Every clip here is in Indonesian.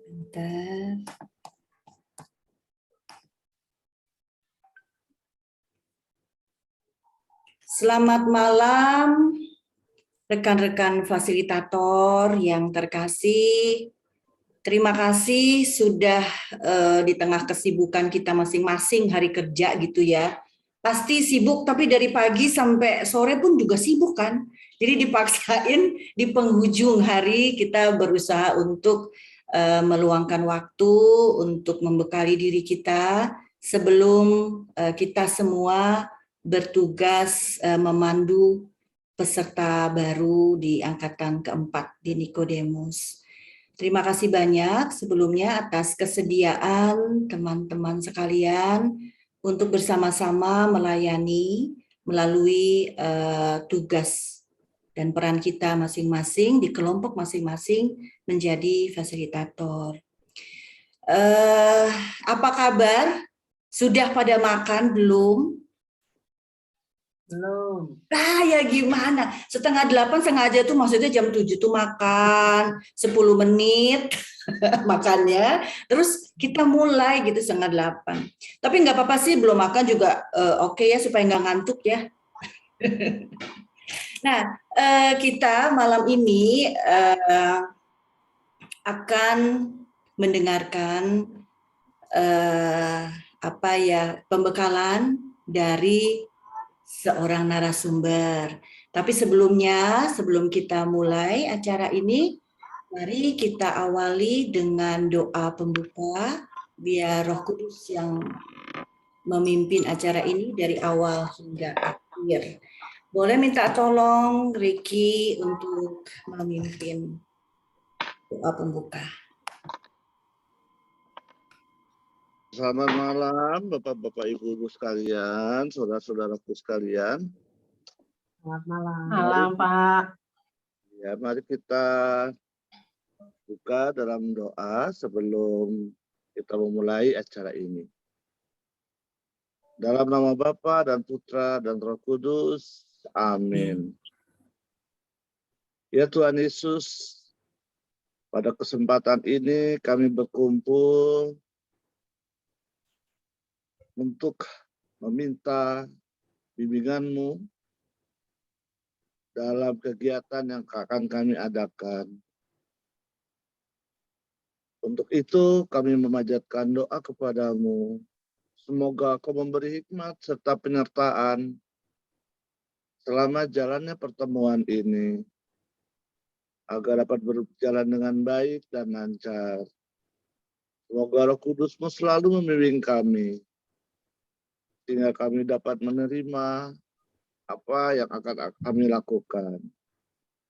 Bentar. Selamat malam, rekan-rekan fasilitator yang terkasih. Terima kasih sudah di tengah kesibukan kita masing-masing hari kerja gitu ya. Pasti sibuk, tapi dari pagi sampai sore pun juga sibuk kan. Jadi dipaksain di penghujung hari kita berusaha untuk meluangkan waktu untuk membekali diri kita sebelum kita semua bertugas memandu peserta baru di angkatan keempat di Nikodemus. Terima kasih banyak sebelumnya atas kesediaan teman-teman sekalian untuk bersama-sama melayani melalui tugas dan peran kita masing-masing di kelompok masing-masing menjadi fasilitator. Apa kabar? Sudah pada makan belum? Belum. Ya gimana? 7:30 sengaja tuh maksudnya jam 7 tuh makan 10 menit makannya, terus kita mulai gitu 7:30. Tapi nggak apa-apa sih, belum makan juga oke ya supaya nggak ngantuk ya. Nah, kita malam ini akan mendengarkan pembekalan dari seorang narasumber. Tapi sebelumnya, sebelum kita mulai acara ini, mari kita awali dengan doa pembuka, biar Roh Kudus yang memimpin acara ini dari awal hingga akhir. Boleh minta tolong Ricky untuk memimpin doa pembuka. Selamat malam Bapak-Bapak Ibu-Ibu sekalian, saudara-saudaraku sekalian. Selamat malam. Malam Pak. Ya, mari kita buka dalam doa sebelum kita memulai acara ini. Dalam nama Bapa dan Putra dan Roh Kudus. Amin. Ya Tuhan Yesus, pada kesempatan ini kami berkumpul untuk meminta bimbingan-Mu dalam kegiatan yang akan kami adakan. Untuk itu kami memanjatkan doa kepadamu. Semoga Kau memberi hikmat serta penyertaan selama jalannya pertemuan ini, agar dapat berjalan dengan baik dan lancar. Semoga Roh Kudus-Mu selalu membimbing kami, sehingga kami dapat menerima apa yang akan kami lakukan.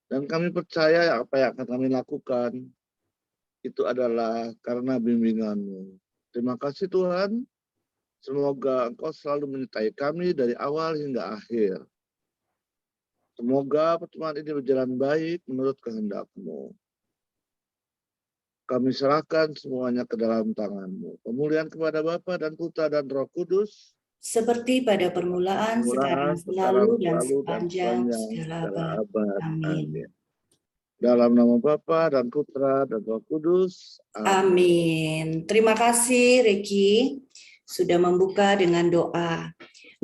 Dan kami percaya apa yang akan kami lakukan itu adalah karena bimbingan-Mu. Terima kasih Tuhan. Semoga Engkau selalu menyertai kami dari awal hingga akhir. Semoga pertemuan ini berjalan baik menurut kehendak-Mu. Kami serahkan semuanya ke dalam tangan-Mu. Kemuliaan kepada Bapa dan Putra dan Roh Kudus, seperti pada permulaan, sekarang, selalu, dan sepanjang segala abad. Amin. Dalam nama Bapa dan Putra dan Roh Kudus. Amin. Terima kasih Ricky sudah membuka dengan doa.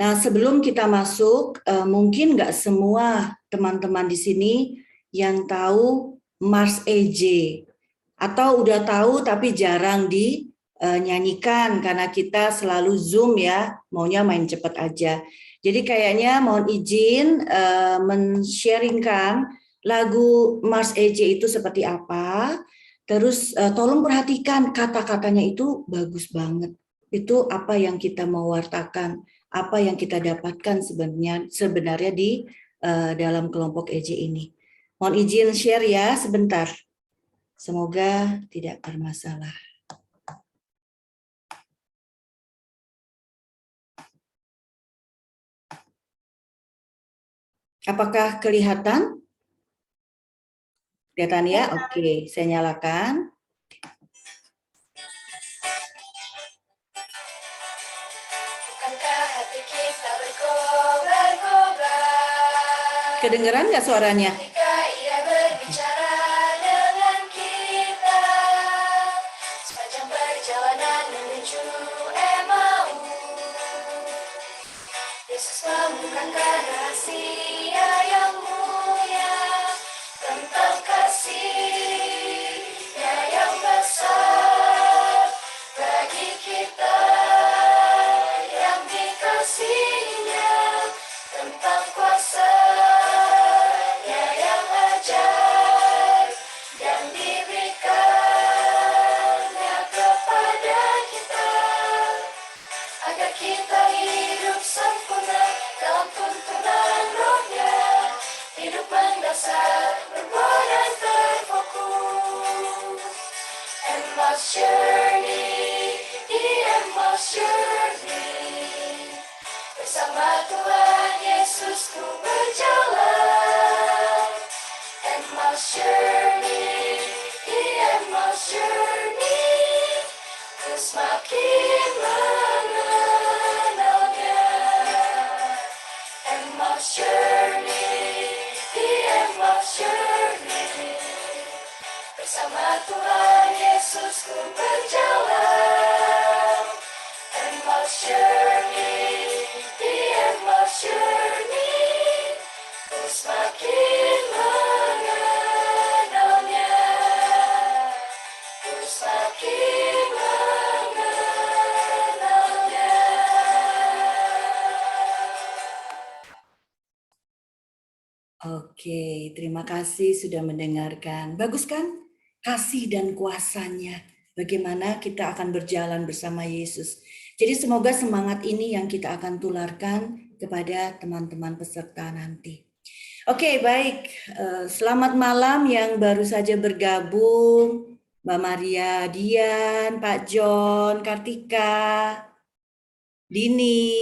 Nah, sebelum kita masuk, mungkin nggak semua teman-teman di sini yang tahu Mars AJ, atau udah tahu tapi jarang dinyanyikan karena kita selalu Zoom ya, maunya main cepat aja. Jadi kayaknya mohon izin men-sharingkan lagu Mars AJ itu seperti apa. Terus tolong perhatikan kata-katanya itu bagus banget. Itu apa yang kita mau wartakan, apa yang kita dapatkan sebenarnya di dalam kelompok EJ ini. Mohon izin share ya sebentar. Semoga tidak bermasalah. Apakah kelihatan? Kelihatan ya? Oke, saya nyalakan. Kedengeran nggak suaranya? Emmaus Journey, di Emmaus Journey. Bersama Tuhan Yesus ku berjalan. Emmaus Journey, di Emmaus Journey. Ku semakin mengenalnya. Emmaus Journey, di Emmaus Journey. Bersama Tuhan Yesus ku berjalan. Emmaus Journey, di Emmaus Journey. Ku semakin mengenalnya. Ku semakin mengenalnya. Oke, terima kasih sudah mendengarkan. Bagus kan? Kasih dan kuasanya. Bagaimana kita akan berjalan bersama Yesus. Jadi semoga semangat ini yang kita akan tularkan kepada teman-teman peserta nanti. Oke, baik. Selamat malam yang baru saja bergabung. Mbak Maria, Dian, Pak John, Kartika, Dini.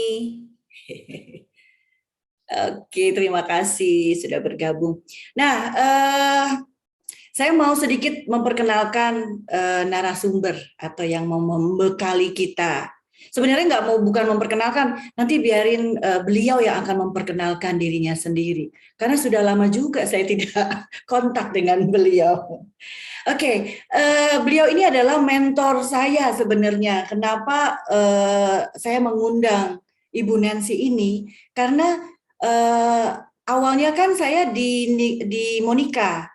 Oke, terima kasih sudah bergabung. Nah, saya mau sedikit memperkenalkan narasumber atau yang mau membekali kita. Sebenarnya bukan memperkenalkan, nanti biarin beliau yang akan memperkenalkan dirinya sendiri. Karena sudah lama juga saya tidak kontak dengan beliau. Oke, beliau ini adalah mentor saya sebenarnya. Kenapa saya mengundang Ibu Nancy ini? Karena awalnya kan saya di Monica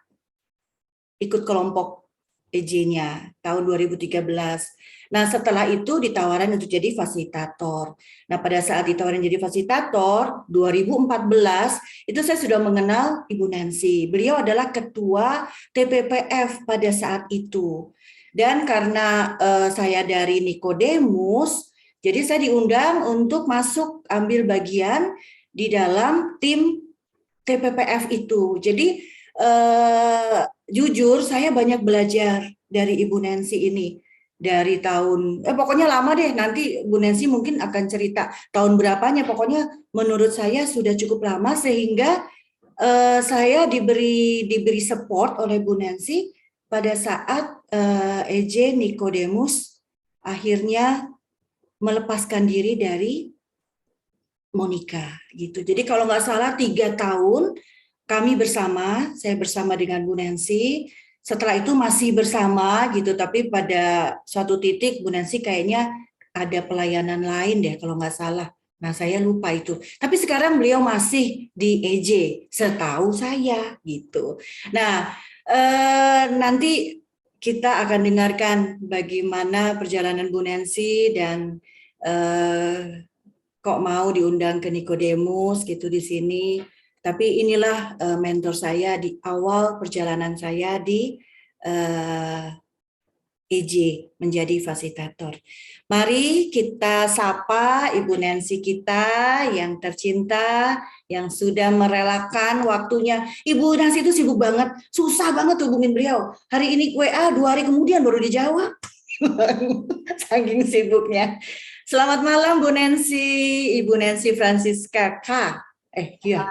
ikut kelompok EJ-nya tahun 2013. Nah, setelah itu ditawarin untuk jadi fasilitator. Nah, pada saat ditawarin jadi fasilitator 2014 itu saya sudah mengenal Ibu Nancy. Beliau adalah ketua TPPF pada saat itu. Dan karena saya dari Nikodemus, jadi saya diundang untuk masuk ambil bagian di dalam tim TPPF itu. Jadi jujur saya banyak belajar dari Ibu Nancy ini. Dari tahun, pokoknya lama deh, nanti Bu Nancy mungkin akan cerita tahun berapanya, pokoknya menurut saya sudah cukup lama sehingga saya diberi support oleh Bu Nancy pada saat EJ Nikodemus akhirnya melepaskan diri dari Monica gitu. Jadi kalau nggak salah 3 tahun kami bersama, saya bersama dengan Bu Nancy. Setelah itu masih bersama gitu, tapi pada suatu titik Bu Nancy kayaknya ada pelayanan lain deh kalau nggak salah. Nah saya lupa itu. Tapi sekarang beliau masih di EJ, setahu saya gitu. Nah nanti kita akan dengarkan bagaimana perjalanan Bu Nancy dan kok mau diundang ke Nikodemus gitu di sini. Tapi inilah mentor saya di awal perjalanan saya di EJ menjadi fasilitator. Mari kita sapa Ibu Nancy kita yang tercinta, yang sudah merelakan waktunya. Ibu Nancy itu sibuk banget, susah banget hubungin beliau. Hari ini WA, 2 hari kemudian baru dijawab. Saking sibuknya. Selamat malam Bu Nancy, Ibu Nancy Francisca K. Iya.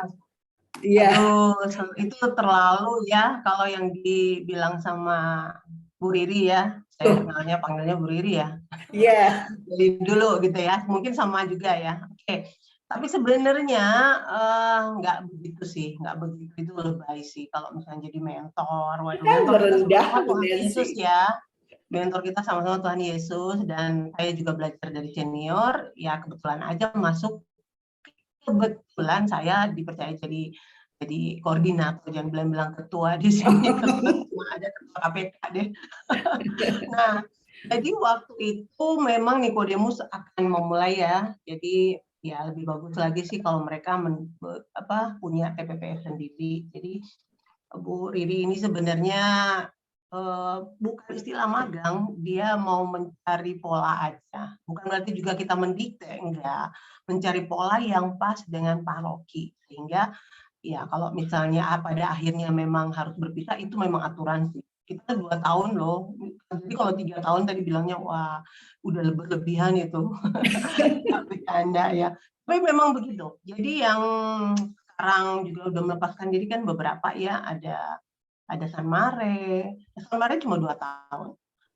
Iya. Aduh, itu terlalu ya kalau yang dibilang sama Bu Riri ya. Saya kenalnya panggilnya Bu Riri ya. Iya. Dari dulu gitu ya. Mungkin sama juga ya. Oke. Tapi sebenarnya nggak begitu sih, nggak begitu itu lebay sih kalau misalnya jadi mentor. Waduh, mentor kita sama-sama Tuhan Yesus ya. Mentor kita sama-sama Tuhan Yesus, dan saya juga belajar dari senior. Ya kebetulan aja masuk, kebetulan saya dipercaya jadi koordinator, jangan bilang ketua di sini. Cuma ada ketua KPK deh. Nah, jadi waktu itu memang Nikodemus akan memulai ya. Jadi ya lebih bagus lagi sih kalau mereka punya TPPF sendiri. Jadi Bu Riri ini sebenarnya bukan istilah magang, dia mau mencari pola aja. Bukan berarti juga kita mendikte, enggak. Mencari pola yang pas dengan paroki. Sehingga ya kalau misalnya pada akhirnya memang harus berpisah, itu memang aturan sih. kita 2 tahun loh. Jadi kalau 3 tahun tadi bilangnya, wah udah berlebihan itu. Bercanda ya. Tapi memang begitu. Jadi yang sekarang juga udah melepaskan diri kan beberapa ya, ada Sanmare. Sanmare cuma 2 tahun.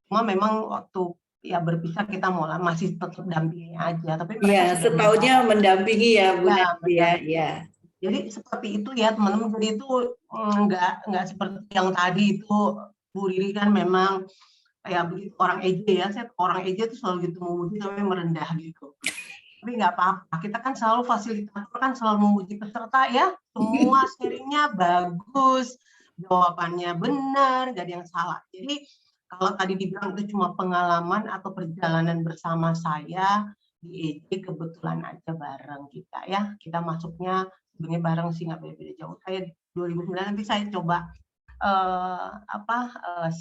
Cuma memang waktu ya berpisah kita masih tetap dampingi aja. Tapi mereka Iya, setaunya mendampingi ya Bu Nancy ya. Iya. Jadi seperti itu ya teman-teman. Jadi itu nggak seperti yang tadi itu Bu Riri kan memang ya begitu orang EJ ya. Saya orang EJ itu selalu gitu memuji tapi merendah gitu. Tapi nggak apa-apa. Kita kan selalu fasilitator kan selalu memuji peserta ya. Semua sharingnya bagus, jawabannya benar, nggak ada yang salah. Jadi kalau tadi dibilang itu cuma pengalaman atau perjalanan bersama saya di EJ, kebetulan aja bareng kita ya. Kita masuknya sebenarnya bareng sih, nggak beda-beda jauh. Saya 2009 nanti saya coba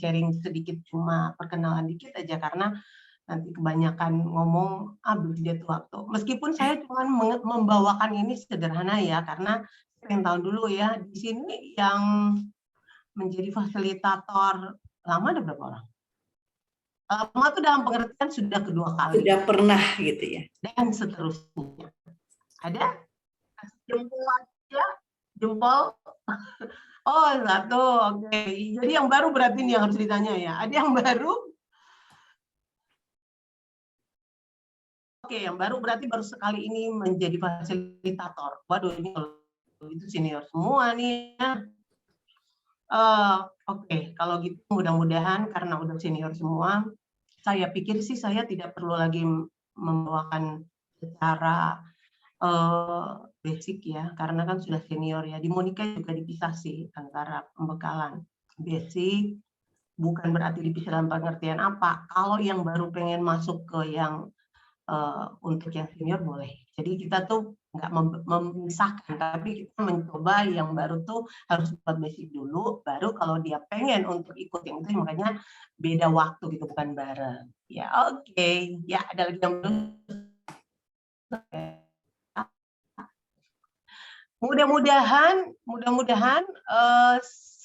sharing sedikit, cuma perkenalan dikit aja karena nanti kebanyakan ngomong habis dia tuh waktu. Meskipun saya cuma membawakan ini sederhana ya, karena pengen tahu dulu ya di sini yang menjadi fasilitator lama ada berapa orang? Lama itu dalam pengertian sudah kedua kali. Sudah pernah gitu ya. Dan seterusnya. Ada? Jempol aja? Jempol? Oh, satu. Oke. Jadi yang baru berarti ini yang harus ditanya ya. Ada yang baru? Oke, yang baru berarti baru sekali ini menjadi fasilitator. Waduh, ini kalau itu senior semua nih ya. Oke, kalau gitu mudah-mudahan karena udah senior semua, saya pikir sih saya tidak perlu lagi membawakan secara basic ya, karena kan sudah senior ya. Di Monica juga dipisah sih antara pembekalan basic, bukan berarti dipisah dalam pengertian apa. Kalau yang baru pengen masuk ke yang untuk yang senior boleh. Jadi kita tuh nggak memisahkan, tapi kita mencoba yang baru tuh harus buat basic dulu, baru kalau dia pengen untuk ikut yang itu, makanya beda waktu gitu, bukan bareng. Ya oke. Ya ada lagi yang belum. Mudah-mudahan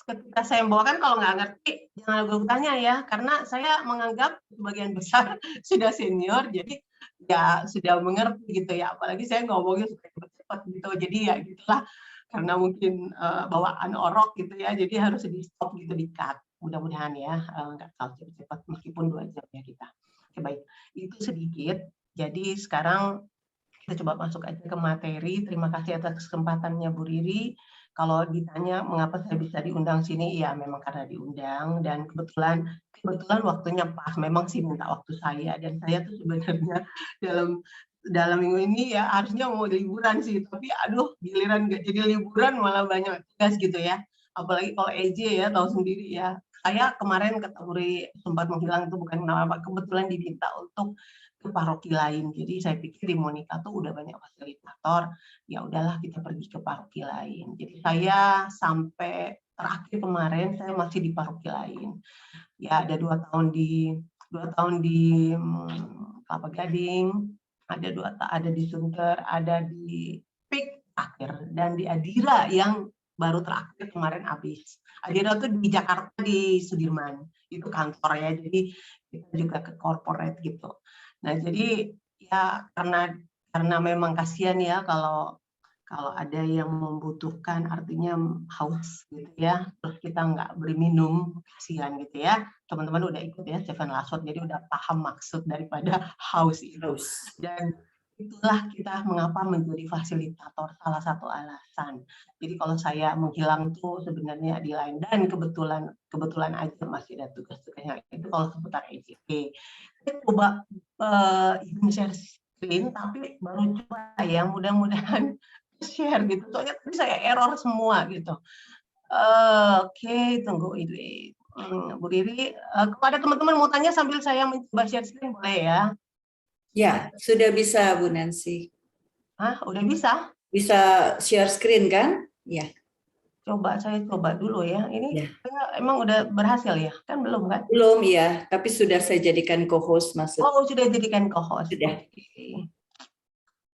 ketika saya membawakan, kalau nggak ngerti jangan lupa tanya ya, karena saya menganggap sebagian besar sudah senior, jadi ya sudah mengerti gitu ya, apalagi saya ngomongnya suka cepat gitu, jadi ya gitulah, karena mungkin bawaan orok gitu ya, jadi harus di stop gitu, di cut. Mudah-mudahan ya nggak terlalu cepat meskipun 2 jam ya kita. Oke, baik, itu sedikit. Jadi sekarang kita coba masuk aja ke materi. Terima kasih atas kesempatannya Bu Riri. Kalau ditanya mengapa saya bisa diundang sini, ya memang karena diundang, dan kebetulan waktunya pas. Memang sih minta waktu saya, dan saya tuh sebenarnya dalam minggu ini ya harusnya mau liburan sih, tapi aduh giliran nggak jadi liburan malah banyak tugas gitu ya. Apalagi kalau EJ ya, tahu sendiri ya. Saya kemarin kata Bu Riri sempat menghilang itu bukan kenapa, kebetulan diminta untuk ke paroki lain. Jadi saya pikir di Monica tuh udah banyak fasilitator, ya udahlah kita pergi ke paroki lain. Jadi saya sampai terakhir kemarin saya masih di paroki lain. Ya ada 2 tahun di Kelapa Gading, ada di Sunter, ada di PIK akhir, dan di Adira yang baru terakhir kemarin habis. Adira tuh di Jakarta di Sudirman, itu kantor ya, jadi kita juga ke corporate gitu. Nah jadi ya karena memang kasihan ya kalau ada yang membutuhkan, artinya haus gitu ya, terus kita nggak beri minum, kasihan gitu ya. Teman-teman udah ikut ya Stefan Laswat, jadi udah paham maksud daripada haus itu. Dan itulah kita mengapa menjadi fasilitator, salah satu alasan. Jadi kalau saya menghilang tuh sebenarnya di lain, dan kebetulan aja masih ada tugas-tugasnya itu kalau seputar EJP. Saya coba share screen, tapi baru coba ya, mudah-mudahan share gitu. Soalnya tadi saya error semua gitu. Oke, tunggu ini. Bu Riri, kalau ada teman-teman mau tanya sambil saya mencoba share screen boleh ya? Ya, sudah bisa Bu Nancy. Hah, udah bisa? Bisa share screen kan? Ya. Saya coba dulu ya. Ini ya. Emang udah berhasil ya? Kan belum kan? Belum ya, tapi sudah saya jadikan co-host maksud. Oh, sudah jadikan co-host. Sudah. Oke.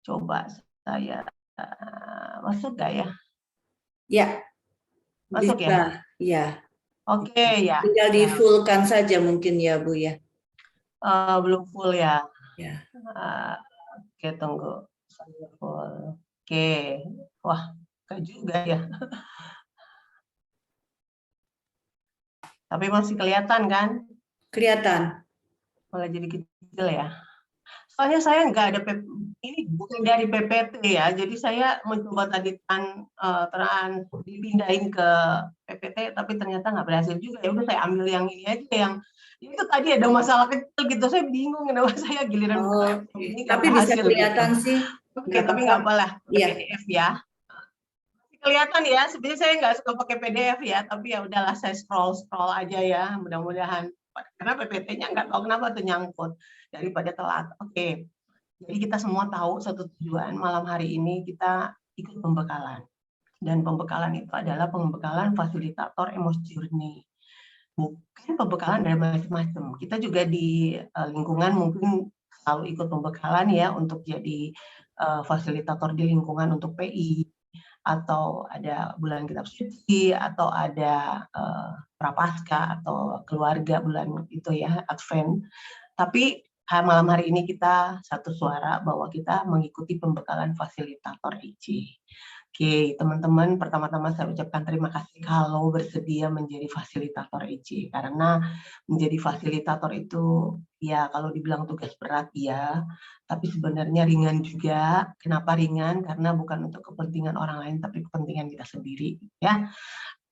Coba saya masuk nggak ya? Ya. Masuk bisa. Ya. Oke ya. Tinggal di full-kan saja mungkin ya Bu ya. Belum full ya. Ya. Oke, tunggu. Full. Oke. Wah, enggak juga ya. Tapi masih kelihatan kan? Kelihatan. Malah jadi kecil ya. Soalnya saya nggak ada ini bukan dari PPT ya, jadi saya mencoba tadi dipindahin ke PPT, tapi ternyata nggak berhasil juga. Ya udah saya ambil yang ini aja, yang itu tadi ada masalah kecil gitu. Saya bingung kenapa saya giliran ini nggak Tapi bisa berhasil kelihatan gitu. sih. Oke, tapi nggak apa-apa, Iya. PDF ya. Kelihatan ya, sebenarnya saya nggak suka pakai PDF ya, tapi ya udahlah saya scroll aja ya, mudah-mudahan karena PPT-nya nggak tahu kenapa tuh nyangkut daripada telat. Oke, jadi kita semua tahu satu tujuan malam hari ini kita ikut pembekalan, dan pembekalan itu adalah pembekalan fasilitator emosi journey, bukan pembekalan dari macam-macam. Kita juga di lingkungan mungkin selalu ikut pembekalan ya untuk jadi fasilitator di lingkungan untuk PI, atau ada bulan kitab suci, atau ada prapaskah atau keluarga bulan itu ya, Advent. Tapi malam hari ini kita satu suara bahwa kita mengikuti pembekalan fasilitator EJ. Oke, teman-teman, pertama-tama saya ucapkan terima kasih kalau bersedia menjadi fasilitator EJ, karena menjadi fasilitator itu ya kalau dibilang tugas berat ya, tapi sebenarnya ringan juga. Kenapa ringan? Karena bukan untuk kepentingan orang lain, tapi kepentingan kita sendiri ya.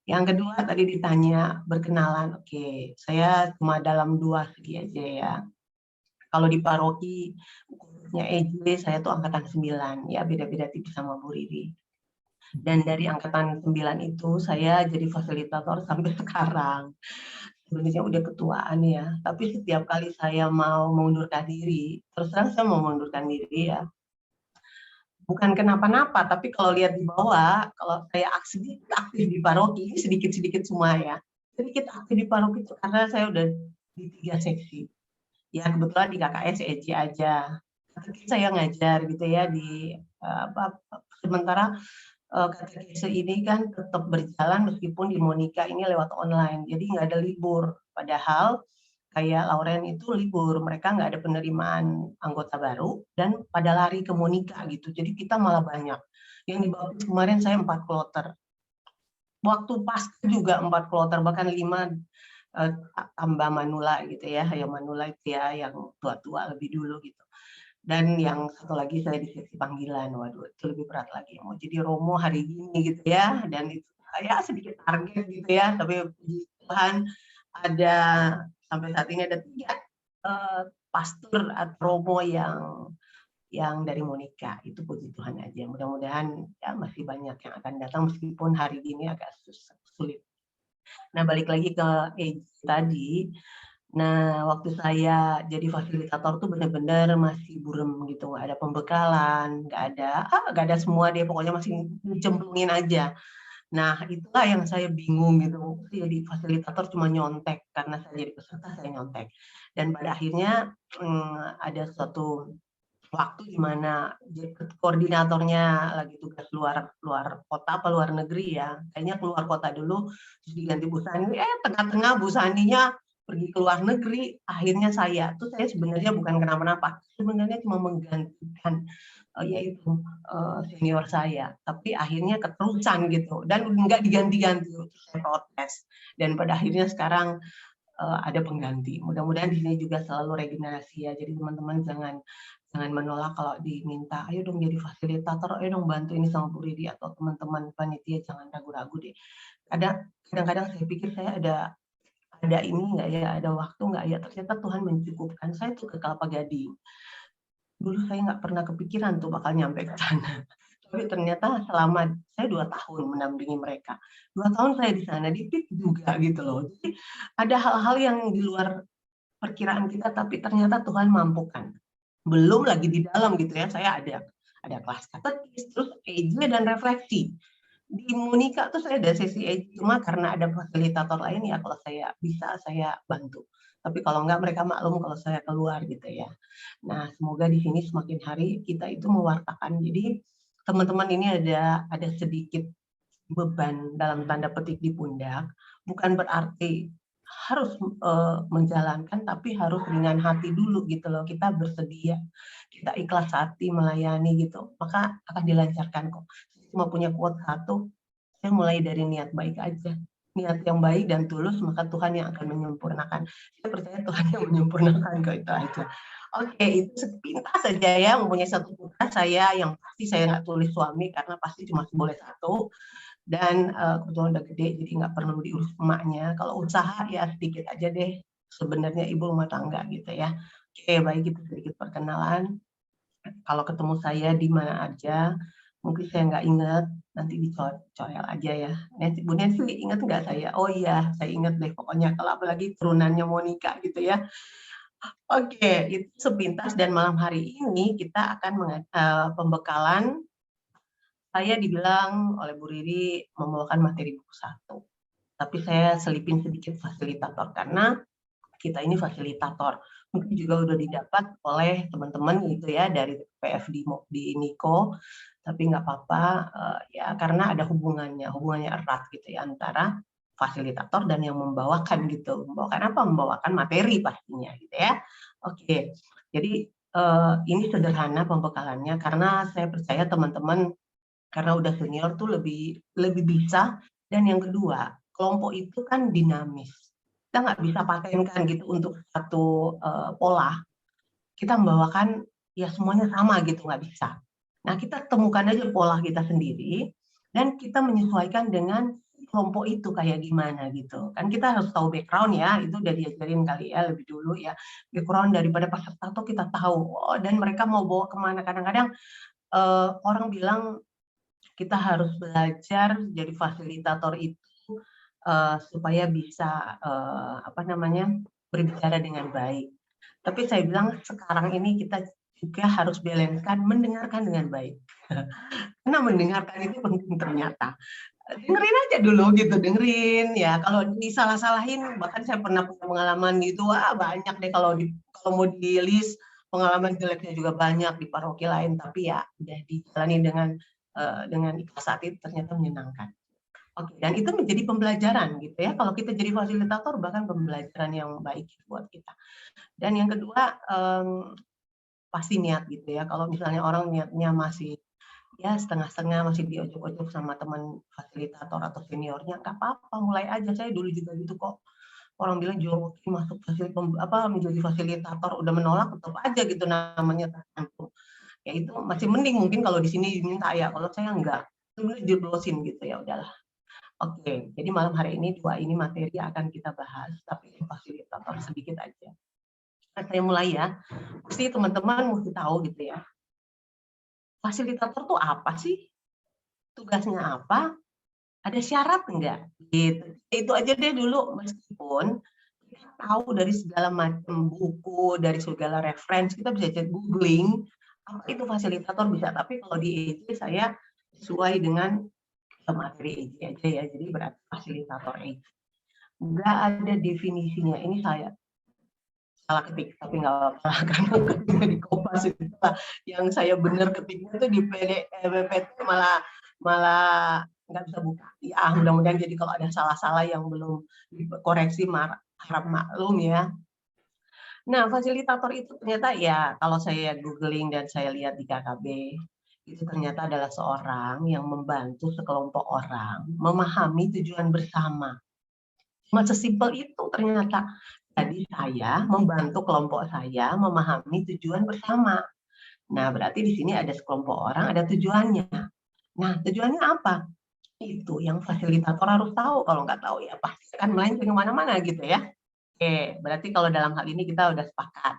Yang kedua tadi ditanya berkenalan. Oke, saya cuma dalam 2 segi aja ya. Kalau di paroki khususnya EJ saya tuh angkatan 9 ya, beda-beda tipis sama Bu Riri. Dan dari angkatan 9 itu saya jadi fasilitator sampai sekarang. Sebenarnya udah ketuaan ya, tapi setiap kali saya mau mengundurkan diri, terus terang saya mau mengundurkan diri ya. Bukan kenapa-napa, tapi kalau lihat di bawah, kalau saya aktif di paroki, sedikit-sedikit semua ya. Sedikit aktif di paroki itu karena saya udah di 3 seksi. Ya kebetulan di KKS EJ aja. Saya ngajar gitu ya di sementara katekese ini kan tetap berjalan meskipun di Monica ini lewat online, jadi nggak ada libur. Padahal kayak Lauren itu libur, mereka nggak ada penerimaan anggota baru dan pada lari ke Monica gitu. Jadi kita malah banyak. Yang dibaptis kemarin saya 4 kloter. Waktu pas juga 4 kloter, bahkan 5 tambah Manula gitu ya, yang Manula itu ya yang tua-tua lebih dulu gitu. Dan yang satu lagi saya di seksi panggilan, waduh itu lebih berat lagi, mau jadi Romo hari ini gitu ya, dan itu ya sedikit target gitu ya, tapi puji Tuhan ada sampai saat ini ada 3 pastor atau Romo yang dari Monica, itu puji Tuhan aja. Mudah-mudahan ya masih banyak yang akan datang meskipun hari ini agak sulit. Nah, balik lagi ke EJ tadi. Nah, waktu saya jadi fasilitator tuh benar-benar masih burem gitu, nggak ada pembekalan, nggak ada semua deh, pokoknya masih dicemplungin aja. Nah, itulah yang saya bingung gitu, jadi fasilitator cuma nyontek, karena saya jadi peserta saya nyontek. Dan pada akhirnya ada suatu waktu di mana koordinatornya lagi tugas luar kota apa luar negeri ya, kayaknya keluar kota dulu, terus diganti Bu Sani, tengah-tengah Bu Saninya pergi ke luar negeri, akhirnya saya sebenarnya bukan kenapa-napa, sebenarnya cuma menggantikan yaitu senior saya, tapi akhirnya keterusan gitu dan nggak diganti-ganti, terus saya protes dan pada akhirnya sekarang ada pengganti. Mudah-mudahan di sini juga selalu regenerasi ya, jadi teman-teman jangan menolak kalau diminta, ayo dong jadi fasilitator, ayo dong bantu ini sama Bu Ridi atau teman-teman panitia, jangan ragu-ragu deh. Kadang-kadang saya pikir saya ada ini nggak ya, ada waktu nggak ya, ternyata Tuhan mencukupkan. Saya tuh ke Kelapa Gading. Dulu saya nggak pernah kepikiran tuh bakal nyampe ke sana. Tapi ternyata selama saya 2 tahun mendampingi mereka. 2 tahun saya di sana, di PIP juga gitu loh. Jadi ada hal-hal yang di luar perkiraan kita, tapi ternyata Tuhan mampukan. Belum lagi di dalam gitu ya, saya ada kelas katekis, terus EJ dan refleksi. Di Monica tuh saya ada sesi EJ, cuma karena ada fasilitator lain ya kalau saya bisa saya bantu. Tapi kalau enggak mereka maklum kalau saya keluar gitu ya. Nah, semoga di sini semakin hari kita itu mewartakan. Jadi teman-teman ini ada sedikit beban dalam tanda petik di pundak, bukan berarti harus menjalankan, tapi harus ringan hati dulu gitu loh. Kita bersedia, kita ikhlas hati melayani gitu, maka akan dilancarkan kok. Cuma punya quote satu, saya mulai dari niat baik aja. Niat yang baik dan tulus, maka Tuhan yang akan menyempurnakan. Saya percaya Tuhan yang menyempurnakan kok, itu aja. Oke, itu sepintas saja ya, mempunyai satu putra saya yang pasti saya nggak tulis suami karena pasti cuma boleh satu. Dan kebetulan udah gede jadi nggak perlu diurus emaknya. Kalau usaha ya sedikit aja deh, sebenarnya ibu rumah tangga gitu ya. Oke, baik, itu sedikit perkenalan. Kalau ketemu saya di mana aja, mungkin saya nggak ingat, nanti dicoel aja ya. Bu Nancy ingat nggak saya? Oh iya, saya ingat deh pokoknya, kalau apalagi turunannya Monica gitu ya. Oke, itu sepintas, dan malam hari ini kita akan pembekalan. Saya dibilang oleh Bu Riri membawakan materi buku 1, tapi saya selipin sedikit fasilitator karena kita ini fasilitator. Mungkin juga udah didapat oleh teman-teman gitu ya dari PF di Niko, tapi nggak apa-apa ya, karena ada hubungannya erat gitu ya antara fasilitator dan yang membawakan gitu. Membawakan apa? Membawakan materi pastinya gitu ya. Oke, jadi ini sederhana pembekalannya karena saya percaya teman-teman karena udah senior tuh lebih bisa. Dan yang kedua, kelompok itu kan dinamis. Kita nggak bisa patenkan gitu untuk satu pola. Kita membawakan ya semuanya sama gitu, nggak bisa. Nah, kita temukan aja pola kita sendiri dan kita menyesuaikan dengan kelompok itu kayak gimana gitu. Kan kita harus tahu background ya, itu udah diajarin kali ya lebih dulu ya. Background daripada peserta tuh kita tahu. Oh, dan mereka mau bawa kemana. Kadang-kadang orang bilang kita harus belajar jadi fasilitator itu supaya bisa berbicara dengan baik. Tapi saya bilang sekarang ini kita juga harus balancekan mendengarkan dengan baik. Karena mendengarkan itu penting ternyata. Dengerin aja dulu gitu, dengerin ya. Kalau disalah-salahin, bahkan saya pernah punya pengalaman gitu, banyak deh kalau mau di list pengalaman jeleknya juga banyak di paroki lain, tapi ya udah dijalani dengan ikhlas hati ternyata menyenangkan. Oke, dan itu menjadi pembelajaran gitu ya. Kalau kita jadi fasilitator bahkan pembelajaran yang baik buat kita. Dan yang kedua pasti niat gitu ya. Kalau misalnya orang niatnya masih ya setengah-setengah, masih diojok-ojok sama teman fasilitator atau seniornya, nggak apa-apa, mulai aja. Saya dulu juga gitu kok. Orang bilang joki masuk menjadi fasilitator udah menolak, tetap aja gitu namanya tergantung. Ya itu masih mending mungkin kalau di sini diminta ya, kalau saya enggak, sebenarnya jeblosin gitu ya udahlah. Oke, jadi malam hari ini 2 ini materi akan kita bahas, tapi fasilitator sedikit aja. Nah, saya mulai ya, pasti teman-teman mesti tahu gitu ya, fasilitator tuh apa sih? Tugasnya apa? Ada syarat enggak? Gitu. Itu aja deh dulu, meskipun kita tahu dari segala macam buku, dari segala referensi, kita bisa cek googling, apa itu fasilitator bisa, tapi kalau di EJ saya sesuai dengan materi EJ aja ya, jadi berarti fasilitator EJ. Nggak ada definisinya, ini saya salah ketik, tapi nggak apa-apa, karena ketiknya di Kompas itu yang saya benar ketiknya itu di PPT malah nggak bisa buka. Ya mudah-mudahan jadi kalau ada salah-salah yang belum dikoreksi harap maklum ya. Nah, fasilitator itu ternyata ya kalau saya googling dan saya lihat di KKB, itu ternyata adalah seorang yang membantu sekelompok orang memahami tujuan bersama. Cuma sesimpel itu ternyata. Jadi saya membantu kelompok saya memahami tujuan bersama. Nah, berarti di sini ada sekelompok orang, ada tujuannya. Nah, tujuannya apa? Itu yang fasilitator harus tahu. Kalau nggak tahu ya pasti akan melenceng kemana-mana gitu ya. Oke, berarti kalau dalam hal ini kita udah sepakat.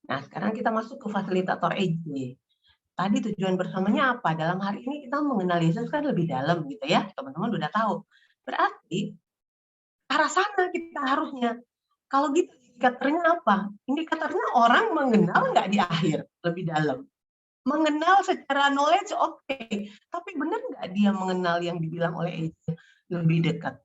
Nah, sekarang kita masuk ke fasilitator EJ. Tadi tujuan bersamanya apa? Dalam hari ini kita mengenal Yesus kan lebih dalam gitu ya. Teman-teman udah tahu. Berarti arah sana kita harusnya. Kalau gitu indikatornya apa? Indikatornya orang mengenal nggak di akhir lebih dalam. Mengenal secara knowledge oke, tapi benar nggak dia mengenal yang dibilang oleh EJ lebih dekat?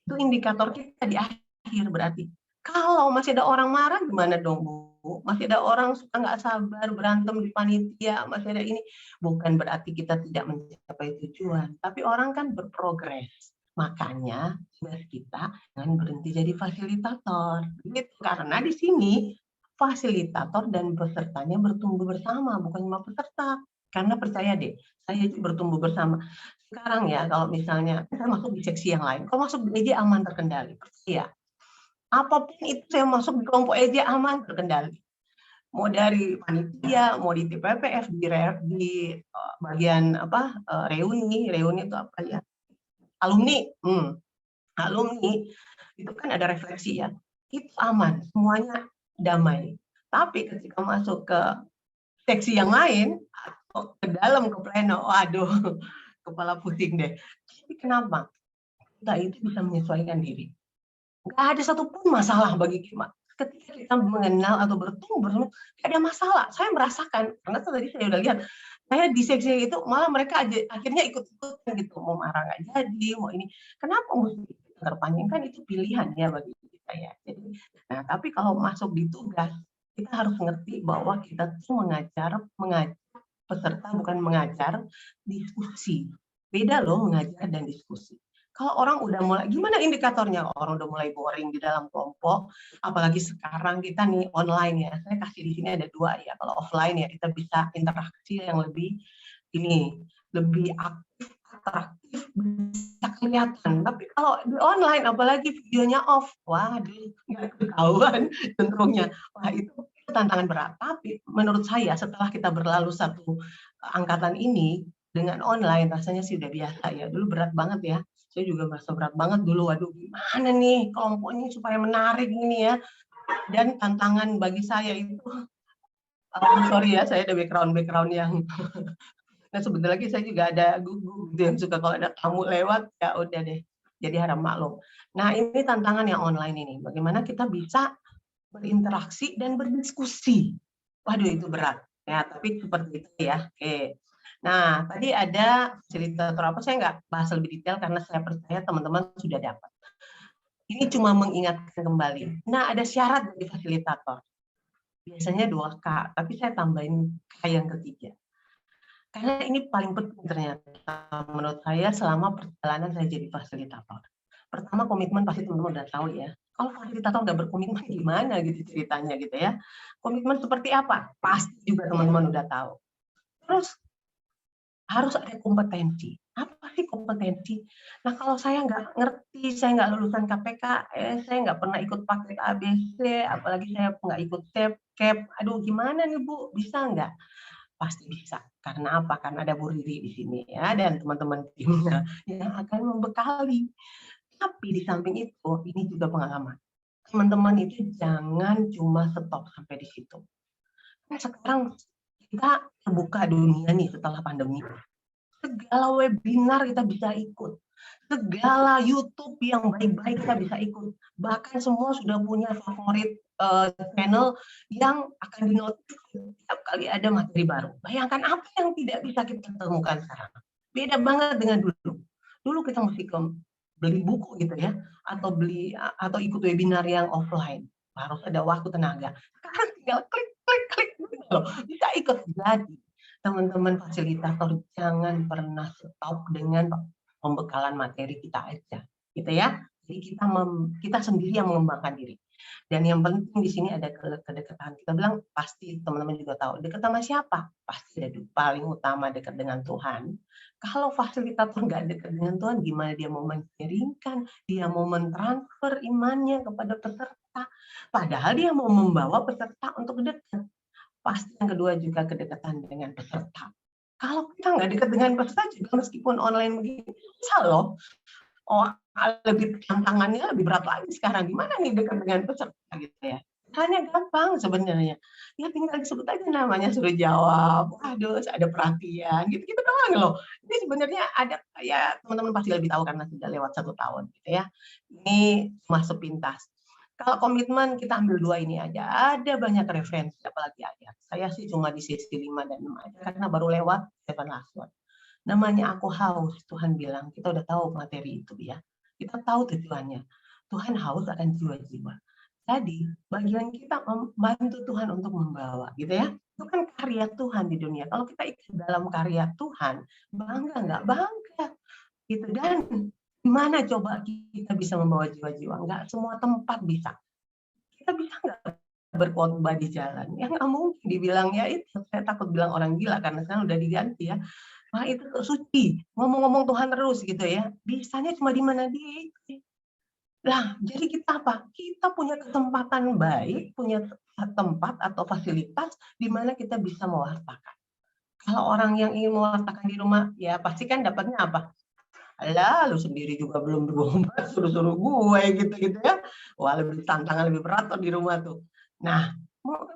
Itu indikator kita di akhir berarti. Kalau masih ada orang marah gimana dong, Bu? Masih ada orang suka nggak sabar, berantem di panitia, masih ada ini. Bukan berarti kita tidak mencapai tujuan, tapi orang kan berprogres. Makanya tugas kita jangan berhenti jadi fasilitator. Gitu. Karena di sini fasilitator dan pesertanya bertumbuh bersama, bukan cuma peserta. Karena percaya deh, saya itu bertumbuh bersama. Sekarang ya, kalau misalnya saya masuk di seksi yang lain, kalau masuk di media aman terkendali, percaya. Apapun itu saya masuk di kelompok EJ aman terkendali. Mau dari panitia, mau di TPPF, di bagian reuni itu apa ya? Alumni. Alumni itu kan ada refleksi ya. Itu aman, semuanya damai. Tapi ketika masuk ke seksi yang lain atau ke dalam ke pleno, waduh, kepala pusing deh. Tapi kenapa? Kita itu bisa menyesuaikan diri. Nggak ada satupun masalah bagi kita. Ketika kita mengenal atau bertumbuh bersama, nggak ada masalah. Saya merasakan, karena tadi saya udah lihat, saya di seksi itu malah mereka akhirnya ikut-ikutan gitu, mau marah nggak jadi, mau ini. Kenapa mesti terpanjangkan itu pilihan ya bagi kita ya. Jadi, nah tapi kalau masuk di tugas, kita harus mengerti bahwa kita tuh mengajak peserta bukan mengajar, diskusi. Beda loh mengajar dan diskusi. Kalau orang udah mulai, gimana indikatornya? Orang udah mulai boring di dalam kelompok, apalagi sekarang kita nih online ya. Saya kasih di sini ada 2 ya. Kalau offline ya kita bisa interaksi yang lebih lebih aktif, atraktif, bisa kelihatan. Tapi kalau di online, apalagi videonya off, waduh, nggak ketahuan cenderungnya. Wah itu tantangan berat. Tapi menurut saya setelah kita berlalu satu angkatan ini dengan online, rasanya sih udah biasa ya. Dulu berat banget ya. Saya juga merasa berat banget dulu, waduh gimana nih kelompoknya supaya menarik ini ya. Dan tantangan bagi saya itu, sorry ya, saya ada background yang, nah sebentar lagi saya juga ada gugu yang suka kalau ada tamu lewat, ya udah deh, jadi harap maklum. Nah ini tantangan yang online ini, bagaimana kita bisa berinteraksi dan berdiskusi. Waduh itu berat, ya tapi seperti itu ya, oke. Nah, tadi ada fasilitator apa, saya nggak bahas lebih detail karena saya percaya teman-teman sudah dapat. Ini cuma mengingatkan kembali. Nah, ada syarat dari fasilitator. Biasanya 2K, tapi saya tambahin K yang ketiga. Karena ini paling penting ternyata menurut saya selama perjalanan saya jadi fasilitator. Pertama, komitmen pasti teman-teman udah tahu ya. Kalau fasilitator nggak berkomitmen gimana gitu ceritanya gitu ya. Komitmen seperti apa? Pasti juga teman-teman udah tahu. Terus harus ada kompetensi. Apa sih kompetensi? Nah kalau saya nggak ngerti, saya nggak lulusan KPKS, saya nggak pernah ikut paket ABC, apalagi saya nggak ikut CAP, aduh gimana nih Bu, bisa nggak? Pasti bisa. Karena apa? Karena ada Bu Riri di sini ya, dan teman-teman timnya yang akan membekali. Tapi di samping itu, ini juga pengalaman. Teman-teman itu jangan cuma stop sampai di situ. Nah, sekarang kita terbuka dunia nih setelah pandemi. Segala webinar kita bisa ikut. Segala YouTube yang baik-baik kita bisa ikut. Bahkan semua sudah punya favorit channel yang akan dinotifikasi setiap kali ada materi baru. Bayangkan apa yang tidak bisa kita temukan sekarang. Beda banget dengan dulu. Dulu kita mesti beli buku gitu ya, atau ikut webinar yang offline. Harus ada waktu tenaga. Sekarang tinggal klik gitu loh. Bisa ikut. Jadi teman-teman fasilitator jangan pernah stop dengan pembekalan materi kita aja, gitu ya. Jadi kita sendiri yang mengembangkan diri. Dan yang penting di sini ada kedekatan. Kita bilang pasti teman-teman juga tahu dekat sama siapa? Pasti ada paling utama dekat dengan Tuhan. Kalau fasilitator nggak dekat dengan Tuhan, gimana dia mau mengiringkan, dia mau mentransfer imannya kepada peserta. Padahal dia mau membawa peserta untuk dekat. Pasti yang kedua juga kedekatan dengan peserta. Kalau kita nggak dekat dengan peserta juga meskipun online begini, bisa loh. Oh, lebih tantangannya lebih berat lagi sekarang. Gimana nih dekat dengan peserta gitu ya? Hanya gampang sebenarnya. Ya tinggal disebut aja namanya, suruh jawab. Aduh, ada perhatian, gitu-gitu doang loh. Ini sebenarnya ada, ya teman-teman pasti lebih tahu karena sudah lewat 1 tahun gitu ya. Ini cuma sepintas. Kalau komitmen kita ambil 2 ini aja, ada banyak referensi, apalagi ayat. Saya sih cuma di sesi 5 dan 6 aja, karena baru lewat 7 last one. Namanya aku haus, Tuhan bilang, kita udah tahu materi itu ya. Kita tahu tujuannya. Tuhan haus akan jiwa-jiwa. Jadi bagian kita membantu Tuhan untuk membawa, gitu ya. Itu kan karya Tuhan di dunia. Kalau kita ikut dalam karya Tuhan, bangga nggak? Bangga. Gitu. Dan gimana coba kita bisa membawa jiwa-jiwa? Nggak semua tempat bisa. Kita bisa nggak berkhotbah di jalan? Ya nggak mungkin dibilang, ya itu. Saya takut bilang orang gila karena sekarang udah diganti ya. Wah itu suci, ngomong-ngomong Tuhan terus gitu ya. Bisanya cuma di mana dia. Nah, jadi kita apa? Kita punya kesempatan baik, punya tempat atau fasilitas di mana kita bisa mewartakan. Kalau orang yang ingin mewartakan di rumah, ya pasti kan dapatnya apa? Alah, lu sendiri juga belum 24, suruh-suruh gue gitu ya. Wah, lebih tantangan lebih berat tuh di rumah tuh. Nah,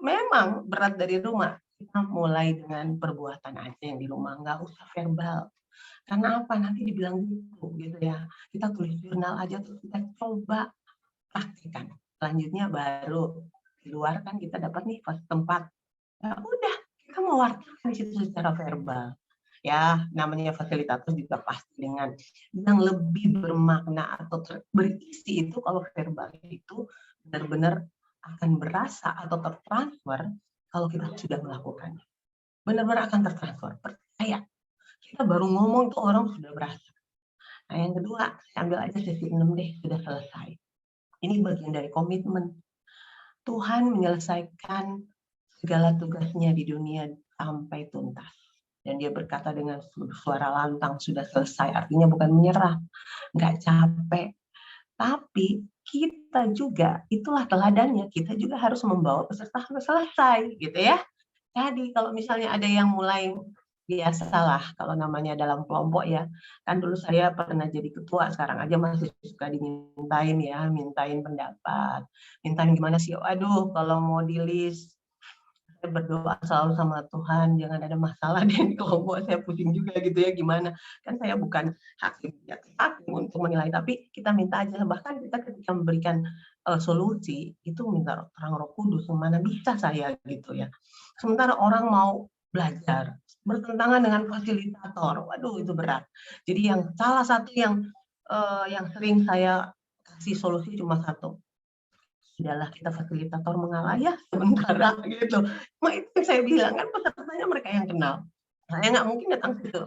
memang berat dari rumah. Kita mulai dengan perbuatan aja yang di rumah, nggak usah verbal. Karena apa? Nanti dibilang gitu ya. Kita tulis jurnal aja terus kita coba praktikan. Selanjutnya baru di luar kan kita dapat nih tempat. Ya udah, kita mewartakan di situ secara verbal. Ya, namanya fasilitator juga pasti dengan yang lebih bermakna atau berisi itu kalau verbal itu benar-benar akan berasa atau tertransfer kalau kita sudah melakukannya. Benar-benar akan tertransfer, percaya. Kita baru ngomong tuh orang sudah berasa. Nah, yang kedua, saya ambil aja sesi 6 deh, sudah selesai. Ini bagian dari komitmen. Tuhan menyelesaikan segala tugasnya di dunia sampai tuntas. Dan dia berkata dengan suara lantang, sudah selesai. Artinya bukan menyerah, nggak capek. Tapi kita juga, itulah teladannya, kita juga harus membawa peserta sampai selesai. Gitu ya. Jadi kalau misalnya ada yang mulai, biasalah kalau namanya dalam kelompok ya, kan dulu saya pernah jadi ketua, sekarang aja masih suka dimintain ya, mintain pendapat, mintain gimana sih, aduh kalau mau di list, saya berdoa selalu sama Tuhan, jangan ada masalah di kelompok, saya pusing juga gitu ya, gimana, kan saya bukan hakim untuk menilai, tapi kita minta aja, bahkan kita ketika memberikan solusi, itu minta terang Roh Kudus, mana bisa saya gitu ya. Sementara orang mau belajar, bertentangan dengan fasilitator, waduh itu berat. Jadi yang salah satu yang sering saya kasih solusi cuma satu, sudahlah kita fasilitator mengalah ya sementara gitu. Cuma itu yang saya bilang kan pesertanya mereka yang kenal. Saya nggak mungkin datang situ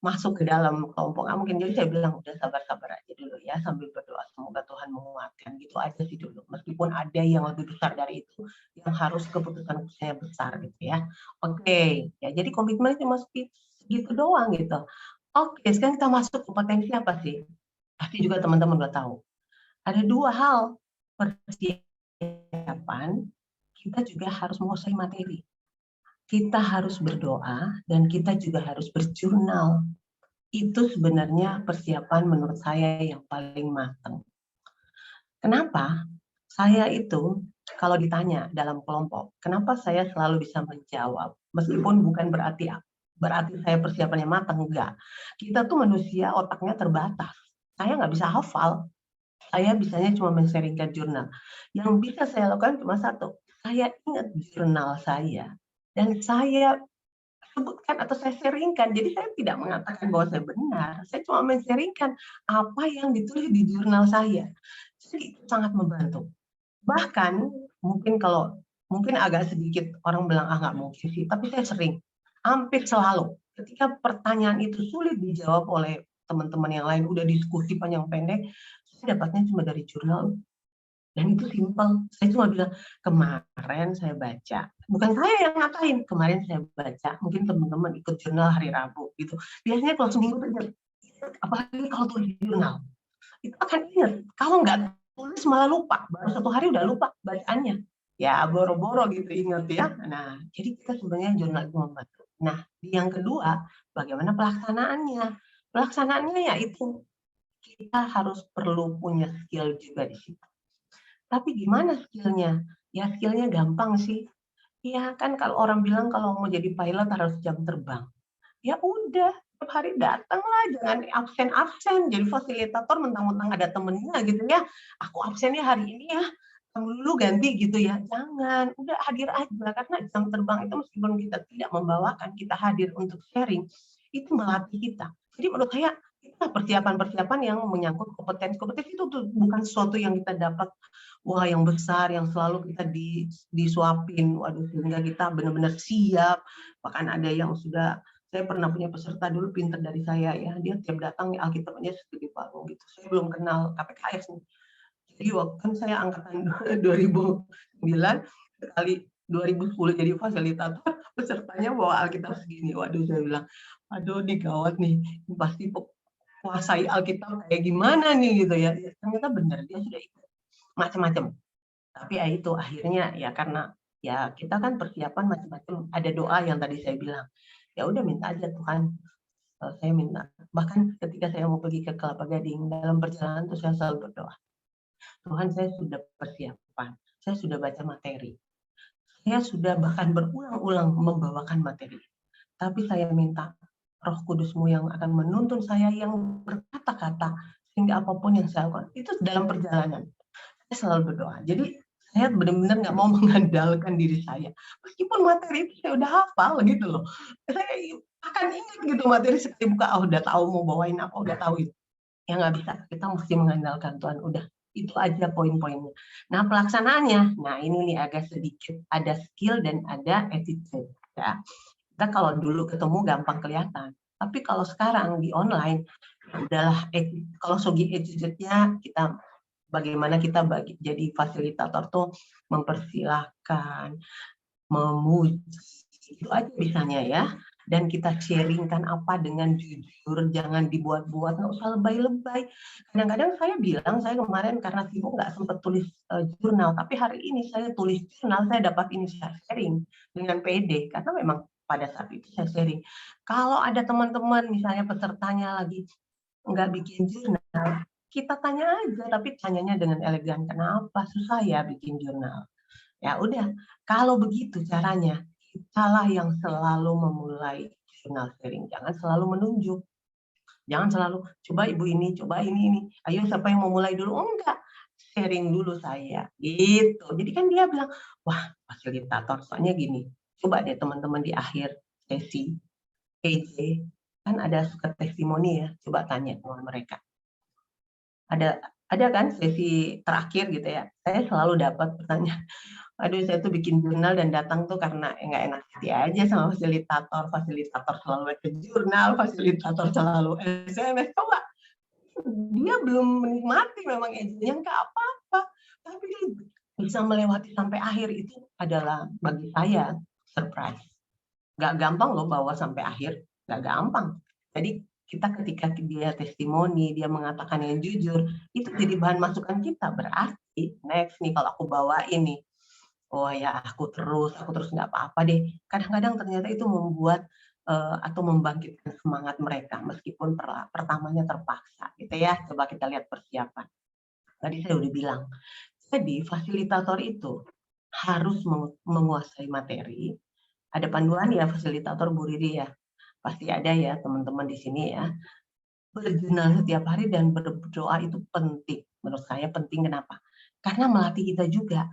masuk ke dalam kelompok, nggak mungkin. Jadi saya bilang udah sabar-sabar aja dulu ya sambil berdoa semoga Tuhan menguatkan, gitu aja sih dulu. Meskipun ada yang lebih besar dari itu yang harus keputusan saya besar gitu ya. Oke, ya jadi komitmen cuma segitu doang gitu. Oke, sekarang kita masuk ke potensi apa sih? Pasti juga teman-teman udah tahu. Ada dua hal persiapan, kita juga harus menguasai materi. Kita harus berdoa dan kita juga harus berjurnal. Itu sebenarnya persiapan menurut saya yang paling matang. Kenapa? Saya itu kalau ditanya dalam kelompok, kenapa saya selalu bisa menjawab? Meskipun bukan berarti saya persiapannya matang, enggak. Kita tuh manusia otaknya terbatas. Saya nggak bisa hafal. Saya bisanya cuma men-sharingkan jurnal. Yang bisa saya lakukan cuma satu. Saya ingat jurnal saya. Dan saya sebutkan atau saya sharingkan. Jadi saya tidak mengatakan bahwa saya benar. Saya cuma men-sharingkan apa yang ditulis di jurnal saya. Jadi sangat membantu. Bahkan mungkin agak sedikit orang bilang nggak mungkin sih. Tapi saya sering, hampir selalu. Ketika pertanyaan itu sulit dijawab oleh teman-teman yang lain, udah diskusi panjang pendek, saya dapatnya cuma dari jurnal. Dan itu simpel. Saya cuma bilang, kemarin saya baca. Bukan saya yang ngatain, kemarin saya baca. Mungkin teman-teman ikut jurnal hari Rabu gitu. Biasanya kalau seminggu ingat. Apalagi kalau tulis jurnal. Itu akan ingat. Kalau nggak tulis malah lupa. Baru 1 hari udah lupa bacaannya. Ya boro-boro gitu ingat ya. Nah, jadi kita sebenarnya jurnal itu membantu. Nah, yang kedua, bagaimana pelaksanaannya? Pelaksanaannya ya itu. Kita harus perlu punya skill juga di situ. Tapi gimana skillnya? Ya skillnya gampang sih. Ya kan kalau orang bilang kalau mau jadi pilot harus jam terbang. Ya udah, tiap hari datanglah, jangan absen-absen. Jadi fasilitator mentang-mentang ada temennya gitu ya. Aku absennya hari ini ya, kamu dulu ganti gitu ya. Jangan, udah hadir aja. Karena jam terbang itu meskipun kita tidak membawakan, kita hadir untuk sharing, itu melatih kita. Jadi menurut saya, persiapan-persiapan yang menyangkut kompetensi itu tuh bukan sesuatu yang kita dapat wah yang besar, yang selalu kita disuapin, waduh, sehingga kita benar-benar siap. Bahkan ada yang sudah, saya pernah punya peserta dulu pinter dari saya ya, dia tiap datang Alkitabnya segede palu gitu. Saya belum kenal KPKS nih. Jadi waktu kan saya angkatan 2009 kali 2010 jadi fasilitator, pesertanya bawa Alkitab segini. Waduh, saya bilang, aduh, ini gawat nih, pasti kuasai Alkitab kayak gimana nih gitu ya. Ternyata benar, dia sudah ikut macam-macam. Tapi ya itu akhirnya ya karena ya kita kan persiapan macam-macam. Ada doa yang tadi saya bilang. Ya udah minta aja Tuhan. Saya minta. Bahkan ketika saya mau pergi ke Kelapa Gading dalam perjalanan itu saya selalu berdoa. Tuhan, saya sudah persiapan. Saya sudah baca materi. Saya sudah bahkan berulang-ulang membawakan materi. Tapi saya minta Roh Kudus-Mu yang akan menuntun saya, yang berkata-kata, sehingga apapun yang saya lakukan, itu dalam perjalanan. Saya selalu berdoa. Jadi saya benar-benar nggak mau mengandalkan diri saya. Meskipun materi itu saya udah hafal gitu loh. Saya akan ingat gitu materi sekali buka, udah tahu mau bawain apa, udah tahu itu. Ya nggak bisa, kita mesti mengandalkan Tuhan. Udah, itu aja poin-poinnya. Nah pelaksanaannya, nah ini nih agak sedikit ada skill dan ada attitude. Ya. Kita kalau dulu ketemu gampang kelihatan, tapi kalau sekarang di online, udahlah. Kalau segi attitude-nya kita bagaimana kita jadi fasilitator tuh mempersilahkan, memuji, itu aja bisanya ya. Dan kita sharingkan apa dengan jujur, jangan dibuat-buat, nggak usah lebay-lebay. Kadang-kadang saya bilang, saya kemarin karena sibuk nggak sempat tulis jurnal, tapi hari ini saya tulis jurnal, saya dapat ini, saya sharing dengan PD, karena memang pada saat itu saya sharing. Kalau ada teman-teman, misalnya pesertanya lagi nggak bikin jurnal, kita tanya aja, tapi tanyanya dengan elegan, kenapa susah ya bikin jurnal? Ya udah, kalau begitu caranya, kitalah yang selalu memulai jurnal sharing. Jangan selalu menunjuk. Jangan selalu, coba ibu ini, coba ini. Ayo siapa yang mau mulai dulu? Oh, enggak, sharing dulu saya. Gitu. Jadi kan dia bilang, wah fasilitator, soalnya gini. Coba deh teman-teman di akhir sesi PJ, kan ada suka testimoni ya. Coba tanya sama mereka. Ada kan sesi terakhir gitu ya. Saya selalu dapat pertanyaan, aduh saya tuh bikin jurnal dan datang tuh karena nggak enak hati aja sama fasilitator selalu ke jurnal, fasilitator selalu SMS. Coba dia belum menikmati memang ejennya, nggak apa-apa, tapi dia bisa melewati sampai akhir, itu adalah bagi saya surprise. Nggak gampang loh bawa sampai akhir, nggak gampang. Jadi kita ketika dia testimoni, dia mengatakan yang jujur, itu jadi bahan masukan kita. Berarti next nih kalau aku bawa ini, oh ya aku terus nggak apa-apa deh. Kadang-kadang ternyata itu membuat atau membangkitkan semangat mereka meskipun pertamanya terpaksa gitu ya. Coba kita lihat persiapan. Tadi saya udah bilang. Jadi fasilitator itu harus menguasai materi. Ada panduan ya fasilitator Bu Riri ya. Pasti ada ya teman-teman di sini ya. Berjurnal setiap hari dan berdoa itu penting. Menurut saya penting, kenapa? Karena melatih kita juga.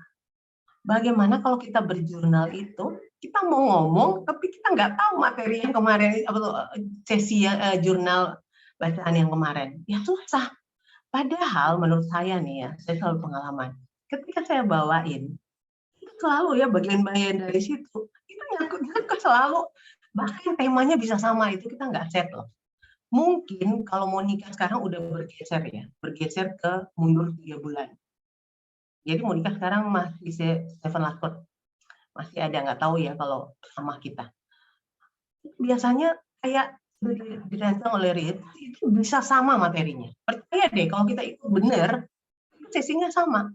Bagaimana kalau kita berjurnal itu, kita mau ngomong, tapi kita nggak tahu materi yang kemarin, sesi jurnal bacaan yang kemarin. Ya susah. Padahal menurut saya nih ya, saya selalu pengalaman. Ketika saya bawain, itu selalu ya bagian-bagian dari situ, itu nyangkut selalu. Bahkan temanya bisa sama, itu kita nggak set loh. Mungkin kalau mau nikah sekarang udah bergeser ya, bergeser ke mundur 3 bulan. Jadi mau nikah sekarang masih Seven Last Word. Masih ada, nggak tahu ya kalau sama kita. Biasanya kayak dirancang oleh Reed, itu bisa sama materinya. Percaya deh kalau kita ikut bener, sesinya sama.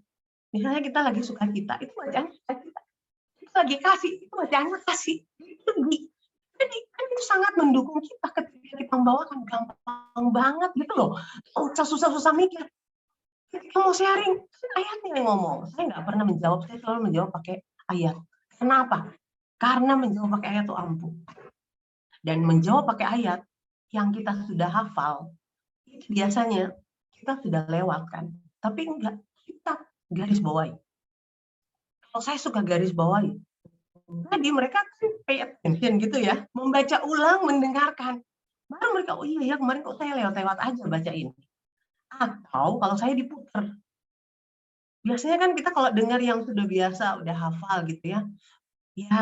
Misalnya kita lagi suka kita, itu bacaan suka kita. Kita lagi kasih, itu bacaannya kasih. Jadi kan itu sangat mendukung kita ketika kita membawakan, gampang banget gitu loh. Susah-susah mikir. Ketika mau sharing, ayatnya yang ngomong. Saya nggak pernah menjawab, saya selalu menjawab pakai ayat. Kenapa? Karena menjawab pakai ayat itu ampuh. Dan menjawab pakai ayat yang kita sudah hafal, itu biasanya kita sudah lewatkan. Tapi enggak, kita garis bawahi. Kalau saya suka garis bawahi, tadi mereka pay attention gitu ya, membaca ulang, mendengarkan. Baru mereka, oh iya ya kemarin kok saya lewat-lewat aja baca ini. Atau kalau saya diputar, Biasanya kan kita kalau dengar yang sudah biasa, udah hafal gitu ya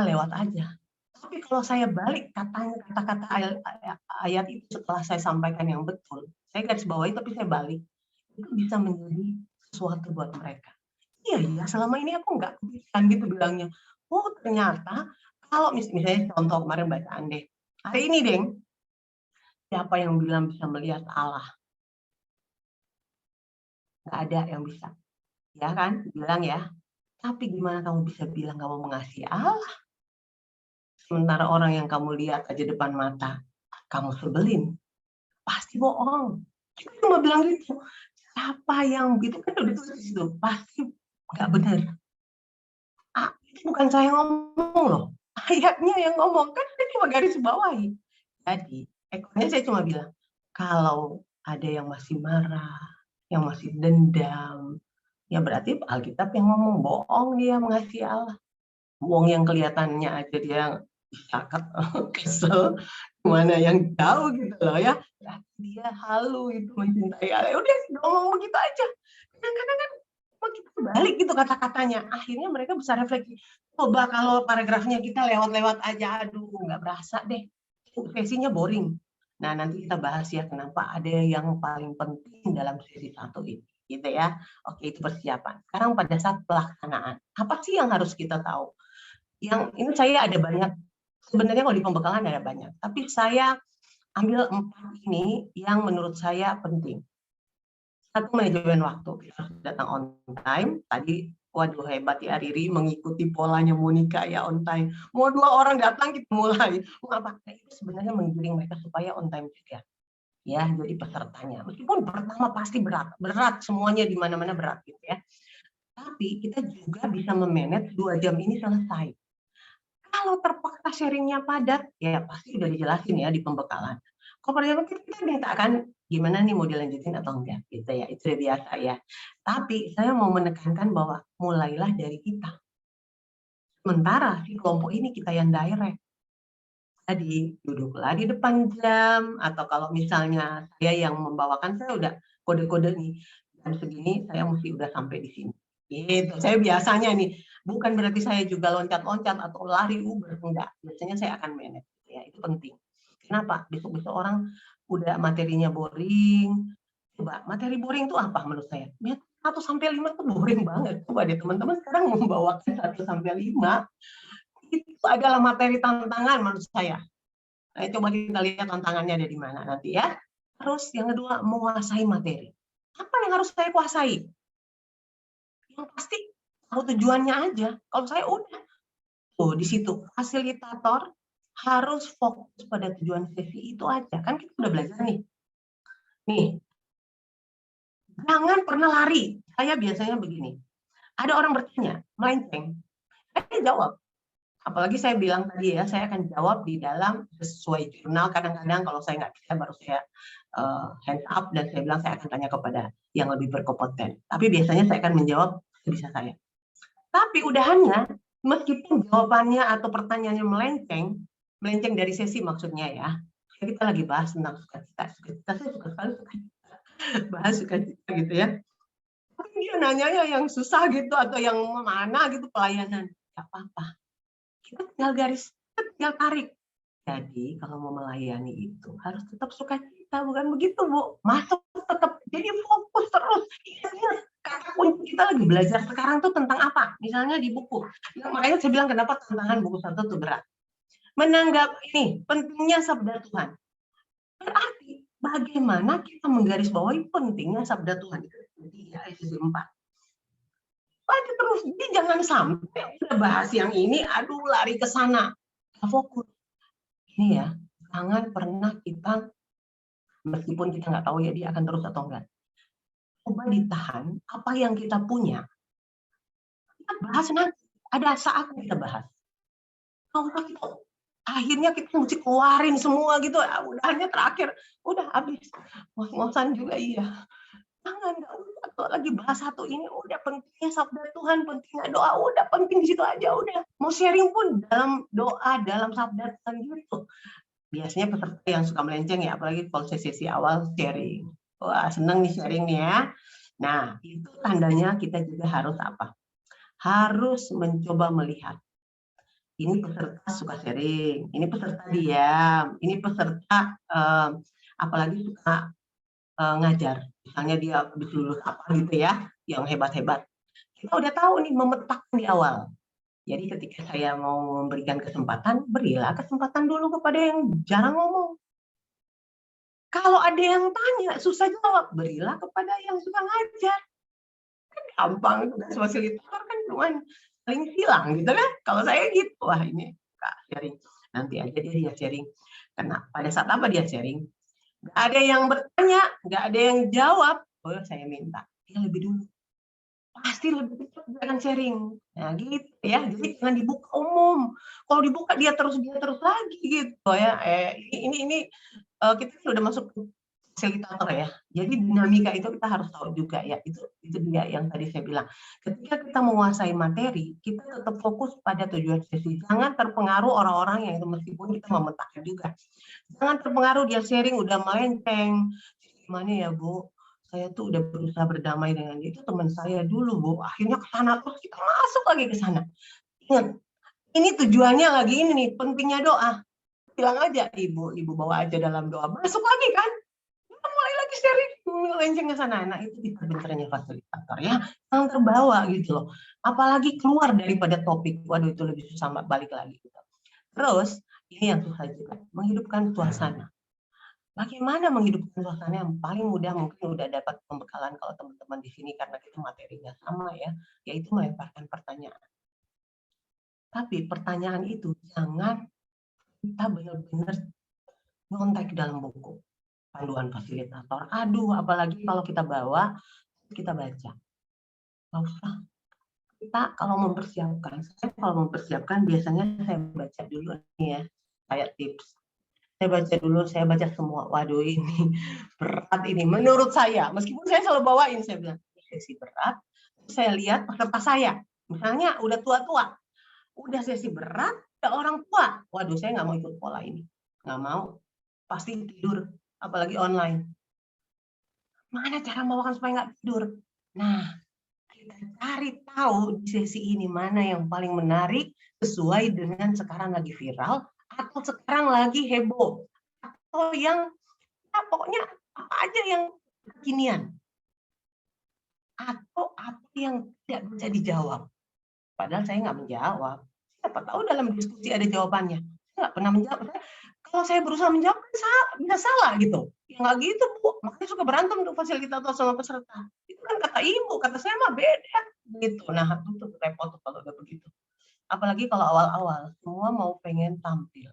lewat aja. Tapi kalau saya balik kata-kata ayat itu setelah saya sampaikan yang betul, saya garis bawahi tapi saya balik, itu bisa menjadi sesuatu buat mereka. Iya ya, selama ini aku nggak kepikiran gitu bilangnya. Oh ternyata kalau misalnya contoh kemarin bacaan deh, hari ini Deng, siapa yang bilang bisa melihat Allah? Nggak ada yang bisa, ya kan? Bilang ya. Tapi gimana kamu bisa bilang kamu mengasihi Allah? Sementara orang yang kamu lihat aja depan mata, kamu sebelin, pasti bohong. Kita cuma bilang gitu. Siapa yang gitu kan udah ditulis di situ, pasti nggak benar. Itu bukan saya ngomong loh, ayatnya yang ngomong kan saya cuma garis bawahi. Jadi ekornya saya cuma bilang, kalau ada yang masih marah, yang masih dendam, ya berarti Alkitab yang ngomong, bohong dia mengasihi Allah. Wong yang kelihatannya aja dia cakep, kesel, mana yang tahu gitu loh ya. Dia halu itu mencintai Allah. Udah ngomong begitu aja. Kadang-kadang kan kita balik gitu kata-katanya. Akhirnya mereka bisa refleksi. Coba kalau paragrafnya kita lewat-lewat aja, aduh nggak berasa deh. Sesinya boring. Nah nanti kita bahas ya kenapa ada yang paling penting dalam sesi 1 ini. Gitu ya. Oke, itu persiapan. Sekarang pada saat pelaksanaan, apa sih yang harus kita tahu? Yang ini saya ada banyak, sebenarnya kalau di pembekalan ada banyak, tapi saya ambil 4 ini yang menurut saya penting. 1, manajemen waktu, kita harus datang on time. Tadi, waduh hebat ya Riri mengikuti polanya Monica ya on time. Mau 2 orang datang kita mulai. Mau apa? Nah, itu sebenarnya menggiring mereka supaya on time juga. Ya, jadi pesertanya. Meskipun pertama pasti berat semuanya di mana-mana berat gitu ya. Tapi kita juga bisa memanage 2 jam ini selesai. Kalau terpaksa sharingnya padat, ya pasti udah dijelasin ya di pembekalan. Kalau pada kita minta kan gimana nih mau dilanjutin atau enggak, gitu ya. Itu udah biasa ya. Tapi saya mau menekankan bahwa mulailah dari kita. Sementara di kelompok ini kita yang direct. Tadi duduklah di depan jam, atau kalau misalnya saya yang membawakan, saya udah kode-kode nih. Jam segini saya mesti udah sampai di sini. Gitu. Saya biasanya nih, bukan berarti saya juga loncat-loncat atau lari Uber, enggak. Biasanya saya akan manage, ya itu penting. Kenapa? Besok-besok orang udah materinya boring. Coba materi boring itu apa menurut saya? 1 sampai 5 itu boring banget. Coba deh teman-teman sekarang membawakan 1 sampai 5 itu adalah materi tantangan menurut saya. Nah, coba kita lihat tantangannya ada di mana nanti ya. Terus yang kedua, menguasai materi. Apa yang harus saya kuasai? Yang pasti tahu tujuannya aja. Kalau saya udah tuh di situ fasilitator harus fokus pada tujuan sesi itu aja. Kan kita udah belajar nih. Nih, jangan pernah lari. Saya biasanya begini. Ada orang bertanya, melenceng. Saya jawab. Apalagi saya bilang tadi ya, saya akan jawab di dalam sesuai jurnal. Kadang-kadang kalau saya nggak bisa, baru saya hands up dan saya bilang saya akan tanya kepada yang lebih berkompeten. Tapi biasanya saya akan menjawab sebisa saya. Tapi udahannya, meskipun jawabannya atau pertanyaannya melenceng dari sesi maksudnya ya. Kita lagi bahas tentang sukacita. Saya suka sekali bahas sukacita gitu ya. Tapi dia nanyanya yang susah gitu atau yang mana gitu pelayanan. Gak apa-apa. Kita tinggal tarik. Jadi kalau mau melayani itu harus tetap sukacita, bukan begitu Bu? Masuk tetap, jadi fokus terus. Kata kunci kita lagi belajar sekarang tuh tentang apa? Misalnya di buku. Makanya saya bilang kenapa tantangan buku 1 itu berat. Menanggap ini pentingnya sabda Tuhan. Berarti bagaimana kita menggarisbawahi pentingnya sabda Tuhan itu di sesi 4. Baca terus, jadi jangan sampai udah bahas yang ini, aduh lari ke sana. Fokus. Ini ya, jangan pernah kita, meskipun kita nggak tahu ya dia akan terus atau enggak. Coba ditahan apa yang kita punya. Kita bahas nanti, ada saat kita bahas. Kalau kita akhirnya kita mesti keluarin semua gitu, udahannya terakhir, udah habis. Ngos-ngosan juga iya. Jangan, nggak usah kalau lagi bahas 1 ini, udah pentingnya sabda Tuhan, pentingnya doa, udah penting di situ aja, udah. Mau sharing pun dalam doa, dalam sabda Tuhan gitu. Biasanya peserta yang suka melenceng ya, apalagi kalau sesi awal sharing. Wah, seneng nih sharing nih ya. Nah, itu tandanya kita juga harus apa? Harus mencoba melihat. Ini peserta suka sharing, ini peserta diam, ini peserta apalagi suka ngajar. Misalnya dia habis lulus apa gitu ya, yang hebat-hebat. Kita udah tahu nih memetakan di awal. Jadi ketika saya mau memberikan kesempatan, berilah kesempatan dulu kepada yang jarang ngomong. Kalau ada yang tanya, susah jawab, berilah kepada yang suka ngajar. Kan gampang, tugas fasilitator kan cuma saling silang gitu kan. Kalau saya gitu, wah ini Kak sharing. Nanti aja dia sharing. Karena pada saat apa dia sharing? Nggak ada yang bertanya, nggak ada yang jawab. Oh, saya minta dia lebih dulu. Pasti lebih cepat dia akan sharing. Nah gitu ya. Jadi jangan dibuka umum. Kalau dibuka dia terus lagi gitu ya. Ini kita sudah masuk ke fasilitator ya. Jadi dinamika itu kita harus tahu juga ya. Itu dia yang tadi saya bilang. Ketika kita menguasai materi, kita tetap fokus pada tujuan sesi. Jangan terpengaruh orang-orang yang itu meskipun kita memetakan juga. Jangan terpengaruh dia sharing udah melenceng. Gimana ya Bu? Saya tuh udah berusaha berdamai dengan dia. Itu teman saya dulu Bu. Akhirnya ke sana terus kita masuk lagi ke sana. Ingat, ini tujuannya lagi ini nih, pentingnya doa. Bilang aja, ibu bawa aja dalam doa. Masuk lagi kan? Mulai lagi sharing melenceng ke sana. Nah itu pinter-pinternya fasilitator ya, yang terbawa gitu loh. Apalagi keluar daripada topik, waduh itu lebih susah balik lagi. Gitu. Terus ini yang susah juga, menghidupkan suasana. Bagaimana menghidupkan suasana yang paling mudah mungkin udah dapat pembekalan kalau teman-teman di sini karena kita materinya sama ya, yaitu melemparkan pertanyaan. Tapi pertanyaan itu jangan kita benar-benar nyontek dalam buku. Panduan fasilitator. Aduh, apalagi kalau kita bawa, kita baca. Nggak usah. Kita kalau mempersiapkan, biasanya saya baca dulu nih ya, kayak tips. Saya baca dulu, saya baca semua. Waduh ini berat ini, menurut saya. Meskipun saya selalu bawain, saya bilang, sesi berat. Saya lihat peserta saya, misalnya udah tua-tua. Udah sesi berat, ada orang tua. Waduh, saya nggak mau ikut pola ini. Nggak mau. Pasti tidur. Apalagi online. Mana cara membawakan supaya nggak tidur? Nah, kita cari tahu di sesi ini mana yang paling menarik sesuai dengan sekarang lagi viral atau sekarang lagi heboh atau yang pokoknya apa aja yang kekinian atau apa yang tidak bisa dijawab. Padahal saya nggak menjawab. Siapa tahu dalam diskusi ada jawabannya. Saya nggak pernah menjawab. Kalau saya berusaha menjawab, bisa salah gitu. Ya nggak gitu, Bu. Makanya suka berantem tuh fasilitator sama peserta. Itu kan kata ibu, kata saya mah beda. Gitu. Nah, itu repot tuh kalau udah begitu. Apalagi kalau awal-awal, semua mau pengen tampil.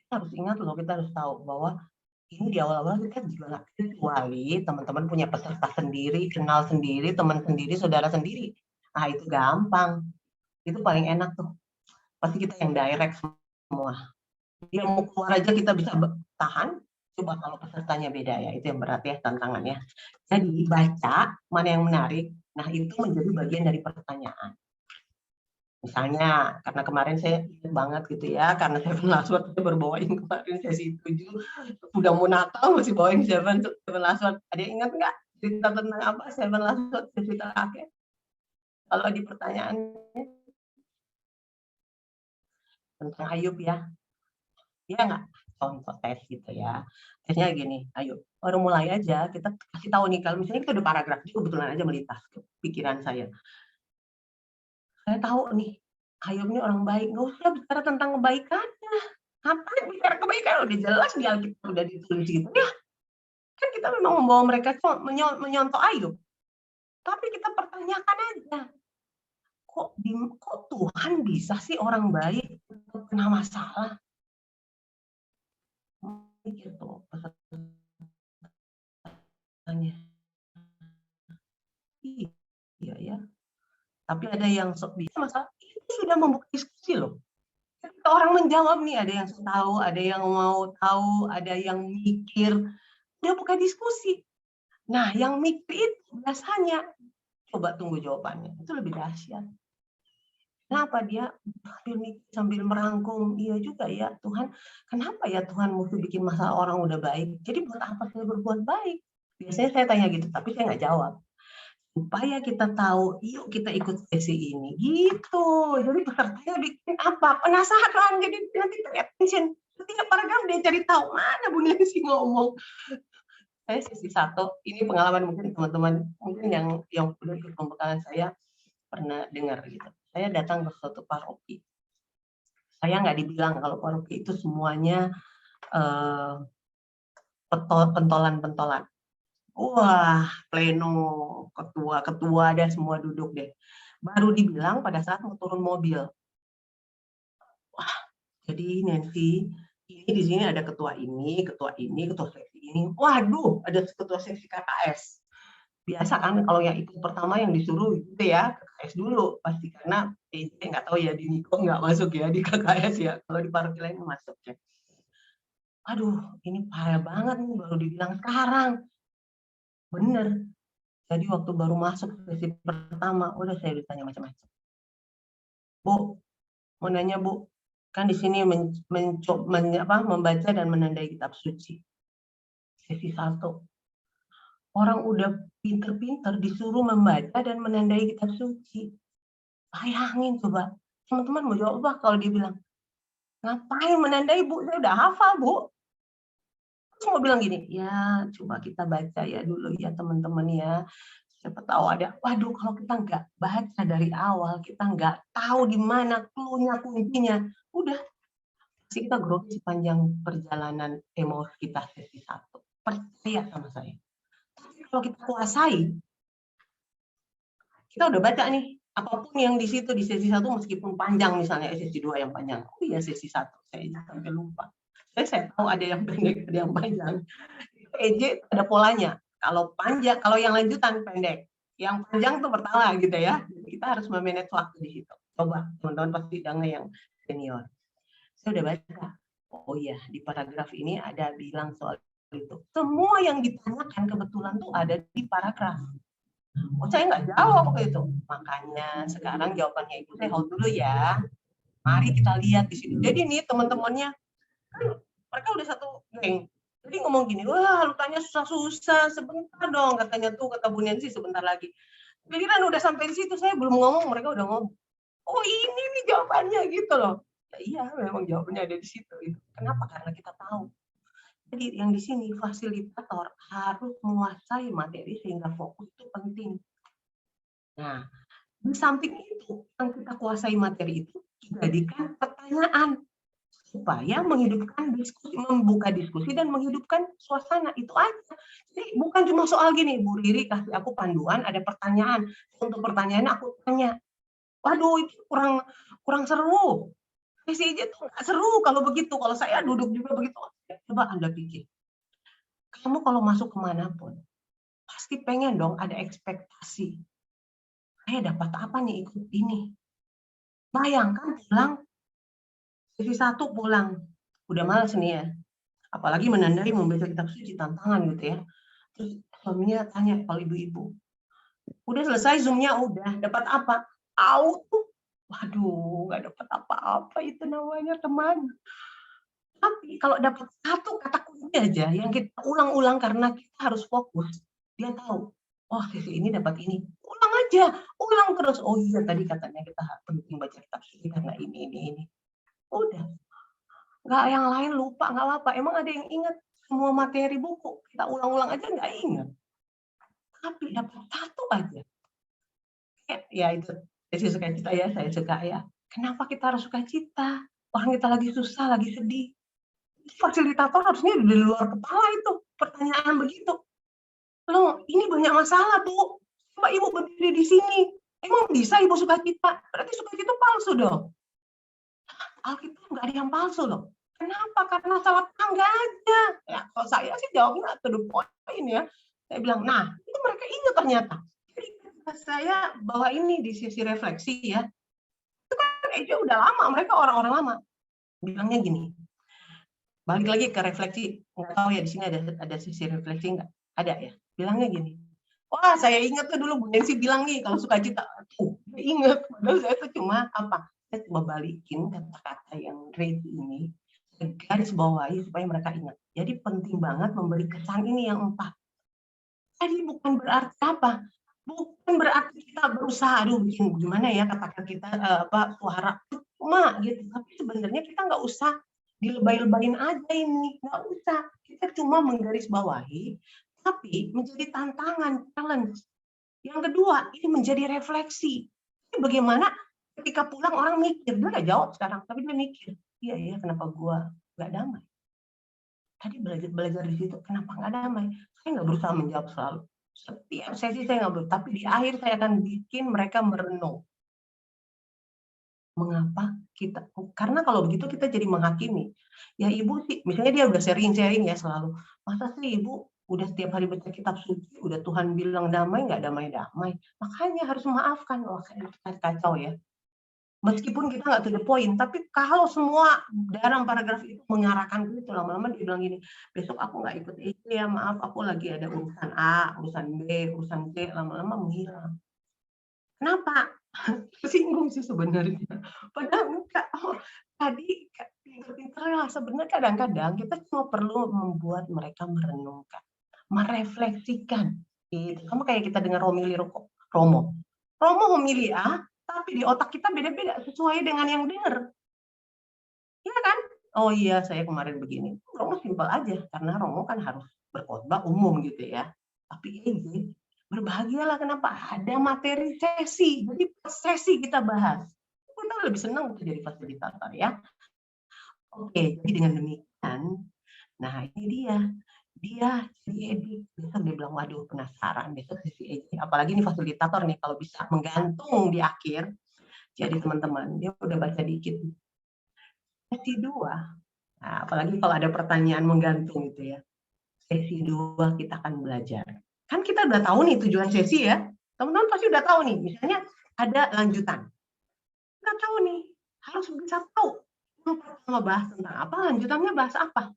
Kita harus ingat loh, kita harus tahu bahwa ini di awal-awal kita juga nggak kecuali teman-teman punya peserta sendiri, kenal sendiri, teman sendiri, saudara sendiri. Nah, itu gampang. Itu paling enak tuh. Pasti kita yang direct semua. Dia mau keluar aja kita bisa tahan. Coba kalau pesertanya beda ya, itu yang berat ya tantangannya. Jadi baca mana yang menarik. Nah itu menjadi bagian dari pertanyaan. Misalnya karena kemarin saya ingat banget gitu ya, karena Seven Last Word saya berbawain kemarin sesi 7, udah mau Natal masih bawain Seven Last Word. Ada yang ingat nggak cerita tentang apa Seven Last Word sesi terakhir? Kalau di pertanyaannya tentang Ayub ya. Iya nggak? Contoh tes gitu ya. Tesnya gini, ayo, baru mulai aja, kita kasih tahu nih, kalau misalnya kita udah paragraf, ini kebetulan aja melintas ke pikiran saya. Saya tahu nih, Ayub ini orang baik, nggak usah bicara tentang kebaikannya. Ngapain bicara kebaikan? Udah jelas di Alkitab udah ditulis gitu ya. Kan kita memang membawa mereka menyontoh Ayub. Tapi kita pertanyakan aja, kok Tuhan bisa sih orang baik kena masalah? Gitu pesertanya. Iya ya. Tapi ada yang bisa masalah itu sudah membuka diskusi loh. Ketika orang menjawab nih, ada yang tahu, ada yang mau tahu, ada yang mikir, dia buka diskusi. Nah, yang mikir itu biasanya coba tunggu jawabannya. Itu lebih dahsyat. Kenapa dia sambil merangkum? Iya juga ya Tuhan. Kenapa ya Tuhan mesti bikin masalah orang udah baik? Jadi buat apa saya berbuat baik? Biasanya saya tanya gitu, tapi saya nggak jawab. supaya kita tahu, yuk kita ikut sesi ini, gitu. Jadi pesertanya bikin apa? Penasaran, jadi nanti pay attention. Setiap paragraf dia cari tahu, mana Bu Nancy ngomong. Saya sesi 1, ini pengalaman mungkin teman-teman mungkin yang udah ikut pembekalan saya pernah dengar gitu. Saya datang ke suatu paroki. Saya nggak dibilang kalau paroki itu semuanya pentolan-pentolan. Wah, pleno, ketua ada semua duduk deh. Baru dibilang pada saat mau turun mobil. Wah, jadi Nancy, ini di sini ada ketua seksi ini. Waduh, ada ketua seksi KKS. Biasa kan kalau yang ikut pertama yang disuruh gitu ya, KKS dulu pasti, karena nggak tahu ya di Niko nggak masuk ya di KKS ya. Kalau di paroki lain masuk ya. Aduh, ini parah banget nih, baru dibilang sekarang. Bener. Jadi waktu baru masuk sesi pertama, udah saya ditanya macam-macam. Bu, mau nanya Bu, kan di sini membaca dan menandai kitab suci. Sesi 1. Orang udah pinter-pinter disuruh membaca dan menandai kitab suci. Bayangin coba, teman-teman mau jawab apa kalau dia bilang, ngapain menandai Bu, saya udah hafal Bu. Terus mau bilang gini, ya coba kita baca ya dulu ya teman-teman ya. Siapa tahu ada, waduh kalau kita nggak baca dari awal, kita nggak tahu di mana clue-nya, kuncinya, udah pasti kita grogi sepanjang perjalanan Emmaus kita sesi 1. Percaya sama saya. Tapi kalau kita kuasai, kita udah baca nih, apapun yang di situ di sesi 1 meskipun panjang misalnya, sesi 2 yang panjang. Oh iya sesi 1, saya sampai lupa. Saya tahu ada yang pendek, ada yang panjang. EJ ada polanya. Kalau panjang, kalau yang lanjutan pendek, yang panjang tuh pertama gitu ya. Kita harus memanage waktu di situ. Coba teman-teman pasti dengar yang senior. Saya udah baca. Oh iya, di paragraf ini ada bilang soal itu. Semua yang ditanyakan kebetulan tuh ada di paragraf. Oh saya nggak jawab waktu itu. Makanya sekarang jawabannya Ibu saya hold dulu ya. Mari kita lihat di sini. Jadi nih teman-temannya, kan mereka udah satu geng. Jadi ngomong gini, wah lu tanya susah-susah, sebentar dong katanya tuh, kata Bu Nancy sebentar lagi. Pikiran udah sampai di situ, saya belum ngomong, mereka udah ngomong. Oh ini nih jawabannya gitu loh. Ya, iya memang jawabannya ada di situ. Kenapa? Karena kita tahu. Jadi yang di sini fasilitator harus menguasai materi sehingga fokus itu penting. Nah, di samping itu yang kita kuasai materi itu jadikan pertanyaan supaya menghidupkan diskusi, membuka diskusi dan menghidupkan suasana, itu aja. Jadi bukan cuma soal gini, Bu Riri kasih aku panduan, ada pertanyaan, untuk pertanyaan aku tanya, waduh itu kurang seru. Sesi aja tuh nggak seru kalau begitu, kalau saya duduk juga begitu. Coba Anda pikir, kamu kalau masuk kemanapun, pasti pengen dong ada ekspektasi. Saya dapat apa nih ikut ini? Bayangkan pulang, sesi 1 pulang, udah malas nih ya. Apalagi menandai membaca kitab suci, tantangan gitu ya. Terus suaminya tanya kalau ibu-ibu, udah selesai Zoom-nya, udah dapat apa? Auto. Waduh, nggak dapat apa-apa itu namanya teman. Tapi kalau dapat satu kata kunci aja yang kita ulang-ulang karena kita harus fokus, dia tahu, oh sesi ini dapat ini. Ulang aja, ulang terus. Oh iya tadi katanya kita penting baca kitab suci karena ini. Udah. Nggak yang lain lupa, nggak apa-apa. Emang ada yang ingat semua materi buku? Kita ulang-ulang aja nggak ingat. Tapi dapat satu aja. Ya itu, saya suka cita ya, saya suka ya. Kenapa kita harus suka cita? Orang kita lagi susah, lagi sedih. Fasilitator harusnya di luar kepala itu, pertanyaan begitu. Loh, ini banyak masalah, Bu. Coba Ibu berdiri di sini. Emang bisa Ibu suka cita? Berarti suka cita palsu dong. Alkitab nggak ada yang palsu loh. Kenapa? Karena salah tangga aja. Ya, kalau saya sih jawabnya to the point ya. Saya bilang, nah itu mereka ingat ternyata. Jadi saya bawa ini di sesi refleksi ya. Itu kan aja udah lama, mereka orang-orang lama. Bilangnya gini, balik lagi ke refleksi. Nggak tahu ya di sini ada sesi refleksi nggak? Ada ya. Bilangnya gini, wah saya ingat tuh dulu Bu Nancy bilang nih kalau suka cita. Tuh, ingat. Padahal saya tuh cuma apa? Saya coba balikin kata-kata yang read ini, garis bawahi supaya mereka ingat. Jadi penting banget memberi kesan ini yang 4. Jadi bukan berarti apa? Bukan usah aduh bikin gimana ya kata kita suara cuma gitu, tapi sebenarnya kita nggak usah dilebay-lebayin aja ini, nggak usah, kita cuma menggarisbawahi, tapi menjadi tantangan, challenge. Yang kedua, ini menjadi refleksi. Ini bagaimana ketika pulang orang mikir, dia nggak jawab sekarang, tapi dia mikir, iya ya kenapa gua nggak damai? Tadi belajar di situ, kenapa nggak damai? Saya nggak berusaha menjawab selalu. Setiap sesi saya nggak berusaha, tapi di akhir saya akan bikin mereka merenung. Mengapa kita? Karena kalau begitu kita jadi menghakimi. Ya ibu sih, misalnya dia udah sharing-sharing ya selalu. Masa sih ibu udah setiap hari baca kitab suci, udah Tuhan bilang damai, nggak damai-damai. Makanya harus memaafkan. Wah, kacau ya. Meskipun kita nggak to the point, tapi kalau semua dalam paragraf itu mengarahkan ke itu, lama-lama dia bilang gini, besok aku nggak ikut EC ya, maaf aku lagi ada urusan A, urusan B, urusan C, lama-lama menghilang. Kenapa? Tersinggung sih sebenarnya. Padahal enggak. Oh, tadi pinter-pinter lah. Sebenarnya kadang-kadang kita cuma perlu membuat mereka merenungkan, merefleksikan. Gitu. Sama kayak kita dengar homili Romo. Romo homili A, tapi di otak kita beda-beda sesuai dengan yang dengar. Iya kan? Oh iya, saya kemarin begini. Romo simpel aja, karena Romo kan harus berkhotbah umum gitu ya. Tapi ini berbahagialah kenapa ada materi sesi. Jadi sesi kita bahas. Kita lebih senang untuk jadi fasilitator ya. Oke, jadi dengan demikian, nah ini dia jadi edit. Besok dia bilang, waduh penasaran besok sesi edit. Apalagi ini fasilitator nih kalau bisa menggantung di akhir. Jadi teman-teman, dia udah baca dikit. Sesi 2, nah, apalagi kalau ada pertanyaan menggantung gitu ya. Sesi 2 kita akan belajar. Kan kita udah tahu nih tujuan sesi ya. Teman-teman pasti udah tahu nih, misalnya ada lanjutan. Kita tahu nih, harus bisa tahu. Yang pertama bahas tentang apa, lanjutannya bahas apa.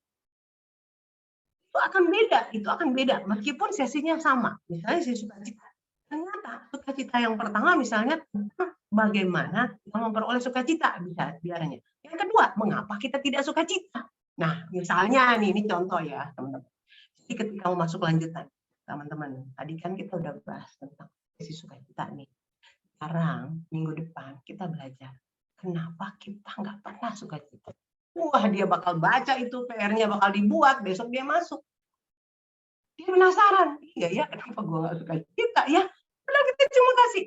Itu akan beda, meskipun sesinya sama. Misalnya sesi sukacita. Ternyata sukacita yang pertama misalnya tentang bagaimana kita memperoleh sukacita bisa biarnya. Yang kedua, mengapa kita tidak sukacita? Nah, misalnya nih, ini contoh ya, teman-teman. Jadi ketika mau masuk lanjutan, teman-teman, tadi kan kita udah bahas tentang sesi sukacita nih. Sekarang, minggu depan, kita belajar kenapa kita nggak pernah sukacita. Wah, dia bakal baca itu, PR-nya bakal dibuat, besok dia masuk. Dia penasaran, iya ya, kenapa gue nggak sukacita ya? Udah kita cuma kasih.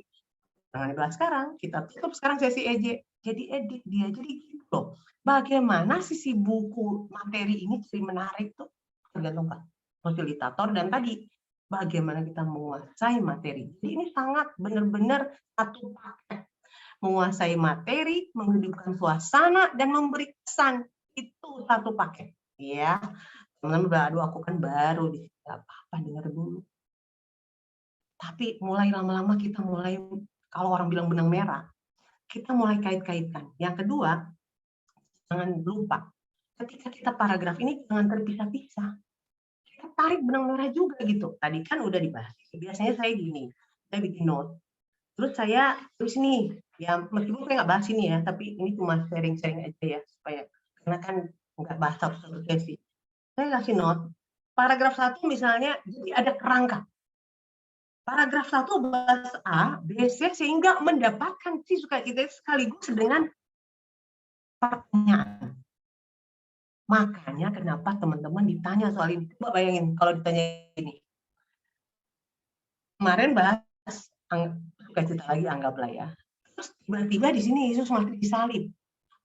Jangan dibahas sekarang, kita tutup sekarang sesi EJ. Jadi edit dia, jadi gitu loh. Bagaimana sisi buku materi ini jadi menarik tuh tergantung fasilitator dan tadi bagaimana kita menguasai materi. Jadi ini sangat benar-benar satu paket. Menguasai materi, menghidupkan suasana dan memberi kesan itu satu paket. Ya, teman-teman, aduh aku kan baru di sini, apa-apa dengar dulu. Tapi mulai lama-lama kita mulai, kalau orang bilang benang merah, kita mulai kait-kaitkan. Yang kedua, jangan lupa, ketika kita paragraf ini jangan terpisah-pisah. Kita tarik benang merah juga gitu. Tadi kan udah dibahas. Biasanya saya gini, saya bikin note. Terus saya tulis nih, ya meskipun saya nggak bahas ini ya, tapi ini cuma sharing-sharing aja ya, supaya karena kan nggak bahas satu sesi. Saya kasih note, paragraf 1 misalnya, jadi ada kerangka. Paragraf 1 bahas A, B, C, sehingga mendapatkan si sukacita sekaligus dengan pertanyaan. Makanya kenapa teman-teman ditanya soal ini. Coba bayangin kalau ditanya ini. Kemarin bahas sukacita lagi, anggaplah ya. Terus tiba-tiba di sini Yesus mati disalib.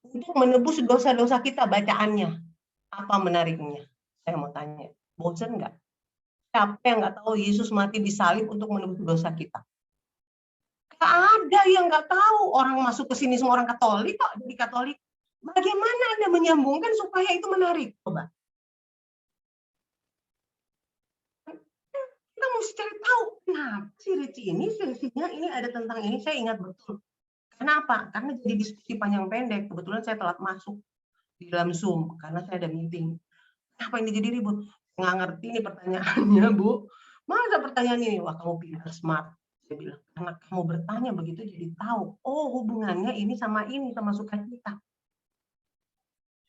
Untuk menebus dosa-dosa kita, bacaannya. Apa menariknya? Saya mau tanya. Bosan nggak? Siapa yang nggak tahu Yesus mati disalib untuk menebus dosa kita? Nggak ada yang nggak tahu. Orang masuk ke sini semua orang Katolik kok, jadi Katolik. Bagaimana Anda menyambungkan supaya itu menarik? Coba. Kita mesti cari tahu. Nah, si Ricci ini, sesinya ini ada tentang ini, saya ingat betul. Kenapa? Karena jadi diskusi panjang pendek. Kebetulan saya telat masuk di dalam Zoom, karena saya ada meeting. Kenapa ini jadi ribut? Nggak ngerti nih pertanyaannya, Bu. Masa pertanyaan ini? Wah, kamu pintar, smart. Saya bilang, karena kamu bertanya begitu jadi tahu. Oh, hubungannya ini, sama sukacita.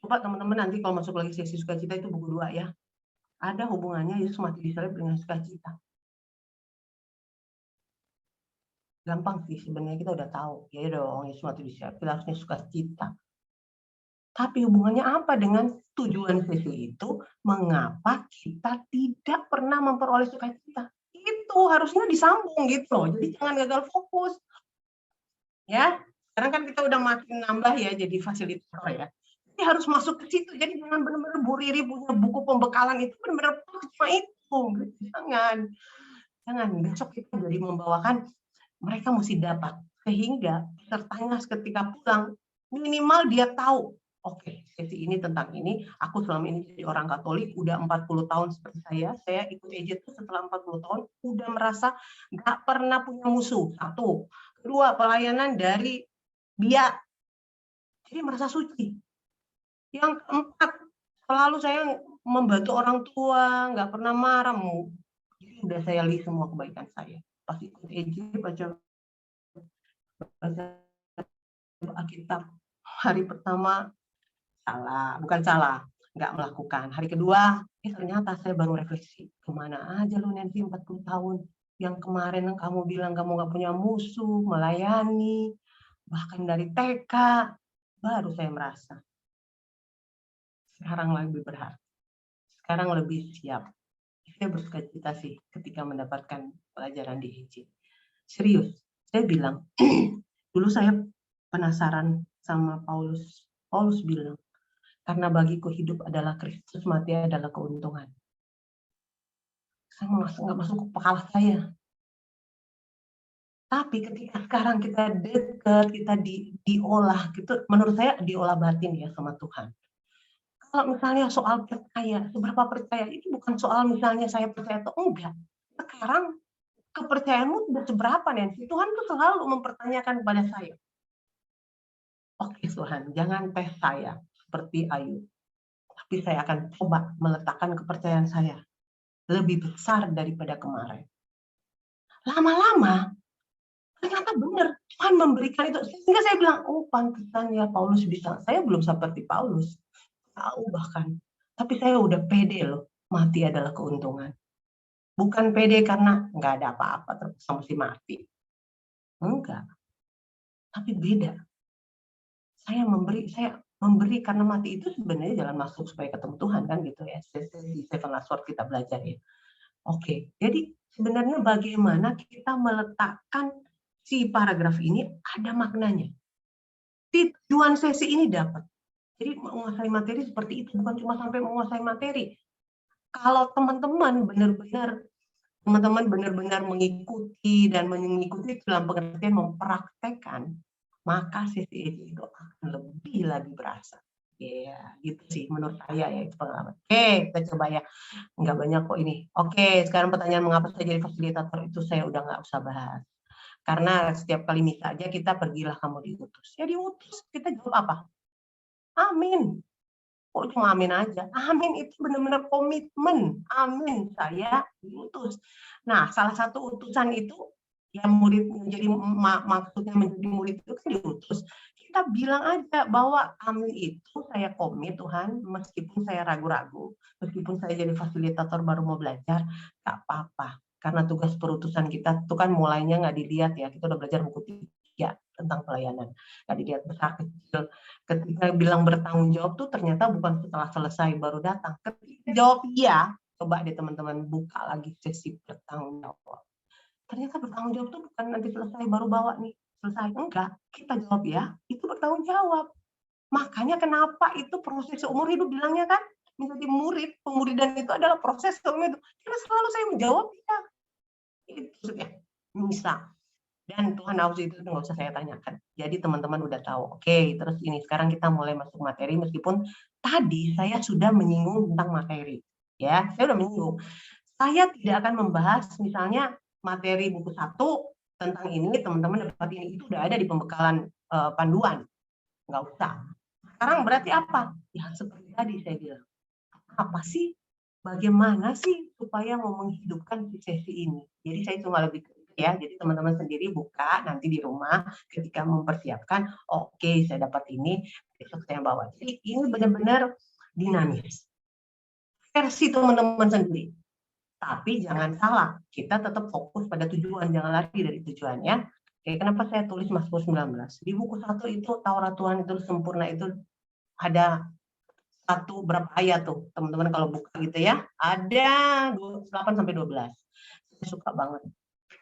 Coba teman-teman nanti kalau masuk lagi sesi sukacita itu buku 2 ya. Ada hubungannya Yesus mati disalib dengan sukacita. Gampang sih sebenarnya, kita udah tahu. Ya dong, Yesus mati di salib, kita harusnya sukacita. Tapi hubungannya apa dengan tujuan sesi itu? Mengapa kita tidak pernah memperoleh sukacita? Itu harusnya disambung gitu loh. Jadi jangan gagal fokus. Ya, sekarang kan kita udah makin nambah ya jadi fasilitator ya. Jadi harus masuk ke situ. Jadi jangan benar-benar Bu Riri punya buku pembekalan itu benar-benar cuma itu. Jangan. Besok kita jadi membawakan mereka mesti dapat. Sehingga pesertanya ketika pulang minimal dia tahu, oke, sesi ini tentang ini, aku selama ini jadi orang Katolik, udah 40 tahun seperti saya ikut EJ itu setelah 40 tahun, udah merasa nggak pernah punya musuh, satu. Kedua, pelayanan dari dia, jadi merasa suci. Yang keempat, selalu saya membantu orang tua, nggak pernah marah, jadi udah saya list semua kebaikan saya. Pas ikut EJ, baca Alkitab, hari pertama bukan salah, nggak melakukan. Hari kedua, ternyata saya baru refleksi, kemana aja lu Nancy 40 tahun, yang kemarin kamu bilang kamu nggak punya musuh, melayani, bahkan dari TK, baru saya merasa, sekarang lebih berharga, sekarang lebih siap. Saya bersukacita sih ketika mendapatkan pelajaran di EJ. Serius, saya bilang, dulu saya penasaran sama Paulus. Paulus bilang, karena bagiku hidup adalah Kristus, mati adalah keuntungan. Saya nggak masuk ke kepala saya. Tapi ketika sekarang kita dekat, kita diolah, gitu, menurut saya diolah batin ya sama Tuhan. Kalau misalnya soal percaya, seberapa percaya, itu bukan soal misalnya saya percaya atau enggak. Sekarang kepercayaanmu sudah seberapa, Nancy? Tuhan tuh selalu mempertanyakan kepada saya. Oke Tuhan, jangan tes saya seperti Ayub. Tapi saya akan coba meletakkan kepercayaan saya lebih besar daripada kemarin. Lama-lama, ternyata benar, Tuhan memberikan itu. Sehingga saya bilang, oh pantesan ya Paulus bisa. Saya belum seperti Paulus, tahu bahkan. Tapi saya udah pede loh, mati adalah keuntungan. Bukan pede karena nggak ada apa-apa, terus mesti mati. Enggak. Tapi beda. Saya memberi karena mati itu sebenarnya jalan masuk supaya ketemu Tuhan kan gitu ya. Di Seven Last Word kita belajar ya. Oke, jadi sebenarnya bagaimana kita meletakkan si paragraf ini ada maknanya. Tujuan sesi ini dapat. Jadi menguasai materi seperti itu, bukan cuma sampai menguasai materi. Kalau teman-teman benar-benar mengikuti dan mengikuti dalam pengertian mempraktekkan, maka sesi itu akan lebih lagi berasa. Ya, gitu sih menurut saya ya, itu pengalaman. Oke, kita coba ya. Nggak banyak kok ini. Oke, sekarang pertanyaan mengapa saya jadi fasilitator itu saya udah nggak usah bahas. Karena setiap kali misa aja kita pergilah kamu diutus. Ya diutus, kita jawab apa? Amin. Kok cuma amin aja? Amin itu benar-benar komitmen. Amin, saya diutus. Nah, salah satu utusan itu yang murid menjadi maksudnya menjadi murid itu kan diutus. Kita bilang aja bahwa amin itu saya komit Tuhan, meskipun saya ragu-ragu, meskipun saya jadi fasilitator baru mau belajar, nggak apa-apa. Karena tugas perutusan kita itu kan mulainya nggak dilihat ya, kita udah belajar buku 3 tentang pelayanan. Nggak dilihat besar kecil. Ketika bilang bertanggung jawab tuh ternyata bukan setelah selesai baru datang. Ketika jawab iya, coba deh teman-teman buka lagi sesi bertanggung jawab. Ternyata bertanggung jawab tuh bukan nanti selesai baru bawa nih. Selesai, enggak. Kita jawab ya, itu bertanggung jawab. Makanya kenapa itu proses seumur hidup bilangnya kan, menjadi murid, pemuridan itu adalah proses seumur hidup. Karena selalu saya menjawab ya. Itu ya, bisa. Dan Tuhan haus itu nggak usah saya tanyakan. Jadi teman-teman udah tahu. Oke, terus ini sekarang kita mulai masuk materi meskipun tadi saya sudah menyinggung tentang materi. Ya, saya udah menyinggung. Saya tidak akan membahas misalnya materi buku 1 tentang ini, teman-teman dapat ini, itu udah ada di pembekalan panduan. Nggak usah. Sekarang berarti apa? Ya seperti tadi saya bilang. Apa sih? Bagaimana sih supaya mau menghidupkan sesi ini? Jadi saya cuma lebih ya, jadi teman-teman sendiri buka nanti di rumah ketika mempersiapkan, oke, saya dapat ini, besok saya bawa. Jadi ini benar-benar dinamis. Versi teman-teman sendiri. Tapi jangan salah, kita tetap fokus pada tujuan, jangan lari dari tujuannya. Oke, kenapa saya tulis Mazmur 19? Di buku 1 itu Taurat Tuhan itu sempurna itu ada berapa ayat tuh, teman-teman kalau buka gitu ya. Ada 8 sampai 12. Saya suka banget.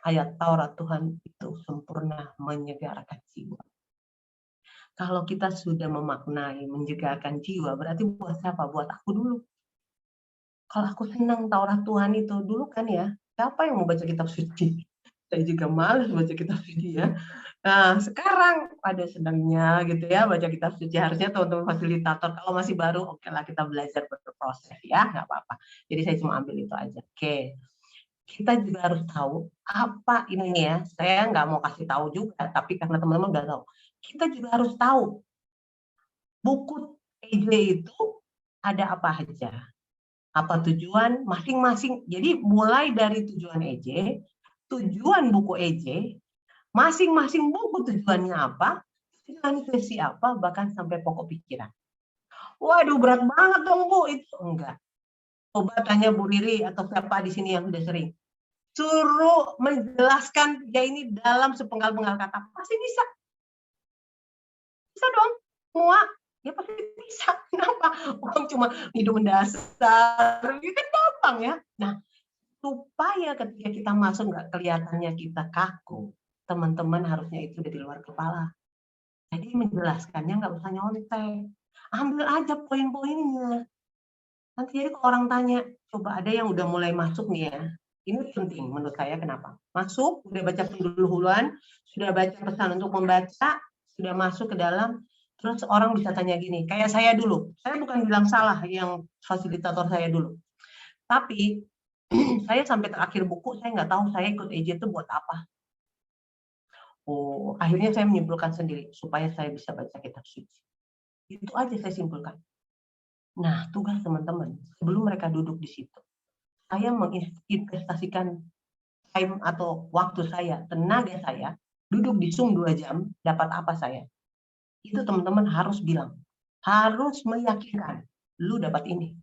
Ayat Taurat Tuhan itu sempurna menyegarkan jiwa. Kalau kita sudah memaknai menyegarkan jiwa, berarti buat siapa? Buat aku dulu. Kalau aku senang Taurat Tuhan itu dulu kan ya, siapa yang mau baca kitab suci? Saya juga malas baca kitab suci ya. Nah, sekarang ada senangnya gitu ya baca kitab suci. Harusnya teman-teman fasilitator kalau masih baru, oke lah kita belajar berproses ya, nggak apa-apa. Jadi saya cuma ambil itu aja. Oke. Kita juga harus tahu apa ini ya. Saya nggak mau kasih tahu juga, tapi karena teman-teman udah tahu. Kita juga harus tahu buku EJ itu ada apa aja. Apa tujuan masing-masing. Jadi mulai dari tujuan EJ, tujuan buku EJ, masing-masing buku tujuannya apa, tujuan sesi apa, bahkan sampai pokok pikiran. Waduh, berat banget dong Bu, itu enggak. Coba tanya Bu Riri atau siapa di sini yang sudah sering. Suruh menjelaskan ya ini dalam sepenggal-penggal kata, pasti bisa. Bisa dong, semua. Ya pasti bisa. Kenapa? Orang cuma hidup mendasar, itu kan gampang ya. Nah, supaya ketika kita masuk nggak kelihatannya kita kaku, teman-teman harusnya itu udah di luar kepala. Jadi menjelaskannya nggak usah nyontek. Ambil aja poin-poinnya. Nanti jadi kalau orang tanya, coba ada yang udah mulai masuk nih ya. Ini penting menurut saya, kenapa? Masuk, udah baca pendahuluan, sudah baca pesan untuk membaca, sudah masuk ke dalam, terus orang bisa tanya gini, kayak saya dulu. Saya bukan bilang salah yang fasilitator saya dulu. Tapi saya sampai terakhir buku, saya nggak tahu saya ikut EJ itu buat apa. Oh, akhirnya saya menyimpulkan sendiri supaya saya bisa baca kitab suci. Itu aja saya simpulkan. Nah, tugas teman-teman sebelum mereka duduk di situ, saya menginvestasikan time atau waktu saya, tenaga saya, duduk di Zoom 2 jam, dapat apa saya? Itu teman-teman harus bilang, harus meyakinkan, lu dapat ini.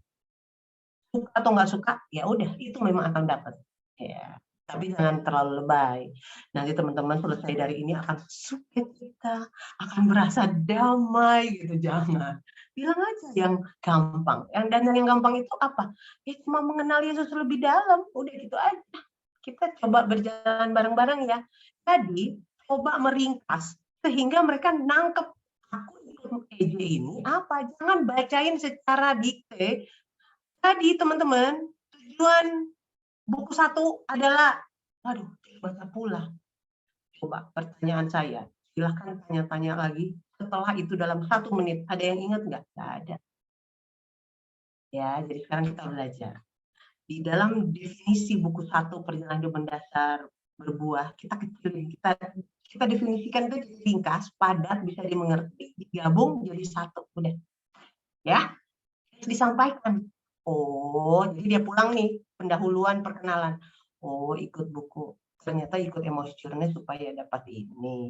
Suka atau nggak suka, ya udah, itu memang akan dapat. Ya. Tapi jangan terlalu lebay. Nanti teman-teman selesai dari ini akan sukacita, akan merasa damai gitu. Jangan. Bilang aja yang gampang. Dan yang gampang itu apa? Ya cuma mengenal Yesus lebih dalam. Udah gitu aja. Kita coba berjalan bareng-bareng ya. Jadi coba meringkas sehingga mereka nangkep aku ikut EJ ini apa. Jangan bacain secara dikte. Tadi teman-teman, tujuan buku 1 adalah, waduh, baca pula. Coba pertanyaan saya, silahkan tanya-tanya lagi. Setelah itu dalam 1 menit, ada yang ingat nggak? Nggak ada. Ya, jadi sekarang kita belajar. Di dalam definisi buku 1 perjalanan hidup mendasar berbuah, kita kecilin, kita definisikan itu ringkas, padat, bisa dimengerti, digabung jadi 1. Udah. Ya, disampaikan. Oh, jadi dia pulang nih, pendahuluan, perkenalan. Oh, ikut buku. Ternyata ikut emosi journey supaya dapat ini.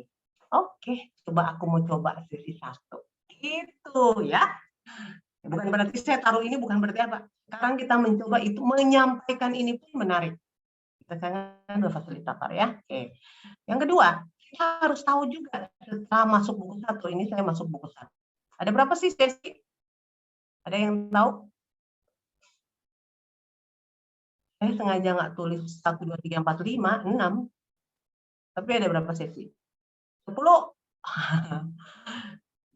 Oke, coba aku mau coba sesi 1. Gitu ya. Bukan berarti saya taruh ini, bukan berarti apa. Sekarang kita mencoba itu, menyampaikan ini pun menarik. Kita kan udah fasilitator ya. Oke. Yang kedua, kita harus tahu juga setelah masuk buku 1, ini saya masuk buku 1. Ada berapa sih sesi? Ada yang tahu? Saya sengaja nggak tulis 1, 2, 3, 4, 5, 6. Tapi ada berapa sesi? 10.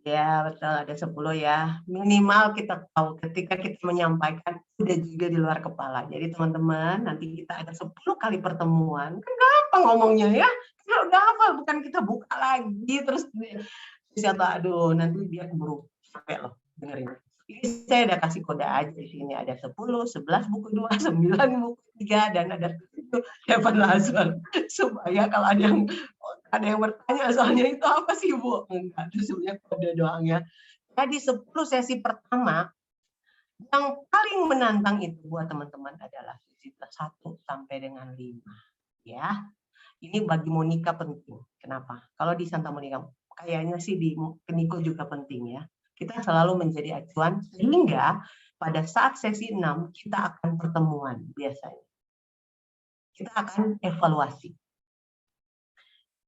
Ya, betul, ada 10 ya. Minimal kita tahu ketika kita menyampaikan, sudah juga di luar kepala. Jadi teman-teman, nanti kita ada 10 kali pertemuan. Kan gampang ngomongnya ya. Kita udah hafal, bukan kita buka lagi. Terus siapa, aduh, nanti dia keburu capek loh dengerin. Ini saya udah kasih kode aja di sini, ada 10, 11 buku 2, 9 buku 3, dan ada 7 dapat lazar. Supaya kalau ada yang bertanya, soalnya itu apa sih Bu? Enggak, itu sebenarnya kode doang ya. Jadi 10 sesi pertama, yang paling menantang itu buat teman-teman adalah sesi 1 sampai dengan 5. Ya, ini bagi Monica penting. Kenapa? Kalau di Santa Monica, kayaknya sih di Niko juga penting ya. Kita selalu menjadi acuan sehingga pada saat sesi 6 kita akan pertemuan biasanya. Kita akan evaluasi.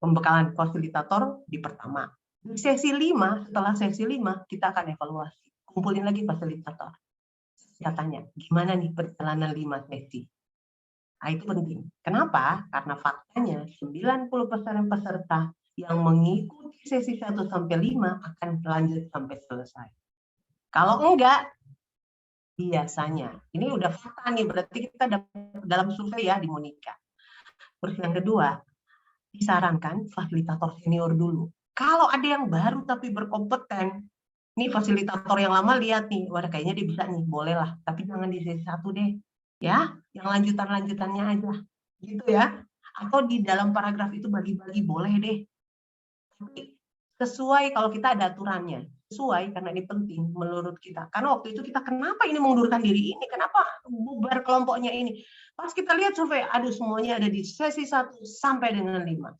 pembekalan fasilitator di pertama. Di sesi 5, setelah sesi 5, kita akan evaluasi. Kumpulin lagi fasilitator. Katanya, gimana nih perjalanan 5 sesi? Nah, itu penting. Kenapa? Karena faktanya 90% peserta yang mengikuti sesi 1 sampai 5 akan lanjut sampai selesai. Kalau enggak, biasanya, ini udah fakta nih, berarti kita dalam survei ya di Monika. Terus yang kedua, disarankan fasilitator senior dulu. Kalau ada yang baru tapi berkompeten, nih fasilitator yang lama lihat nih, wah kayaknya dia bisa nih, bolehlah. Tapi jangan di sesi 1 deh, ya, yang lanjutan-lanjutannya aja, gitu ya. Atau di dalam paragraf itu bagi-bagi boleh deh. Tapi sesuai kalau kita ada aturannya, sesuai karena ini penting menurut kita. Karena waktu itu kita kenapa ini mengundurkan diri ini, kenapa bubar kelompoknya ini. Pas kita lihat survei, aduh semuanya ada di sesi 1 sampai dengan 5.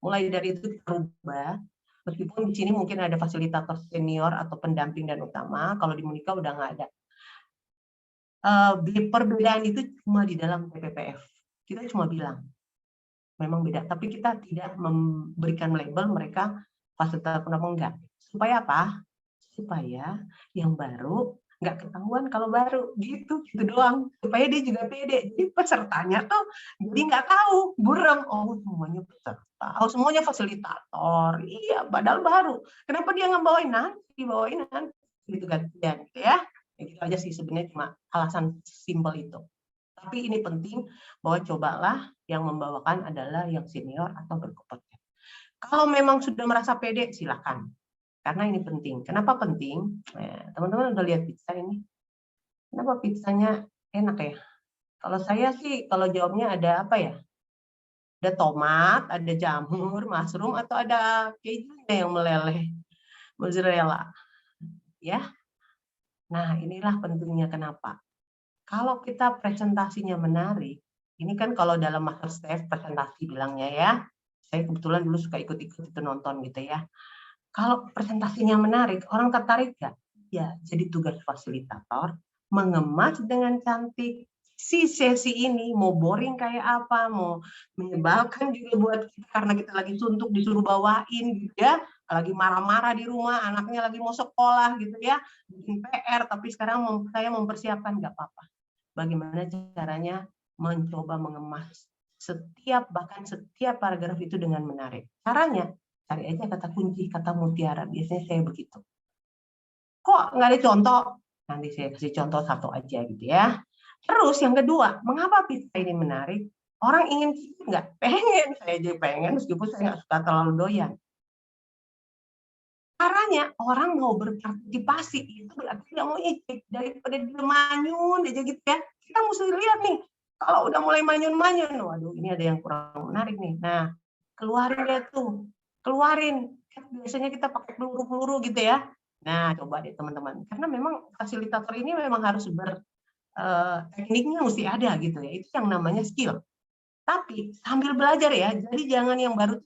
Mulai dari itu kita rubah, meskipun di sini mungkin ada fasilitator senior atau pendamping dan utama, kalau di Monika udah nggak ada. Perbedaan itu cuma di dalam PPPF. Kita cuma bilang, memang beda, tapi kita tidak memberikan label mereka fasilitator apa enggak. Supaya apa? Supaya yang baru nggak ketahuan kalau baru, gitu doang. Supaya dia juga pede. Jadi pesertanya tuh jadi nggak tahu, buram. Oh semuanya peserta, oh semuanya fasilitator. Iya, padahal baru. Kenapa dia nggak bawain nanti? Dibawain nanti. Gitu gantian, gitu ya. Ya gitu aja sih sebenarnya, cuma alasan simpel itu. Tapi ini penting bahwa cobalah yang membawakan adalah yang senior atau berkompeten. Kalau memang sudah merasa pede, silakan. Karena ini penting. Kenapa penting? Nah, teman-teman udah lihat pizza ini? Kenapa pizzanya enak ya? Kalau saya sih, kalau jawabnya ada apa ya? Ada tomat, ada jamur, mushroom, atau ada kejunya yang meleleh, mozzarella. Ya. Nah, inilah pentingnya kenapa. Kalau kita presentasinya menarik, ini kan kalau dalam MasterChef presentasi bilangnya ya, saya kebetulan dulu suka ikut-ikut itu nonton gitu ya. Kalau presentasinya menarik, orang tertarik nggak? Ya, jadi tugas fasilitator mengemas dengan cantik si sesi ini, mau boring kayak apa, mau menyebalkan juga buat kita karena kita lagi suntuk disuruh bawain gitu ya, lagi marah-marah di rumah, anaknya lagi mau sekolah gitu ya, bikin PR, tapi sekarang saya mempersiapkan, nggak apa-apa. Bagaimana caranya mencoba mengemas bahkan setiap paragraf itu dengan menarik. Caranya, cari aja kata kunci, kata mutiara. Biasanya saya begitu. Kok nggak ada contoh? Nanti saya kasih contoh satu aja gitu ya. Terus yang kedua, mengapa pizza ini menarik? Orang ingin nggak? Pengen. Saya aja pengen meskipun saya nggak suka terlalu doyan. Caranya orang mau berpartisipasi itu berarti nggak mau icip, daripada dia manyun aja gitu ya. Kita mesti lihat nih, kalau udah mulai manyun-manyun, waduh ini ada yang kurang menarik nih. Nah, keluarin deh tuh, keluarin. Biasanya kita pakai peluru-peluru gitu ya. Nah, coba deh teman-teman, karena memang fasilitator ini memang harus tekniknya mesti ada gitu ya. Itu yang namanya skill. Tapi sambil belajar ya, jadi jangan yang baru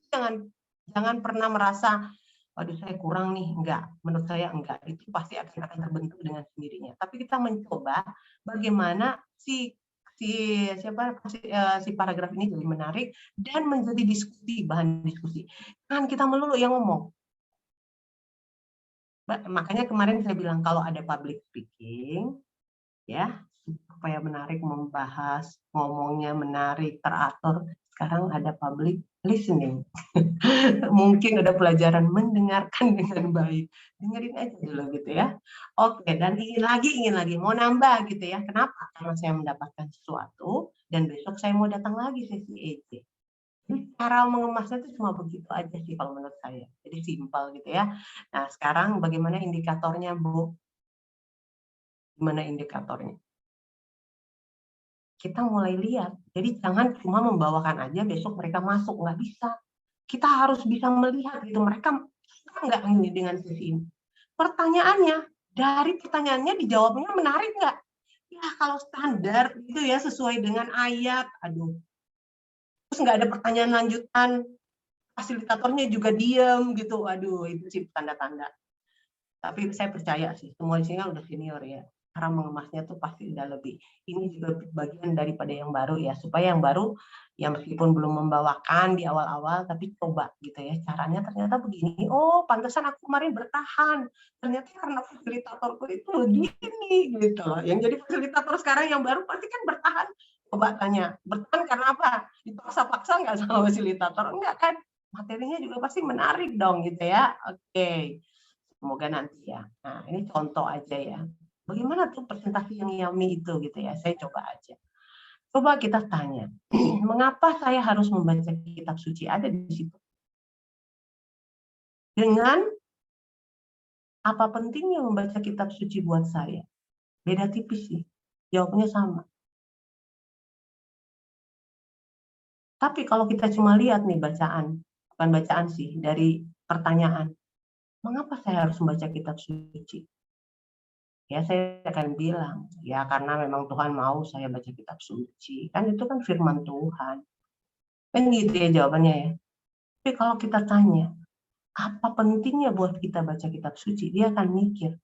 jangan pernah merasa waduh saya kurang nih, enggak, menurut saya enggak, itu pasti akan terbentuk dengan sendirinya. Tapi kita mencoba bagaimana si paragraf ini jadi menarik dan menjadi diskusi, bahan diskusi. Kan kita melulu yang ngomong. Makanya kemarin saya bilang kalau ada public speaking, ya supaya menarik membahas, ngomongnya menarik, teratur. Sekarang ada public listening. Mungkin ada pelajaran mendengarkan dengan baik. Dengerin aja dulu gitu ya. Oke, dan ingin lagi, mau nambah gitu ya. Kenapa? Karena saya mendapatkan sesuatu dan besok saya mau datang lagi sesi EJ. Jadi cara mengemasnya itu cuma begitu aja sih kalau menurut saya. Jadi simpel gitu ya. Nah, sekarang bagaimana indikatornya, Bu? Gimana indikatornya? Kita mulai lihat. Jadi jangan cuma membawakan aja besok mereka masuk, nggak bisa. Kita harus bisa melihat gitu mereka suka nggak ini dengan sesi ini. Pertanyaannya, dari pertanyaannya dijawabnya menarik nggak? Ya kalau standar gitu ya sesuai dengan ayat, aduh. Terus nggak ada pertanyaan lanjutan, fasilitatornya juga diem gitu, aduh itu sih tanda-tanda. Tapi saya percaya sih, semua di sini kan udah senior ya. cara mengemasnya tuh pasti udah lebih. Ini juga bagian daripada yang baru ya, supaya yang baru ya meskipun belum membawakan di awal-awal, tapi coba gitu ya, caranya ternyata begini. Oh, pantesan aku kemarin bertahan. Ternyata karena fasilitatorku itu begini gitu loh. Yang jadi fasilitator sekarang yang baru pasti kan bertahan. Coba tanya, bertahan karena apa? Dipaksa-paksa nggak sama fasilitator? Enggak kan? Materinya juga pasti menarik dong gitu ya. Oke. Semoga nanti ya. Nah, ini contoh aja ya. Bagaimana tuh presentasi yang yummy itu gitu ya. Saya coba aja. Coba kita tanya, mengapa saya harus membaca kitab suci? Ada di situ. Dengan apa pentingnya membaca kitab suci buat saya? Beda tipis sih. Jawabnya sama. Tapi kalau kita cuma lihat nih bacaan, bukan bacaan sih, dari pertanyaan, mengapa saya harus membaca kitab suci? Ya saya akan bilang, ya karena memang Tuhan mau saya baca kitab suci. Kan itu kan firman Tuhan. Kan gitu ya jawabannya ya. Tapi kalau kita tanya, apa pentingnya buat kita baca kitab suci? Dia akan mikir,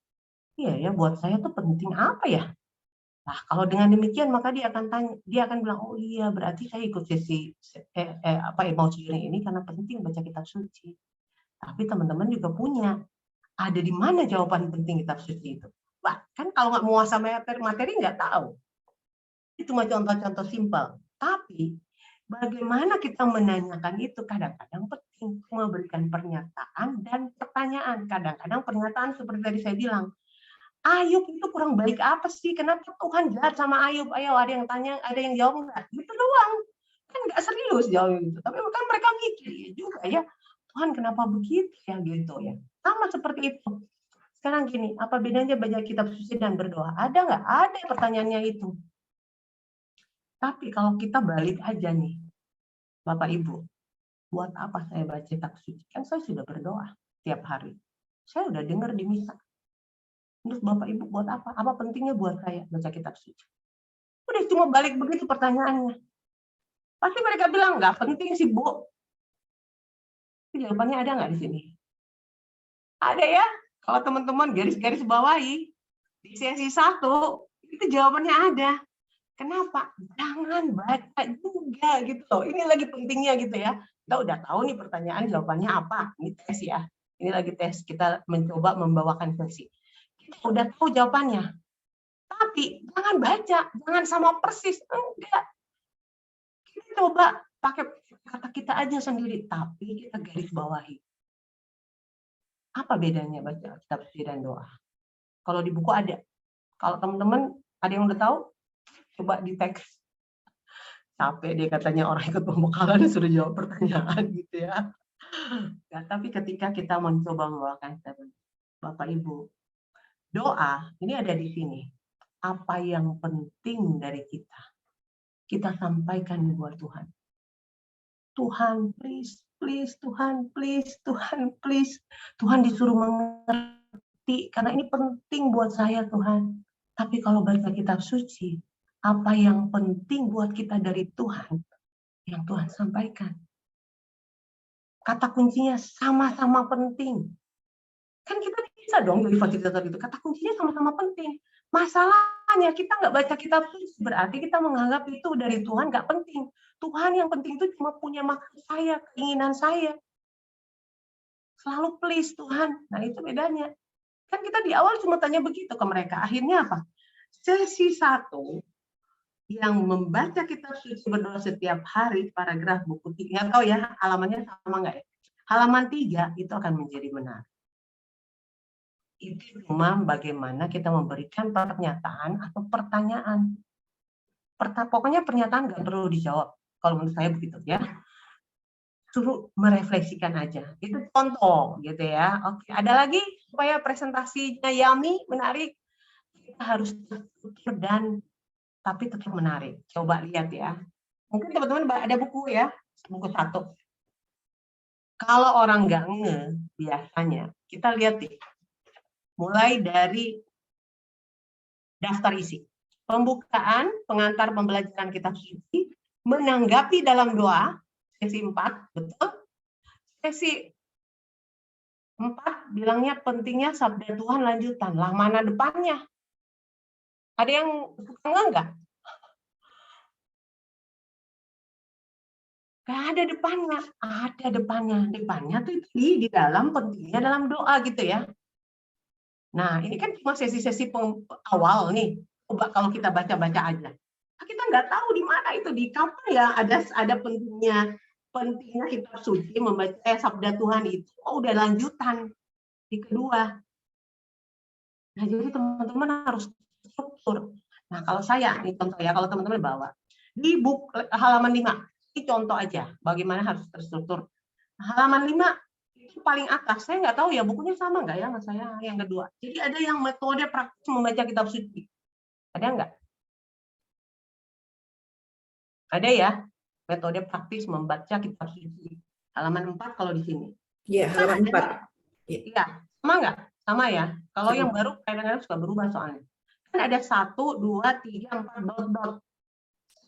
iya ya buat saya tuh penting apa ya? Nah kalau dengan demikian maka dia akan tanya, dia akan bilang, oh iya berarti saya ikut sesi emosi ini karena penting baca kitab suci. Tapi teman-teman juga punya, ada di mana jawaban penting kitab suci itu? Kan kalau nggak menguasai materi nggak tahu. Itu cuma contoh-contoh simpel. Tapi bagaimana kita menanyakan itu kadang-kadang penting. Memberikan pernyataan dan pertanyaan. Kadang-kadang pernyataan seperti tadi saya bilang, Ayub itu kurang baik apa sih? Kenapa Tuhan jahat sama Ayub? Ayo ada yang tanya, ada yang jawab nggak? Gitu doang. Kan nggak serius jawab gitu. Tapi kan mereka mikir ya juga ya. Tuhan kenapa begitu ya gitu ya. Sama seperti itu. Sekarang gini, apa bedanya baca kitab suci dan berdoa? Ada nggak? Ada pertanyaannya itu. Tapi kalau kita balik aja nih, Bapak Ibu, buat apa saya baca kitab suci? Kan saya sudah berdoa tiap hari. Saya udah dengar di misa. Terus Bapak Ibu buat apa? Apa pentingnya buat saya baca kitab suci? Udah cuma balik begitu pertanyaannya. Pasti mereka bilang, nggak penting sih, Bu. Jawabannya ada nggak di sini? Ada ya. Kalau teman-teman garis-garis bawahi, di sesi 1, itu jawabannya ada. Kenapa? Jangan baca juga gitu loh. Ini lagi pentingnya gitu ya. Kita udah tahu nih pertanyaan jawabannya apa. Ini tes ya. Ini lagi tes. Kita mencoba membawakan sesi. Kita udah tahu jawabannya. Tapi jangan baca. Jangan sama persis. Enggak. Kita coba pakai kata kita aja sendiri. Tapi kita garis bawahi. Apa bedanya baca kitab suci dan doa? Kalau di buku ada. Kalau teman-teman ada yang udah tahu, coba di teks. Capek dia katanya orang ikut pembekalan suruh jawab pertanyaan gitu ya. Nah, tapi ketika kita mencoba membawakan Bapak Ibu, doa ini ada di sini. Apa yang penting dari kita? Kita sampaikan buat Tuhan. Tuhan, please, please, Tuhan, please, Tuhan, please. Tuhan disuruh mengerti karena ini penting buat saya, Tuhan. Tapi kalau baca kitab suci, apa yang penting buat kita dari Tuhan yang Tuhan sampaikan. Kata kuncinya sama-sama penting. Kan kita bisa dong jadi fasilitator itu. Kata kuncinya sama-sama penting. Masalahnya kita nggak baca kitab suci, berarti kita menganggap itu dari Tuhan nggak penting. Tuhan yang penting itu cuma punya maksud saya, keinginan saya. Selalu please Tuhan. Nah itu bedanya. Kan kita di awal cuma tanya begitu ke mereka. Akhirnya apa? Sesi 1 yang membaca kitab suci berdoa setiap hari, paragraf buku 3, nggak tahu ya halamannya sama nggak ya? Halaman 3 itu akan menjadi menarik. Itu cuma bagaimana kita memberikan pernyataan atau pertanyaan. Pokoknya pernyataan nggak perlu dijawab. Kalau menurut saya begitu ya. Suruh merefleksikan aja. Itu contoh gitu ya. Oke, ada lagi supaya presentasinya yummy, menarik. Kita harus terstruktur dan tapi tetap menarik. Coba lihat ya. Mungkin teman-teman ada buku ya, buku 1. Kalau orang nggak nge, biasanya kita lihat nih. Mulai dari daftar isi. Pembukaan, pengantar pembelajaran kitab suci, menanggapi dalam doa, sesi 4, betul? Sesi 4 bilangnya pentingnya sabda Tuhan lanjutan. Lah mana depannya? Ada yang suka enggak? Gak ada depannya. Ada depannya. Depannya tuh di dalam pentingnya dalam doa gitu ya. Nah, ini kan cuma sesi-sesi awal nih. Coba kalau kita baca-baca aja. Kita nggak tahu di mana itu, di kapan ya ada pentingnya kitab suci membaca sabda Tuhan itu. Oh, udah lanjutan di kedua. Nah, jadi teman-teman harus struktur. Nah, kalau saya, ini contoh ya, kalau teman-teman bawa di buku halaman 5, ini contoh aja bagaimana harus terstruktur. Halaman 5 itu paling atas, saya nggak tahu ya bukunya sama nggak ya sama saya yang kedua. Jadi ada yang metode praktis membaca kitab suci. Ada nggak? Ada ya, metode praktis membaca kitab suci. Halaman 4 kalau di sini. Iya, halaman 4. Iya, sama nggak? Sama ya. Kalau yang baru kadang-kadang suka berubah soalnya. Kan ada 1, 2, 3, 4 dot-dot.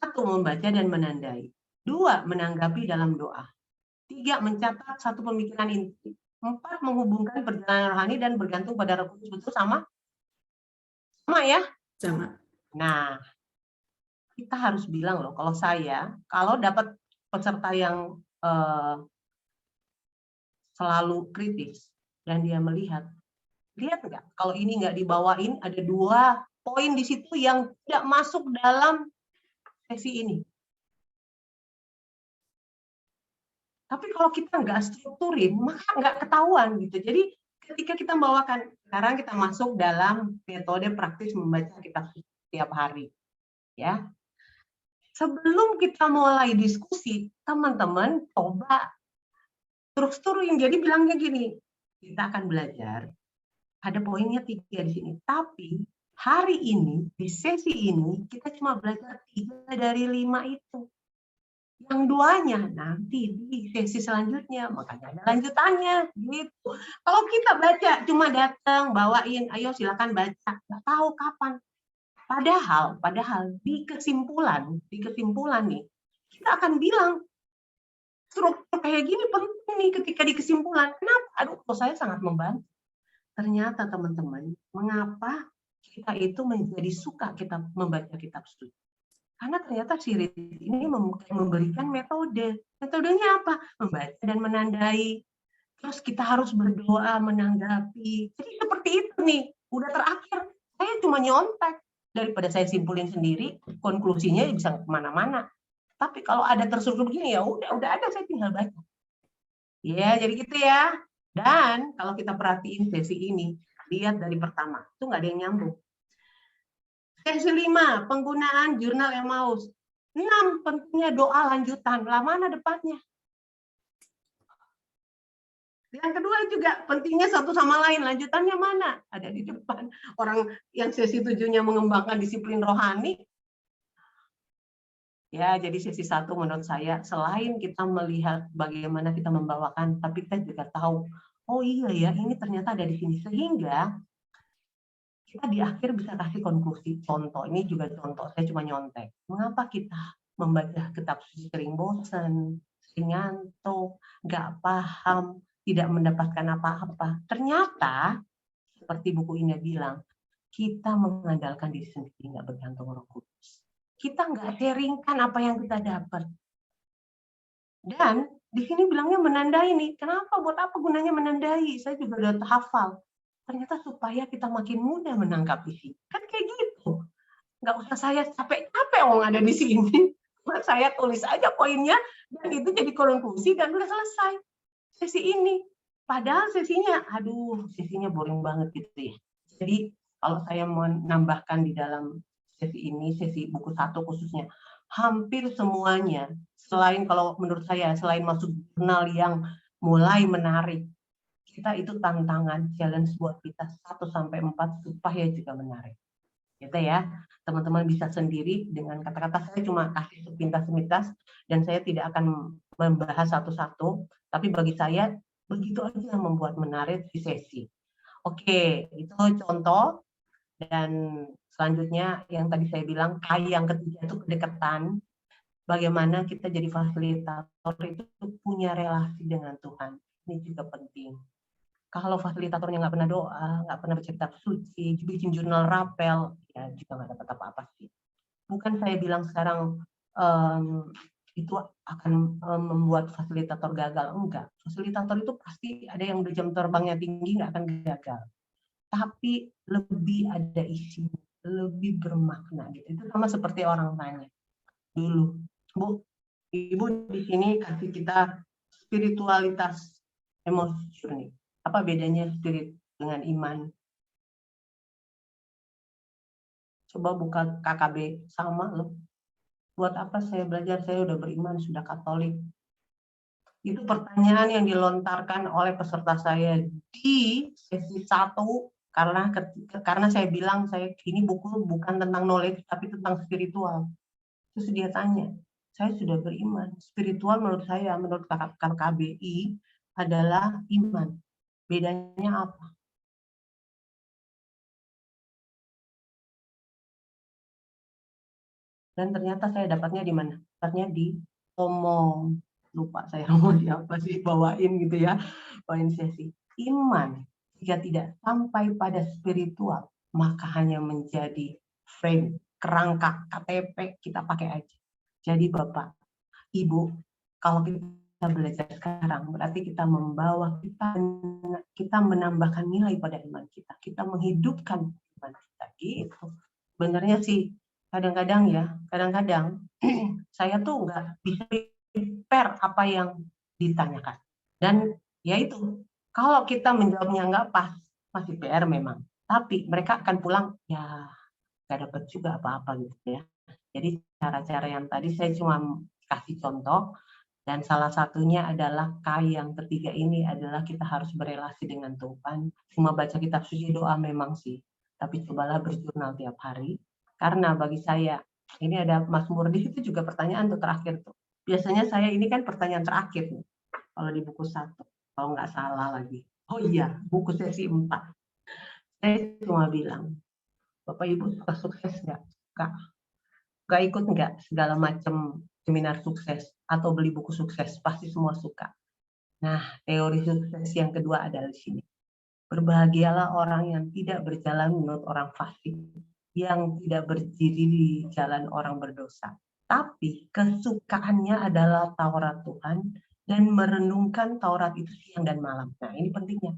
1, membaca dan menandai. 2, menanggapi dalam doa. 3, mencatat satu pemikiran inti. 4, menghubungkan perjalanan rohani dan bergantung pada Roh Kudus. Betul sama? Sama ya? Sama. Nah, kita harus bilang loh, kalau dapat peserta yang selalu kritis dan dia lihat nggak kalau ini nggak dibawain, ada 2 poin di situ yang tidak masuk dalam sesi ini. Tapi kalau kita nggak strukturin, maka nggak ketahuan gitu. Jadi ketika kita membawakan, sekarang kita masuk dalam metode praktis membaca kitab suci setiap hari. Ya. Sebelum kita mulai diskusi, teman-teman coba strukturin. Jadi bilangnya gini, kita akan belajar. Ada poinnya 3 di sini. Tapi hari ini, di sesi ini, kita cuma belajar 3 dari 5 itu. Yang 2-nya nanti di sesi selanjutnya, makanya ada lanjutannya gitu. Kalau kita baca cuma datang bawain, ayo silakan baca, nggak tahu kapan. Padahal di kesimpulan nih kita akan bilang struktur kayak gini penting nih ketika di kesimpulan. Kenapa? Aduh, saya sangat membantu. Ternyata teman-teman, mengapa kita itu menjadi suka kita membaca kitab suci? Karena ternyata si Rit ini memberikan metode. Metodenya apa? Membaca dan menandai. Terus kita harus berdoa menanggapi. Jadi seperti itu nih. Udah terakhir, saya cuma nyontek. Daripada saya simpulin sendiri, konklusinya bisa kemana-mana. Tapi kalau ada terstruktur begini, ya udah ada, saya tinggal baca. Ya, jadi gitu ya. Dan kalau kita perhatiin sesi ini, lihat dari pertama, itu nggak ada yang nyambung. Sesi 5, penggunaan jurnal Emmaus. 6, pentingnya doa lanjutan. Lah mana depannya? Yang kedua juga pentingnya satu sama lain. Lanjutannya mana? Ada di depan. Orang yang sesi 7-nya mengembangkan disiplin rohani. Ya, jadi sesi 1 menurut saya, selain kita melihat bagaimana kita membawakan, tapi kita juga tahu, oh iya ya, ini ternyata ada di sini. Sehingga kita di akhir bisa kasih konklusi. Contoh, ini juga contoh, saya cuma nyontek. Mengapa kita membaca kitab suci sering bosan, sering ngantuk, nggak paham, tidak mendapatkan apa-apa? Ternyata, seperti buku ini bilang, kita mengandalkan diri sendiri, nggak bergantung Roh Kudus. Kita nggak sharingkan apa yang kita dapat. Dan di sini bilangnya menandai nih. Kenapa? Buat apa gunanya menandai? Saya juga udah hafal. Ternyata supaya kita makin mudah menangkap isi. Kan kayak gitu. Nggak usah saya capek-capek orang ada di sini. Saya tulis aja poinnya, dan itu jadi konklusi, dan udah selesai sesi ini. Padahal sesinya boring banget gitu ya. Jadi kalau saya mau menambahkan di dalam sesi ini, sesi buku 1 khususnya, hampir semuanya, selain kalau menurut saya, selain masuk jurnal yang mulai menarik, kita itu tantangan, challenge buat kita 1-4 supaya juga menarik. Gitu ya, teman-teman bisa sendiri dengan kata-kata, saya cuma kasih sepintas-sepintas dan saya tidak akan membahas satu-satu, tapi bagi saya begitu aja yang membuat menarik di sesi. Oke, itu contoh. Dan selanjutnya yang tadi saya bilang, yang ketiga itu kedekatan. Bagaimana kita jadi fasilitator itu punya relasi dengan Tuhan. Ini juga penting. Kalau fasilitatornya nggak pernah doa, nggak pernah baca kitab suci, bikin jurnal rapel, ya juga nggak dapat apa-apa sih. Bukan saya bilang sekarang itu akan membuat fasilitator gagal, enggak. Fasilitator itu pasti ada yang udah jam terbangnya tinggi, nggak akan gagal. Tapi lebih ada isi, lebih bermakna gitu. Itu sama seperti orang tanya dulu, Bu, Ibu di sini kasih kita spiritualitas emosi. Apa bedanya spirit dengan iman? Coba buka KKB, sama loh. Buat apa saya belajar? Saya udah beriman, sudah Katolik. Itu pertanyaan yang dilontarkan oleh peserta saya di sesi 1 karena saya bilang ini buku bukan tentang knowledge tapi tentang spiritual. Terus dia tanya, saya sudah beriman. Spiritual menurut saya, menurut KKBI adalah iman. Bedanya apa? Dan ternyata saya dapatnya di mana? Dapatnya di omong. Lupa saya mau di apa sih, bawain gitu ya. Bawain sesi. Iman, jika tidak sampai pada spiritual, maka hanya menjadi frame, kerangka, KTP, kita pakai aja. Jadi Bapak, Ibu, kalau kita belajar sekarang, berarti kita membawa, kita menambahkan nilai pada iman kita. Kita menghidupkan iman kita. Gitu. Sebenarnya sih, kadang-kadang saya tuh nggak bisa prepare apa yang ditanyakan. Dan ya itu, kalau kita menjawabnya nggak pas, masih PR memang. Tapi mereka akan pulang, ya nggak dapat juga apa-apa gitu ya. Jadi cara-cara yang tadi saya cuma kasih contoh, dan salah satunya adalah yang ketiga ini adalah kita harus berelasi dengan Tuhan. Cuma baca kitab suci, doa memang sih, tapi cobalah berjurnal tiap hari. Karena bagi saya, ini ada Mazmur, di situ juga pertanyaan tuh terakhir tuh. Biasanya saya ini kan pertanyaan terakhir nih, kalau di buku 1, kalau nggak salah lagi. Oh iya, buku sesi 4. Saya cuma bilang, Bapak Ibu suka sukses nggak? Nggak ikut nggak segala macam seminar sukses atau beli buku sukses? Pasti semua suka. Nah, teori sukses yang kedua adalah di sini. Berbahagialah orang yang tidak berjalan menurut orang fasik, yang tidak berdiri di jalan orang berdosa. Tapi kesukaannya adalah Taurat Tuhan dan merenungkan Taurat itu siang dan malam. Nah, ini pentingnya.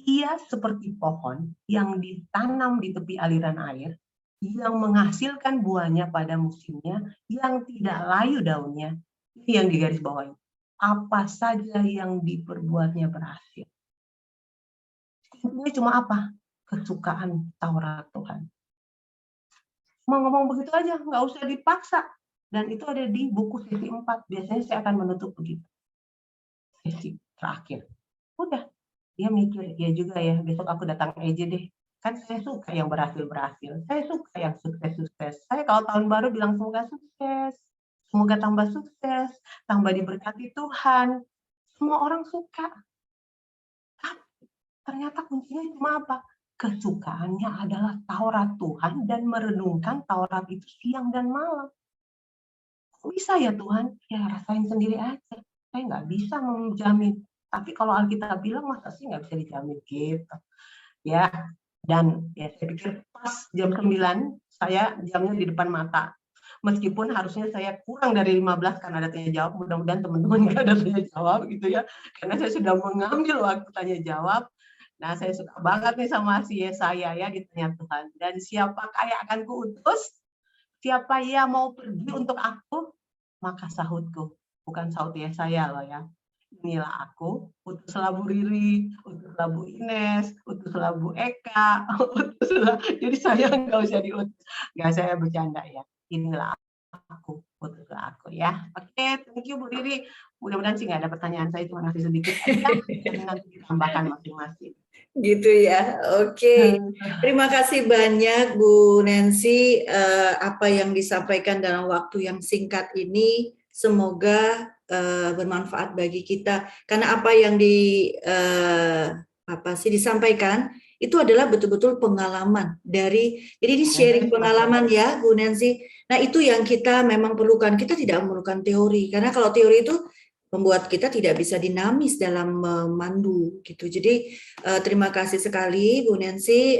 Ia seperti pohon yang ditanam di tepi aliran air, yang menghasilkan buahnya pada musimnya, yang tidak layu daunnya. Ini yang digarisbawahi. Apa saja yang diperbuatnya berhasil. Ini cuma apa? Kesukaan Taurat Tuhan. Mau ngomong begitu aja, nggak usah dipaksa. Dan itu ada di buku sesi 4. Biasanya saya akan menutup begitu. Sesi terakhir. Udah. Dia mikir, ya juga ya, besok aku datang aja deh. Kan saya suka yang berhasil-berhasil. Saya suka yang sukses-sukses. Saya kalau tahun baru bilang semoga sukses. Semoga tambah sukses. Tambah diberkati Tuhan. Semua orang suka. Tapi ternyata kuncinya cuma apa? Kesukaannya adalah Taurat Tuhan dan merenungkan Taurat itu siang dan malam. Kok bisa ya Tuhan? Ya rasain sendiri aja. Saya nggak bisa menjamin. Tapi kalau Alkitab bilang, masa sih nggak bisa dijamin gitu. Ya, dan ya saya pikir pas jam 9, saya jamnya di depan mata. Meskipun harusnya saya kurang dari 15 karena ada tanya jawab, mudah-mudahan teman-teman nggak ada tanya jawab gitu ya. Karena saya sudah mengambil waktu tanya jawab. Nah, saya suka banget nih sama si Yesaya ya, ditanya Tuhan. Dan siapakah yang akan kuutus? Siapa yang mau pergi untuk aku? Maka sahutku, bukan sahut Yesaya loh ya. Inilah aku, utuslah Bu Riri, utuslah Bu Ines, utuslah Bu Eka, utuslah. Jadi saya nggak usah diutus. Nggak, saya bercanda ya. Inilah aku, utuslah aku ya. Oke, thank you Bu Riri. Mudah-mudahan sih nggak ada pertanyaan, saya cuma ngasih sedikit aja. Nanti ditambahkan masing-masing. Gitu ya, oke. Terima kasih banyak Bu Nancy, apa yang disampaikan dalam waktu yang singkat ini semoga bermanfaat bagi kita, karena apa yang disampaikan itu adalah betul-betul pengalaman dari, jadi ini sharing pengalaman ya Bu Nancy. Nah itu yang kita memang perlukan, kita tidak memerlukan teori, karena kalau teori itu membuat kita tidak bisa dinamis dalam memandu gitu. Jadi terima kasih sekali Bu Nancy,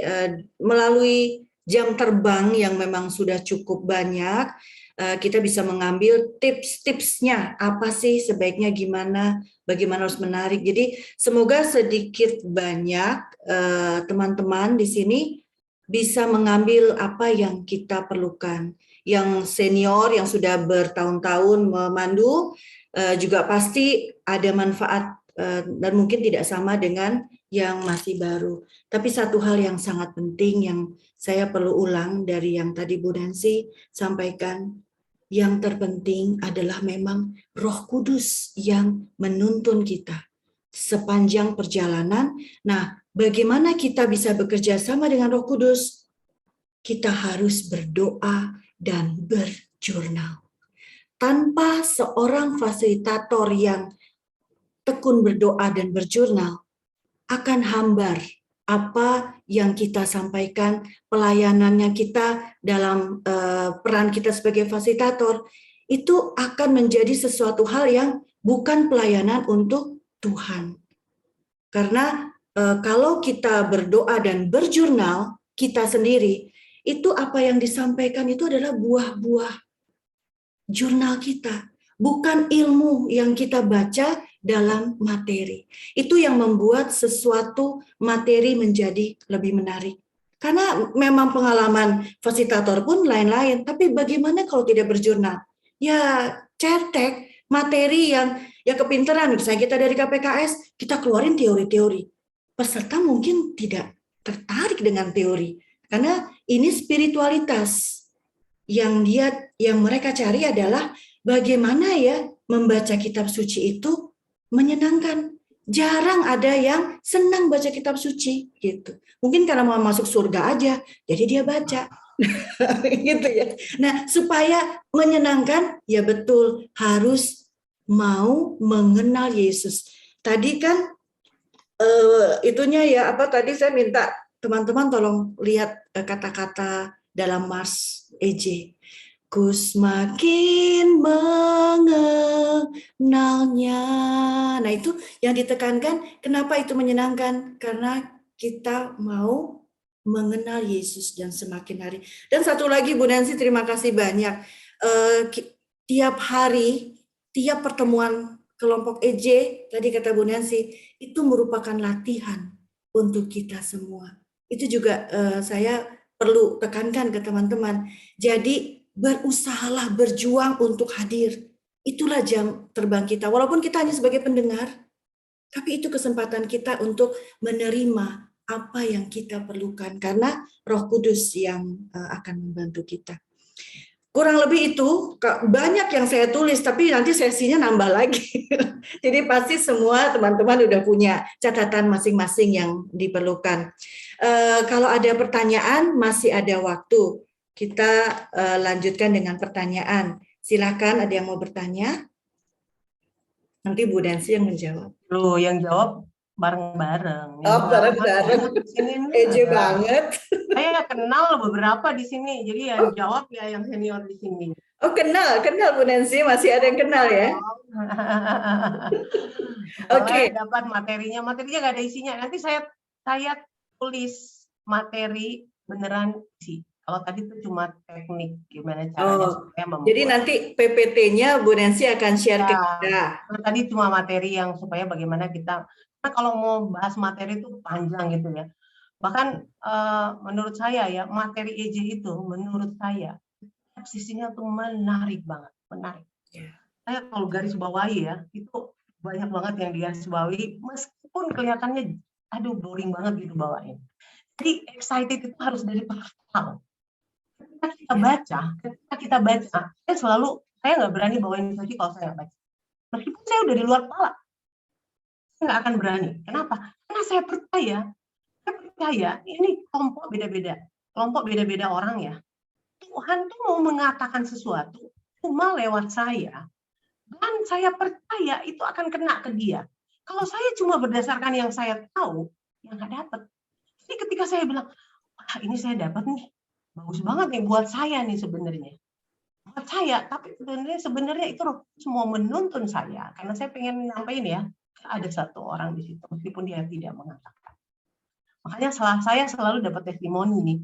melalui jam terbang yang memang sudah cukup banyak, kita bisa mengambil tips-tipsnya apa sih sebaiknya gimana, bagaimana harus menarik. Jadi semoga sedikit banyak teman-teman di sini bisa mengambil apa yang kita perlukan. Yang senior yang sudah bertahun-tahun memandu juga pasti ada manfaat dan mungkin tidak sama dengan yang masih baru. Tapi satu hal yang sangat penting yang saya perlu ulang dari yang tadi Bu Nancy sampaikan, yang terpenting adalah memang Roh Kudus yang menuntun kita sepanjang perjalanan. Nah, bagaimana kita bisa bekerja sama dengan Roh Kudus? Kita harus berdoa dan berjurnal. Tanpa seorang fasilitator yang tekun berdoa dan berjurnal, akan hambar apa yang kita sampaikan, pelayanannya kita dalam peran kita sebagai fasilitator, itu akan menjadi sesuatu hal yang bukan pelayanan untuk Tuhan. Karena kalau kita berdoa dan berjurnal, kita sendiri, itu apa yang disampaikan itu adalah buah-buah jurnal kita, bukan ilmu yang kita baca dalam materi. Itu yang membuat sesuatu materi menjadi lebih menarik. Karena memang pengalaman fasilitator pun lain-lain, tapi bagaimana kalau tidak berjurnal? Ya cetek materi yang ya kepintaran, misalnya kita dari KPKS, kita keluarin teori-teori. Peserta mungkin tidak tertarik dengan teori, karena ini spiritualitas. Yang mereka cari adalah bagaimana ya membaca kitab suci itu menyenangkan. Jarang ada yang senang baca kitab suci gitu. Mungkin karena mau masuk surga aja, jadi dia baca. Gitu ya. Nah, supaya menyenangkan, ya betul harus mau mengenal Yesus. Tadi kan itunya ya apa tadi saya minta teman-teman tolong lihat kata-kata dalam Mars EJ. Ku semakin mengenalnya. Nah itu yang ditekankan, kenapa itu menyenangkan? Karena kita mau mengenal Yesus dan semakin hari. Dan satu lagi Bu Nancy, terima kasih banyak. Tiap hari, tiap pertemuan kelompok EJ, tadi kata Bu Nancy, itu merupakan latihan untuk kita semua. Itu juga saya perlu tekankan ke teman-teman. Jadi berusahalah berjuang untuk hadir. Itulah jam terbang kita. Walaupun kita hanya sebagai pendengar, tapi itu kesempatan kita untuk menerima apa yang kita perlukan. Karena Roh Kudus yang akan membantu kita. Kurang lebih itu, banyak yang saya tulis, tapi nanti sesinya nambah lagi. Jadi pasti semua teman-teman udah punya catatan masing-masing yang diperlukan. Kalau ada pertanyaan, masih ada waktu. Kita lanjutkan dengan pertanyaan. Silakan, ada yang mau bertanya? Nanti Bu Nancy yang menjawab. Loh, yang jawab bareng-bareng. Oh, bareng-bareng. Eje banget. Saya kenal beberapa di sini, jadi yang jawab ya yang senior di sini. Oh, kenal Bu Nancy, masih ada yang kenal ya? Oke. Dapat materinya nggak ada isinya. Nanti saya tulis materi beneran isi. Kalau tadi itu cuma teknik gimana caranya supaya membuat. Jadi nanti PPT-nya Bu Nancy akan share ke kita. Tadi cuma materi yang supaya bagaimana kita. Nah, kalau mau bahas materi itu panjang gitu ya. Bahkan menurut saya ya materi EJ itu menurut saya sisinya tuh menarik banget, menarik. Saya kalau garis bawahi ya itu banyak banget yang digaris bawahi meskipun kelihatannya aduh boring banget gitu bawain. Jadi excited itu harus dari pertama. Ketika kita baca, saya nggak berani bawain suci kalau saya nggak baca. Meskipun saya udah di luar kepala, saya nggak akan berani. Kenapa? Karena saya percaya ini kelompok beda-beda orang ya. Tuhan tuh mau mengatakan sesuatu cuma lewat saya, dan saya percaya itu akan kena ke dia. Kalau saya cuma berdasarkan yang saya tahu, yang nggak dapat. Jadi ketika saya bilang, ini saya dapat nih, bagus banget nih buat saya nih sebenarnya. buat saya, tapi sebenarnya itu Roh Kudus mau menuntun saya, karena saya pengen nyampein ya, ada satu orang di situ, meskipun dia tidak mengatakan. Makanya saya selalu dapat testimoni nih.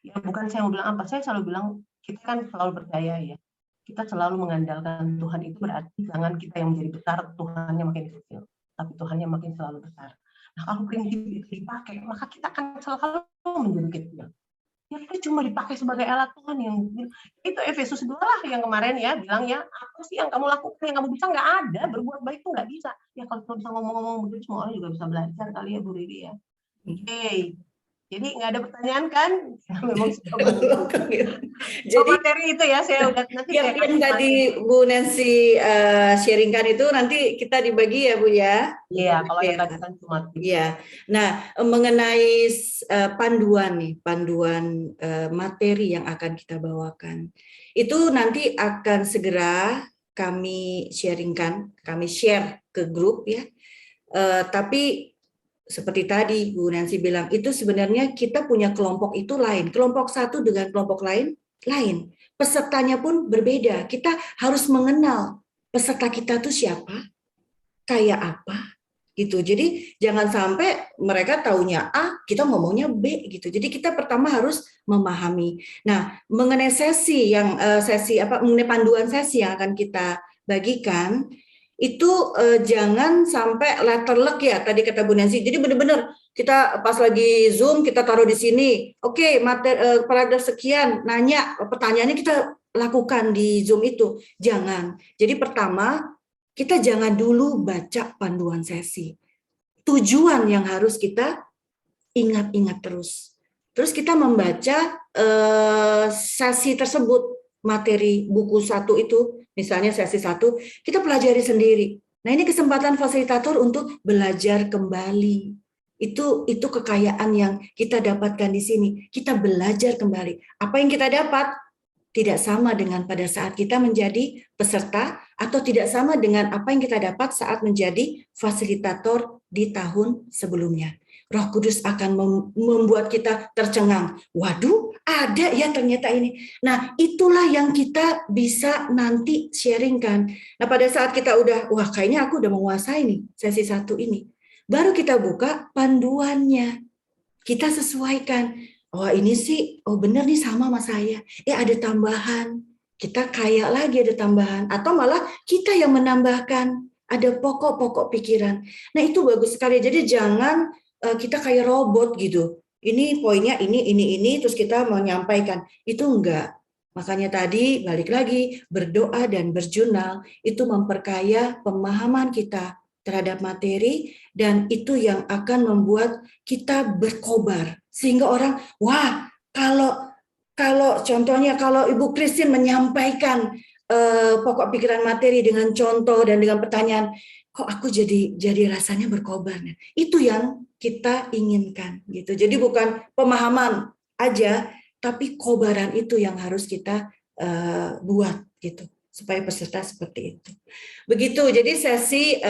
Ya bukan saya mau bilang apa, saya selalu bilang kita kan selalu percaya ya. Kita selalu mengandalkan Tuhan, itu berarti jangan kita yang menjadi besar, Tuhannya makin kecil. Tapi Tuhannya makin selalu besar. Nah kalau prinsip itu dipakai, maka kita akan selalu menjadi kecil. Ya itu cuma dipakai sebagai alat Tuhan yang itu Efesus 2 lah yang kemarin ya bilang ya, apa sih yang kamu lakukan yang kamu bisa, nggak ada, berbuat baik itu nggak bisa. Ya kalau bisa ngomong-ngomong begitu semua orang juga bisa belajar kali ya Bu Riri ya. Oke. Jadi nggak ada pertanyaan kan? Memang suka Jadi materi itu ya, saya udah nanti yang tadi Bu Nancy sharingkan itu nanti kita dibagi ya Bu ya. Iya, kalau yang tadi kan cuma Iya. Nah, mengenai panduan materi yang akan kita bawakan, itu nanti akan segera kami sharingkan, kami share ke grup ya. Tapi seperti tadi Bu Nancy bilang, itu sebenarnya kita punya kelompok itu lain. Kelompok satu dengan kelompok lain. Pesertanya pun berbeda. Kita harus mengenal peserta kita tuh siapa, kayak apa, gitu. Jadi jangan sampai mereka taunya A, kita ngomongnya B, gitu. Jadi kita pertama harus memahami. Nah, mengenai mengenai panduan sesi yang akan kita bagikan, itu jangan sampai letterlek ya tadi kata Bu Nancy. Jadi benar-benar kita pas lagi Zoom kita taruh di sini. Oke, paragraf sekian nanya, pertanyaannya kita lakukan di Zoom itu. Jangan. Jadi pertama kita jangan dulu baca panduan sesi. Tujuan yang harus kita ingat-ingat terus. Terus kita membaca sesi tersebut, materi buku 1 itu, misalnya sesi 1, kita pelajari sendiri. Nah, ini kesempatan fasilitator untuk belajar kembali. Itu kekayaan yang kita dapatkan di sini. Kita belajar kembali. Apa yang kita dapat tidak sama dengan pada saat kita menjadi peserta atau tidak sama dengan apa yang kita dapat saat menjadi fasilitator di tahun sebelumnya. Roh Kudus akan membuat kita tercengang. Waduh, ada ya ternyata ini. Nah, itulah yang kita bisa nanti sharingkan. Nah, pada saat kita udah, wah kayaknya aku udah menguasai nih sesi 1 ini. Baru kita buka panduannya. Kita sesuaikan. Oh ini sih, oh benar nih sama saya. Ada tambahan. Kita kaya lagi ada tambahan. Atau malah kita yang menambahkan. Ada pokok-pokok pikiran. Nah itu bagus sekali. Jadi jangan kita kayak robot gitu. Ini poinnya ini, terus kita mau menyampaikan. Itu enggak. Makanya tadi balik lagi, berdoa dan berjurnal itu memperkaya pemahaman kita terhadap materi, dan itu yang akan membuat kita berkobar. Sehingga orang, wah kalau contohnya kalau Ibu Christine menyampaikan pokok pikiran materi dengan contoh dan dengan pertanyaan, kok aku jadi rasanya berkobar. Itu yang kita inginkan gitu. Jadi bukan pemahaman aja, tapi kobaran itu yang harus kita buat gitu supaya peserta seperti itu. Begitu. Jadi sesi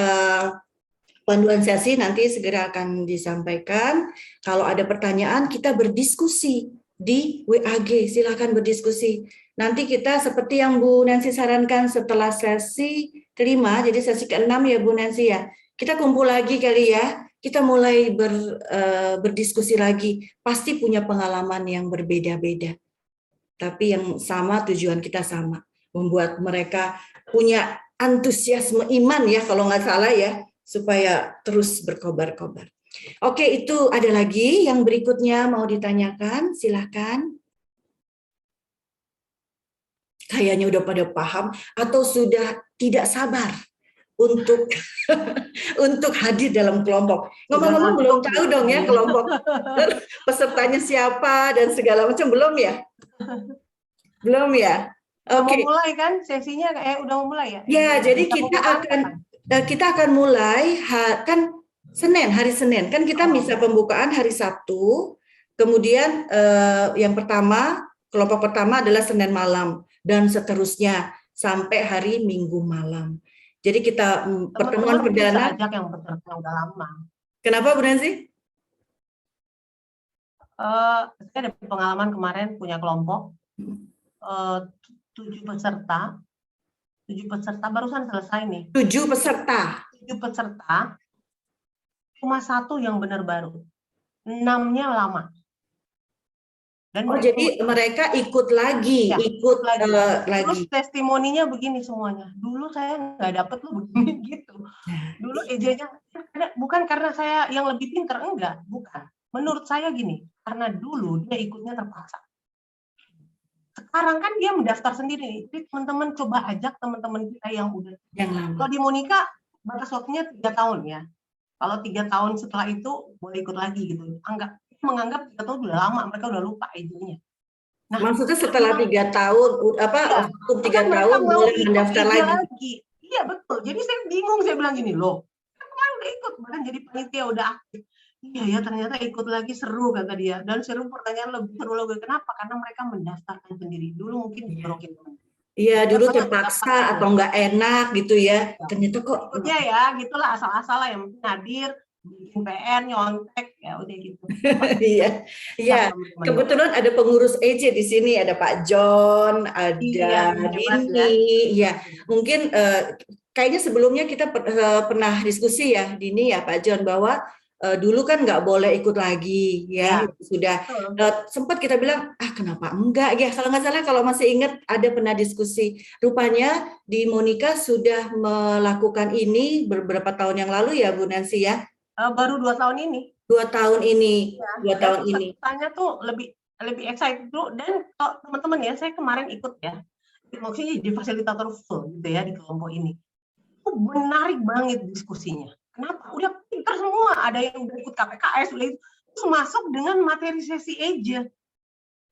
panduan sesi nanti segera akan disampaikan. Kalau ada pertanyaan kita berdiskusi di WAG, silakan berdiskusi. Nanti kita seperti yang Bu Nancy sarankan setelah sesi kelima, jadi sesi ke-6 ya Bu Nancy ya. Kita kumpul lagi kali ya. Kita mulai berdiskusi lagi. Pasti punya pengalaman yang berbeda-beda. Tapi yang sama, tujuan kita sama. Membuat mereka punya antusiasme iman ya, kalau nggak salah ya, supaya terus berkobar-kobar. Oke, itu ada lagi yang berikutnya mau ditanyakan, silahkan. Kayaknya udah pada paham atau sudah tidak sabar untuk untuk hadir dalam kelompok. Ngomong-ngomong belum tahu dong ya kelompok pesertanya siapa dan segala macam, belum ya? Belum ya? Oke. Mau mulai kan sesinya udah mau mulai ya? Ya, jadi kita akan mulai kan hari Senin. Kan kita misa pembukaan hari Sabtu. Kemudian yang pertama, kelompok pertama adalah Senin malam dan seterusnya sampai hari Minggu malam. Jadi kita pertemuan perdana. Ajak yang peserta udah lama. Kenapa Bu Nancy? Saya ada pengalaman kemarin punya kelompok. 7 peserta barusan selesai nih. 7 peserta. 7 peserta, cuma 1 yang benar baru. 6-nya lama. Dan Oh, jadi mereka ikut lagi, ya, ikut Terus lagi. testimoninya begini semuanya. Dulu saya nggak dapet lo begini gitu. Dulu EJ-nya bukan karena saya yang lebih pintar, enggak, bukan. Menurut saya gini, karena dulu dia ikutnya terpaksa. Sekarang kan dia mendaftar sendiri. Jadi teman-teman coba ajak teman-teman kita yang udah. Yang lama. Kalau di Monica batas waktunya 3 tahun ya. Kalau 3 tahun setelah itu boleh ikut lagi gitu. Menganggap 3 tahun udah lama, mereka udah lupa EJ-nya. Nah, maksudnya setelah 3 tahun, ya, cukup 3 tahun boleh mendaftar lagi. Iya betul. Jadi saya bingung, saya bilang gini loh. Kan udah ikut, bahkan jadi panitia udah aktif. Iya ya, ternyata ikut lagi seru kata dia. Dan seru, pertanyaan lebih seru lagi. Kenapa? Karena mereka mendaftarkan sendiri. Dulu mungkin dijorokin teman. Iya, dulu terpaksa atau nggak enak gitu ya. Ternyata kok ikutnya ya, gitulah asal-asal lah, yang penting hadir, bikin PR, nyontek, ya udah gitu. Iya, iya. Kebetulan ada pengurus EJ di sini, ada Pak John, ada Dini. Iya, mungkin kayaknya sebelumnya kita pernah diskusi ya, Dini ya, Pak John, bahwa dulu kan nggak boleh ikut lagi ya, sudah sempat kita bilang kenapa enggak ya, kalau nggak salah, kalau masih ingat ada pernah diskusi, rupanya di Monica sudah melakukan ini beberapa tahun yang lalu ya Bu Nancy ya. Baru 2 tahun ini. 2 tahun ini, ya, 2 tahun ini. Pesertanya tuh lebih excited dulu, dan kalau teman-teman ya, saya kemarin ikut ya, maksudnya di fasilitator full gitu ya di kelompok ini. Itu menarik banget diskusinya. Kenapa? Udah pintar semua, ada yang udah ikut KPKS, udah terus masuk dengan materi sesi aja.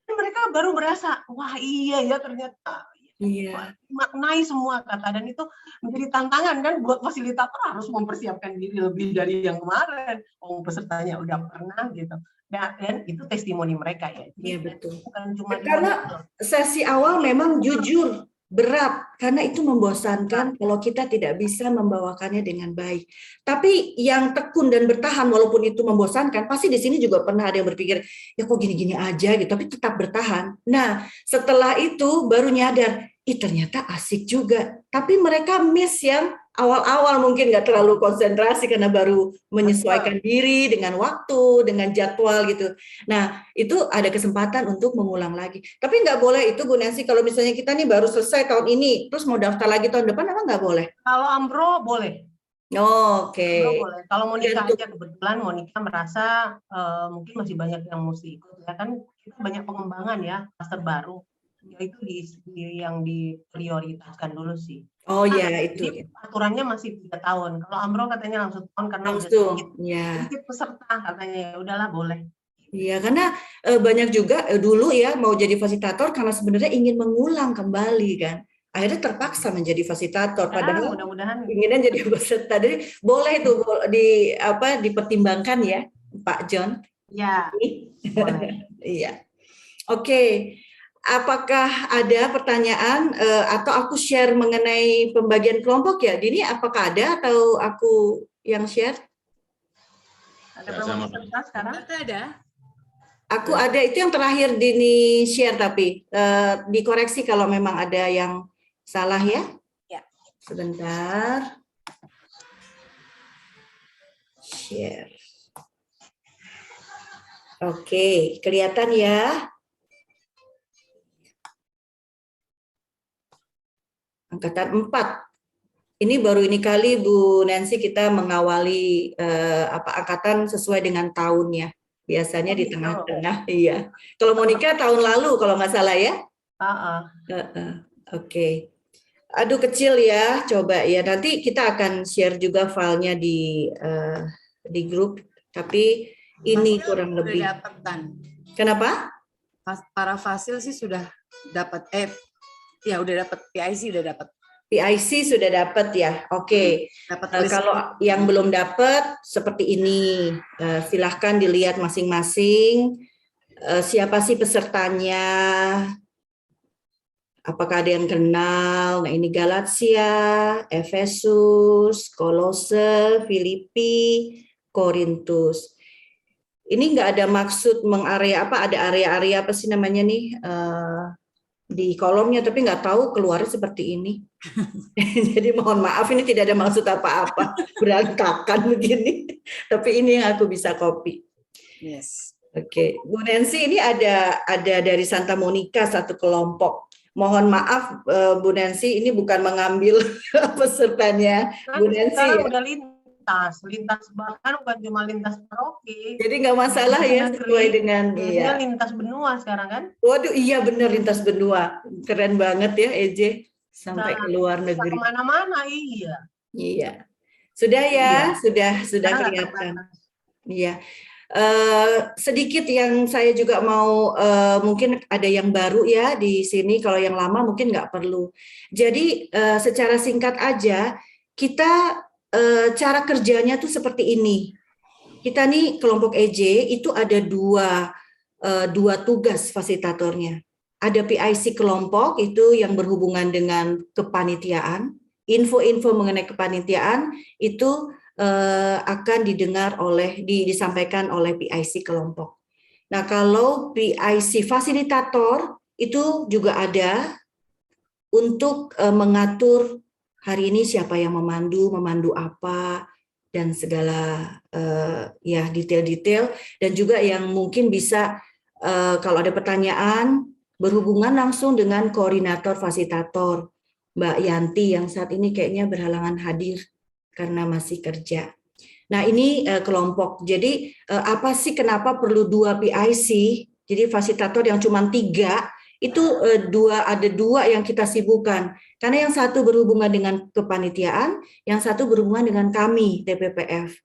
Dan mereka baru berasa, wah iya ya ternyata. Iya. Maknai semua kata, dan itu menjadi tantangan kan buat fasilitator, harus mempersiapkan diri lebih dari yang kemarin. Pesertanya udah pernah gitu. Dan itu testimoni mereka ya. Iya betul. Bukan cuma karena sesi awal memang jujur berat, karena itu membosankan kalau kita tidak bisa membawakannya dengan baik. Tapi yang tekun dan bertahan walaupun itu membosankan, pasti di sini juga pernah ada yang berpikir, ya kok gini-gini aja gitu, tapi tetap bertahan. Nah, setelah itu baru nyadar, ternyata asik juga. Tapi mereka miss yang awal-awal, mungkin nggak terlalu konsentrasi karena baru menyesuaikan diri dengan waktu, dengan jadwal gitu. Nah, itu ada kesempatan untuk mengulang lagi. Tapi nggak boleh itu Bu Nancy, kalau misalnya kita nih baru selesai tahun ini, terus mau daftar lagi tahun depan, emang nggak boleh? Kalau Ambro boleh. Oke. Boleh. Kalau Monica aja, kebetulan Monica merasa mungkin masih banyak yang mesti ikut ya kan, kita banyak pengembangan ya, klaster baru. Yaitu yang diprioritaskan dulu sih. Oh iya, itu. Jadi aturannya masih 3 tahun. Kalau Ambro katanya langsung tahun karena langsung, sedikit peserta katanya, ya udahlah boleh. Iya, karena banyak juga dulu ya mau jadi fasilitator karena sebenarnya ingin mengulang kembali kan. Akhirnya terpaksa menjadi fasilitator, padahal mudah-mudahan inginnya jadi peserta. Jadi boleh itu dipertimbangkan ya, Pak John. Ya. Boleh. Iya. Oke. Apakah ada pertanyaan atau aku share mengenai pembagian kelompok ya? Dini, apakah ada atau aku yang share? Ada berapa peserta sekarang? Ada. Aku ada, itu yang terakhir Dini share, tapi dikoreksi kalau memang ada yang salah ya. Ya. Sebentar. Share. Oke, kelihatan ya. Angkatan 4. Ini baru ini kali Bu Nancy kita mengawali angkatan sesuai dengan tahunnya. Biasanya di tengah-tengah, iya. Kalau Monica tahun lalu kalau nggak salah ya. Oke. Aduh kecil ya, coba ya. Nanti kita akan share juga filenya di grup. Tapi ini Fasil kurang lebih. Kenapa? Para fasil sih sudah dapat ya udah dapat PIC udah dapat. PIC sudah dapat ya. Oke. Kalau yang belum dapat seperti ini, silahkan dilihat masing-masing. Siapa sih pesertanya? Apakah ada yang kenal? Nah, ini Galatia, Efesus, Kolose, Filipi, Korintus. Ini nggak ada maksud mengarea apa? Ada area-area apa sih namanya nih? di kolomnya, tapi nggak tahu keluarnya seperti ini. Jadi mohon maaf, ini tidak ada maksud apa-apa, berantakan begini. Tapi ini yang aku bisa copy. Yes. Oke, Bu Nancy, ini ada dari Santa Monica satu kelompok. Mohon maaf, Bu Nancy, ini bukan mengambil pesertanya Bu Nancy Sekarang ya. udah lintas bahkan bukan cuma lintas paroki. Jadi nggak masalah ya, sesuai dengan Dia iya. lintas benua sekarang kan? Waduh, iya benar, lintas benua. Keren banget ya, EJ, sampai ke luar Bisa negeri. kemana-mana, iya. Iya. Sudah ya, sudah Sekarang nggak kelihatan. terbatas. Iya. Sedikit yang saya juga mau, mungkin ada yang baru ya di sini, kalau yang lama mungkin nggak perlu. Jadi secara singkat aja, kita cara kerjanya tuh seperti ini. Kita nih kelompok EJ itu ada dua tugas fasilitatornya. Ada PIC kelompok itu yang berhubungan dengan kepanitiaan, info-info mengenai kepanitiaan itu akan disampaikan oleh PIC kelompok. Nah, kalau PIC fasilitator itu juga ada untuk mengatur hari ini siapa yang memandu apa, dan segala ya detail-detail, dan juga yang mungkin bisa kalau ada pertanyaan berhubungan langsung dengan koordinator fasilitator Mbak Yanti yang saat ini kayaknya berhalangan hadir karena masih kerja. Nah, ini kelompok. Jadi apa sih kenapa perlu 2 PIC? Jadi fasilitator yang cuma 3 itu ada dua yang kita sibukkan. Karena yang satu berhubungan dengan kepanitiaan, yang satu berhubungan dengan kami TPPF.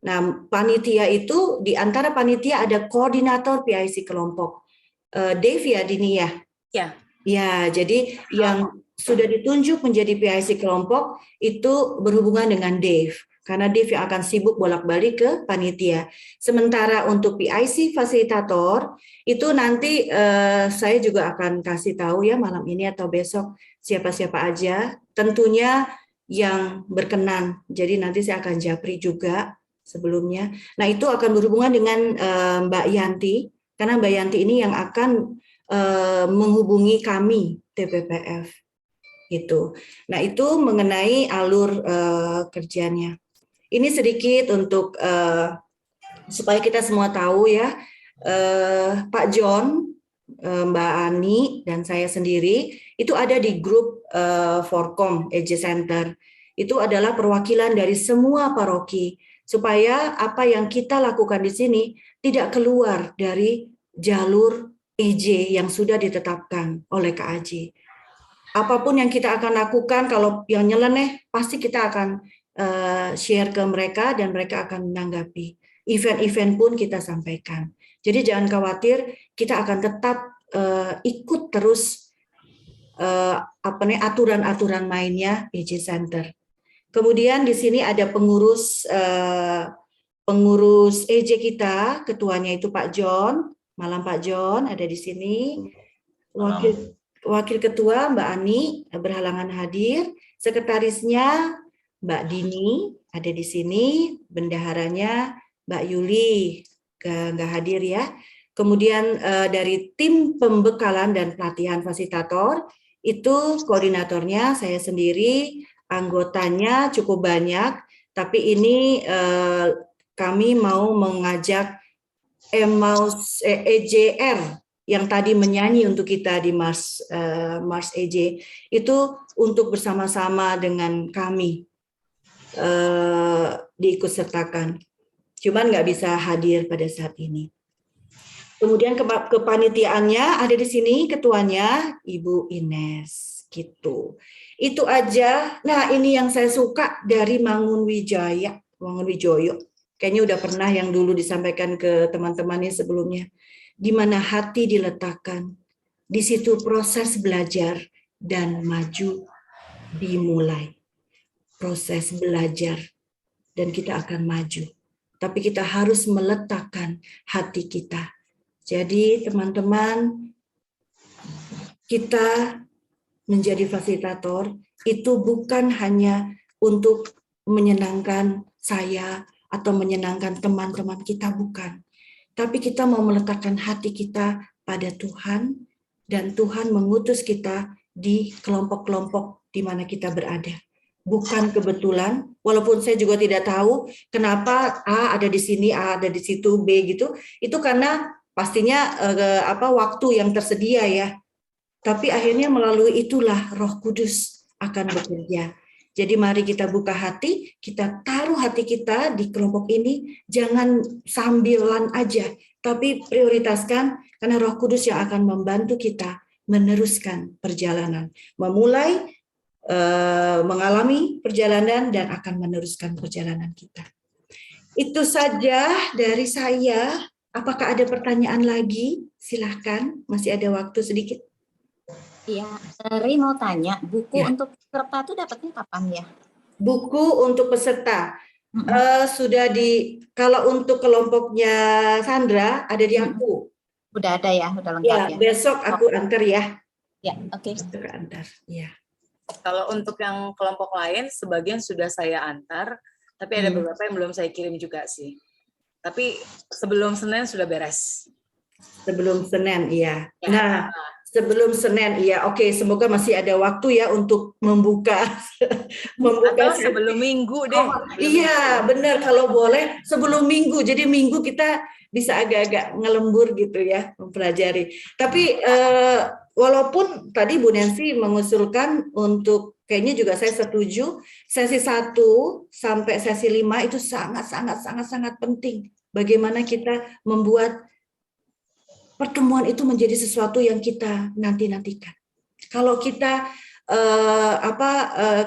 Nah, panitia itu di antara panitia ada koordinator PIC kelompok. Dave ya, Dini ya? Ya. Ya, jadi yang sudah ditunjuk menjadi PIC kelompok itu berhubungan dengan Dave. Karena Dave yang akan sibuk bolak-balik ke panitia. Sementara untuk PIC fasilitator, itu nanti saya juga akan kasih tahu ya malam ini atau besok siapa-siapa aja. Tentunya yang berkenan. Jadi nanti saya akan japri juga sebelumnya. Nah, itu akan berhubungan dengan Mbak Yanti. Karena Mbak Yanti ini yang akan menghubungi kami TPPF gitu. Nah, itu mengenai alur kerjanya. Ini sedikit untuk supaya kita semua tahu ya, Pak John, Mbak Ani dan saya sendiri itu ada di grup Forkom EJ Center. Itu adalah perwakilan dari semua paroki supaya apa yang kita lakukan di sini tidak keluar dari jalur EJ yang sudah ditetapkan oleh KAJ. Apapun yang kita akan lakukan, kalau yang nyeleneh, pasti kita akan share ke mereka dan mereka akan menanggapi. Event-event pun kita sampaikan. Jadi jangan khawatir, kita akan tetap ikut terus aturan-aturan mainnya EJ Center. Kemudian di sini ada pengurus EJ kita, ketuanya itu Pak John. Malam Pak John ada di sini. Wakil Ketua Mbak Ani berhalangan hadir. Sekretarisnya Mbak Dini ada di sini. Bendaharanya Mbak Yuli nggak hadir ya. Kemudian dari tim pembekalan dan pelatihan fasilitator itu koordinatornya saya sendiri, anggotanya cukup banyak. Tapi ini kami mau mengajak EJR yang tadi menyanyi untuk kita di Mars EJ itu untuk bersama-sama dengan kami diikut sertakan. Cuman nggak bisa hadir pada saat ini. Kemudian kepanitiaannya ada di sini ketuanya Ibu Ines gitu. Itu aja. Nah, ini yang saya suka dari Mangunwijoyo. Kayaknya udah pernah yang dulu disampaikan ke teman-temannya sebelumnya. Di mana hati diletakkan, di situ proses belajar dan maju dimulai. Proses belajar dan kita akan maju. Tapi kita harus meletakkan hati kita. Jadi teman-teman, kita menjadi fasilitator itu bukan hanya untuk menyenangkan saya atau menyenangkan teman-teman kita, bukan. Tapi kita mau meletakkan hati kita pada Tuhan dan Tuhan mengutus kita di kelompok-kelompok di mana kita berada. Bukan kebetulan, walaupun saya juga tidak tahu kenapa A ada di sini, A ada di situ, B gitu. Itu karena pastinya waktu yang tersedia ya. Tapi akhirnya melalui itulah Roh Kudus akan bekerja. Jadi mari kita buka hati, kita taruh hati kita di kelompok ini, jangan sambilan aja, tapi prioritaskan karena Roh Kudus yang akan membantu kita meneruskan perjalanan, memulai, mengalami perjalanan dan akan meneruskan perjalanan kita. Itu saja dari saya. Apakah ada pertanyaan lagi? Silahkan, masih ada waktu sedikit. Iya, Ri mau tanya, buku Ya. untuk peserta itu dapatnya kapan ya? Buku untuk peserta sudah kalau untuk kelompoknya Sandra ada di aku. Udah ada ya, udah lengkap Ya, ya? besok aku antar ya. Ya, oke. Besok antar. Ya. Kalau untuk yang kelompok lain, sebagian sudah saya antar, tapi ada beberapa yang belum saya kirim juga sih. Tapi sebelum Senin sudah beres. Sebelum Senin, iya. Ya. Nah, sebelum Senin, iya. Oke, semoga masih ada waktu ya untuk membuka Atau sebelum Minggu deh. Iya, benar, kalau boleh sebelum Minggu. Jadi Minggu kita bisa agak-agak ngelembur gitu ya, mempelajari. Tapi walaupun tadi Bu Nancy mengusulkan untuk, kayaknya juga saya setuju, sesi 1 sampai sesi 5 itu sangat penting. Bagaimana kita membuat pertemuan itu menjadi sesuatu yang kita nanti-nantikan. Kalau kita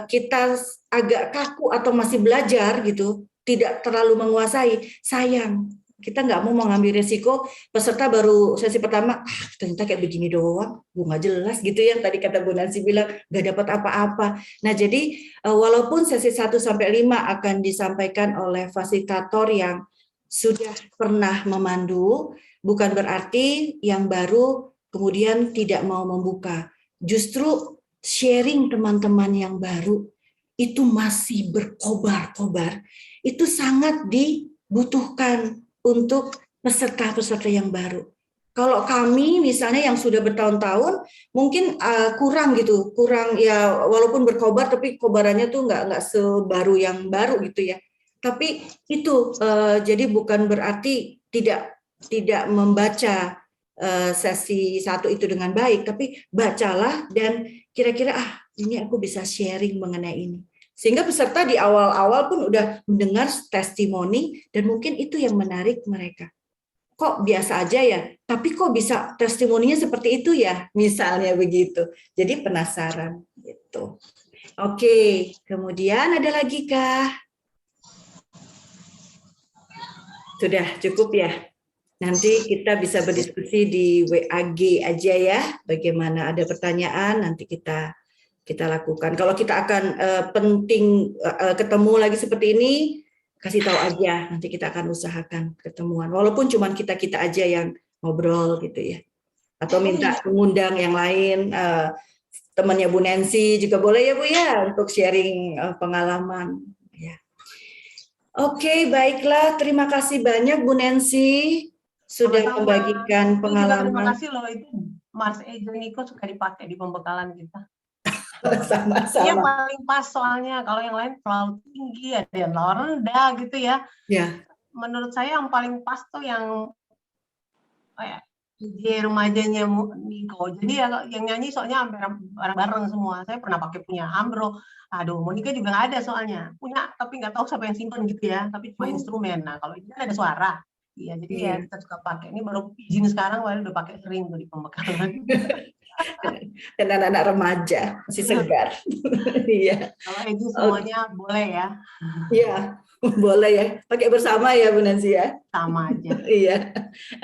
kita agak kaku atau masih belajar gitu, tidak terlalu menguasai, sayang. Kita nggak mau mengambil resiko, peserta baru sesi pertama, ternyata kayak begini doang, nggak jelas gitu ya, tadi kata Bu Nancy bilang, nggak dapat apa-apa. Nah jadi, walaupun sesi 1 sampai 5 akan disampaikan oleh fasilitator yang sudah pernah memandu, bukan berarti yang baru kemudian tidak mau membuka. Justru sharing teman-teman yang baru itu masih berkobar-kobar, itu sangat dibutuhkan untuk peserta-peserta yang baru. Kalau kami misalnya yang sudah bertahun-tahun mungkin kurang ya, walaupun berkobar tapi kobarannya tuh nggak sebaru yang baru gitu ya. Tapi itu jadi bukan berarti tidak membaca sesi 1 itu dengan baik, tapi bacalah dan kira-kira ini aku bisa sharing mengenai ini. Sehingga peserta di awal-awal pun udah mendengar testimoni dan mungkin itu yang menarik mereka. Kok biasa aja ya, tapi kok bisa testimoninya seperti itu ya, misalnya begitu. Jadi penasaran gitu. Oke, kemudian ada lagi kah? Sudah cukup ya? Nanti kita bisa berdiskusi di WAG aja ya, bagaimana ada pertanyaan nanti kita lakukan. Kalau kita akan penting ketemu lagi seperti ini, kasih tahu aja, nanti kita akan usahakan ketemuan. Walaupun cuma kita aja yang ngobrol gitu ya. Atau minta mengundang yang lain, temannya Bu Nancy juga boleh ya Bu ya, untuk sharing pengalaman. Ya. Oke, baiklah. Terima kasih banyak Bu Nancy sudah membagikan pengalaman. Terima kasih loh, itu Mas Ejo Niko suka dipakai di pembekalan kita. Sama-sama. Yang paling pas soalnya, kalau yang lain terlalu tinggi, ada yang terlalu rendah gitu ya. Ya. Menurut saya yang paling pas tuh yang DJ remajanya Niko. Jadi yang nyanyi soalnya bareng-bareng semua. Saya pernah pakai punya Ambro. Aduh, Monica juga nggak ada soalnya. Punya, tapi nggak tahu siapa yang simpen gitu ya. Tapi cuma instrumen. Nah, kalau ini kan ada suara. Iya, jadi ya kita suka pakai. Ini baru izin sekarang, baru udah pakai sering tuh di pembekalan. Dan anak-anak remaja masih segar. Iya. Kalau Eji semuanya boleh ya. Iya, boleh ya. Pakai bersama ya Bu Nancy ya. Sama aja. Iya.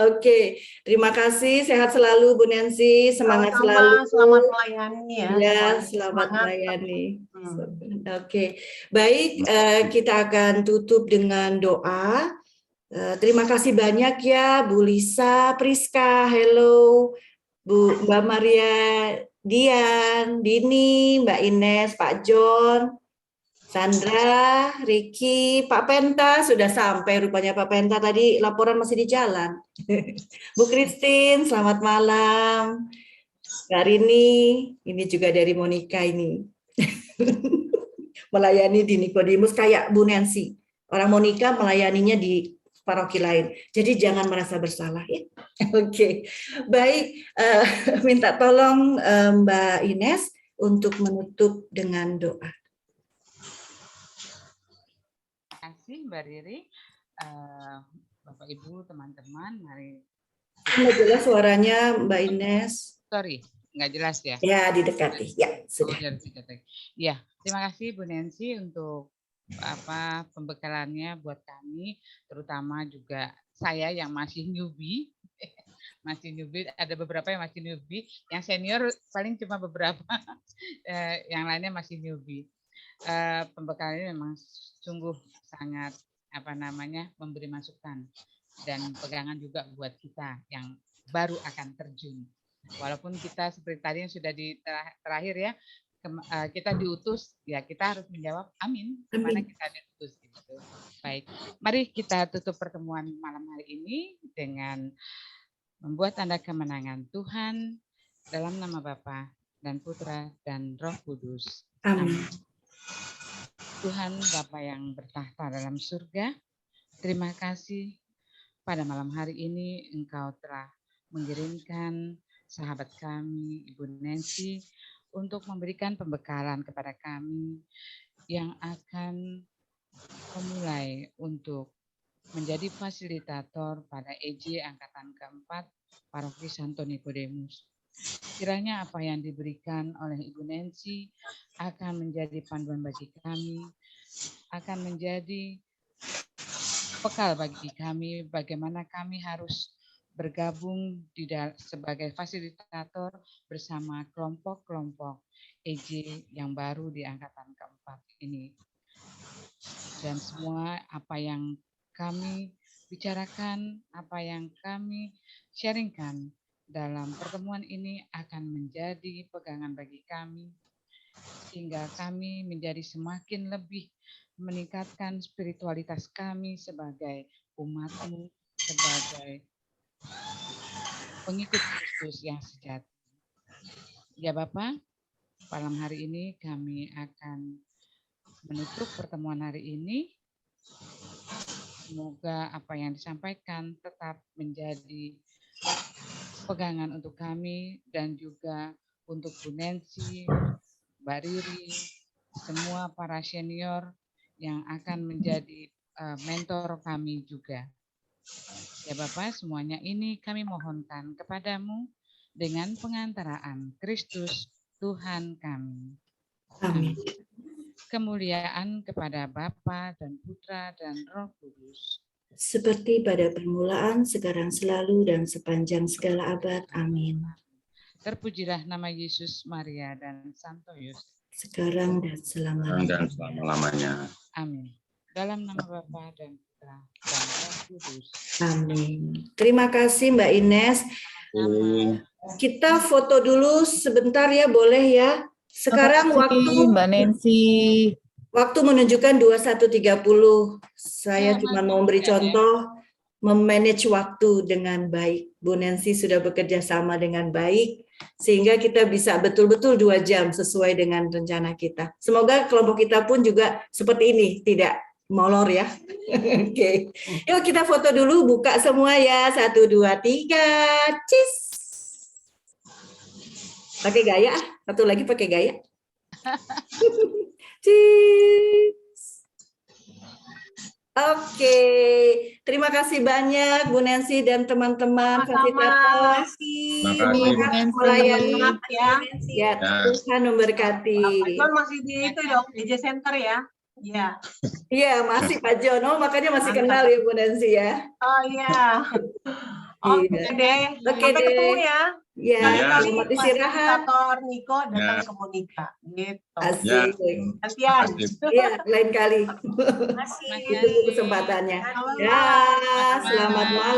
Oke. Terima kasih. Sehat selalu Bu Nancy. Semangat selalu. Selamat melayani ya. Ya, selamat melayani. Oke. Baik, kita akan tutup dengan doa. Terima kasih banyak ya Bu Lisa, Priska, hello. Mbak Maria, Dian, Dini, Mbak Ines, Pak John, Sandra, Ricky, Pak Penta sudah sampai rupanya Pak Penta tadi laporan masih di jalan. Bu Christine, selamat malam. Mbak Rini, ini juga dari Monica ini. Melayani di Nikodemus kayak Bu Nancy. Orang Monica melayaninya di paroki lain. Jadi jangan merasa bersalah ya. Oke. Baik, minta tolong Mbak Ines untuk menutup dengan doa. Terima kasih Mbak Riri. Bapak Ibu, teman-teman, mari. Nggak jelas suaranya Mbak Ines. Sorry, nggak jelas ya? Ya, didekati. Ya, sudah. Ya, terima kasih Bu Nancy untuk pembekalannya buat kami, terutama juga saya yang masih newbie. Ada beberapa yang masih newbie, yang senior paling cuma beberapa, yang lainnya masih newbie. Pembekalannya memang sungguh sangat memberi masukan dan pegangan juga buat kita yang baru akan terjun. Walaupun kita seperti tadi yang sudah di terakhir ya, kita diutus, ya kita harus menjawab amin, kemana kita diutus. Gitu. Baik, mari kita tutup pertemuan malam hari ini dengan membuat tanda kemenangan Tuhan dalam nama Bapa dan Putra dan Roh Kudus. Amin. Tuhan Bapa yang bertahta dalam surga, terima kasih pada malam hari ini Engkau telah mengirimkan sahabat kami, Ibu Nancy, untuk memberikan pembekalan kepada kami yang akan memulai untuk menjadi fasilitator pada EJ Angkatan keempat Paroki Santo Nikodemus. Kiranya apa yang diberikan oleh Ibu Nancy akan menjadi panduan bagi kami, akan menjadi bekal bagi kami bagaimana kami harus bergabung sebagai fasilitator bersama kelompok-kelompok EJ yang baru di Angkatan keempat ini. Dan semua apa yang kami bicarakan, apa yang kami sharingkan dalam pertemuan ini akan menjadi pegangan bagi kami, sehingga kami menjadi semakin lebih meningkatkan spiritualitas kami sebagai umat-Mu, sebagai pengikut Kristus yang sejati. Ya Bapak, malam hari ini kami akan menutup pertemuan hari ini. Semoga apa yang disampaikan tetap menjadi pegangan untuk kami dan juga untuk Bu Nancy, Mbak Riri, semua para senior yang akan menjadi mentor kami juga. Ya Bapak, semuanya ini kami mohonkan kepadamu dengan pengantaraan Kristus Tuhan kami. Amin. Kemuliaan kepada Bapa dan Putra dan Roh Kudus. Seperti pada permulaan, sekarang selalu, dan sepanjang segala abad. Amin. Terpujilah nama Yesus, Maria, dan Santo Yusuf. Sekarang dan selama-lamanya. Amin. Dalam nama Bapa dan Putra dan Roh Kudus. Amin. Terima kasih Mbak Ines. Kita foto dulu sebentar ya, boleh ya? Sekarang waktu Mbak Nancy. Waktu menunjukkan 21.30. Saya cuma mau beri contoh memanage waktu dengan baik. Bu Nancy sudah bekerja sama dengan baik sehingga kita bisa betul-betul 2 jam sesuai dengan rencana kita. Semoga kelompok kita pun juga seperti ini, tidak molor ya. Oke. Yuk kita foto dulu, buka semua ya. 1, 2, 3. Cheese. Pakai gaya, satu lagi pakai gaya. Cheese. Oke, terima kasih banyak Bu Nancy dan teman-teman fasilitator. Bu Nancy. Ya, Tuhan memberkati. John masih di itu dong, DJ Center ya. Iya. Iya, masih Pak Jono, makanya masih kenal ya Bu Nancy ya. Oh iya. Oke deh. Sampai ketemu ya. Ya, selamat istirahat. Fasilitator Niko datang ke Monica. Gitu. Asik. Kasihan. Iya, lain kali. Masih. Itu kesempatannya. Ya, selamat malam.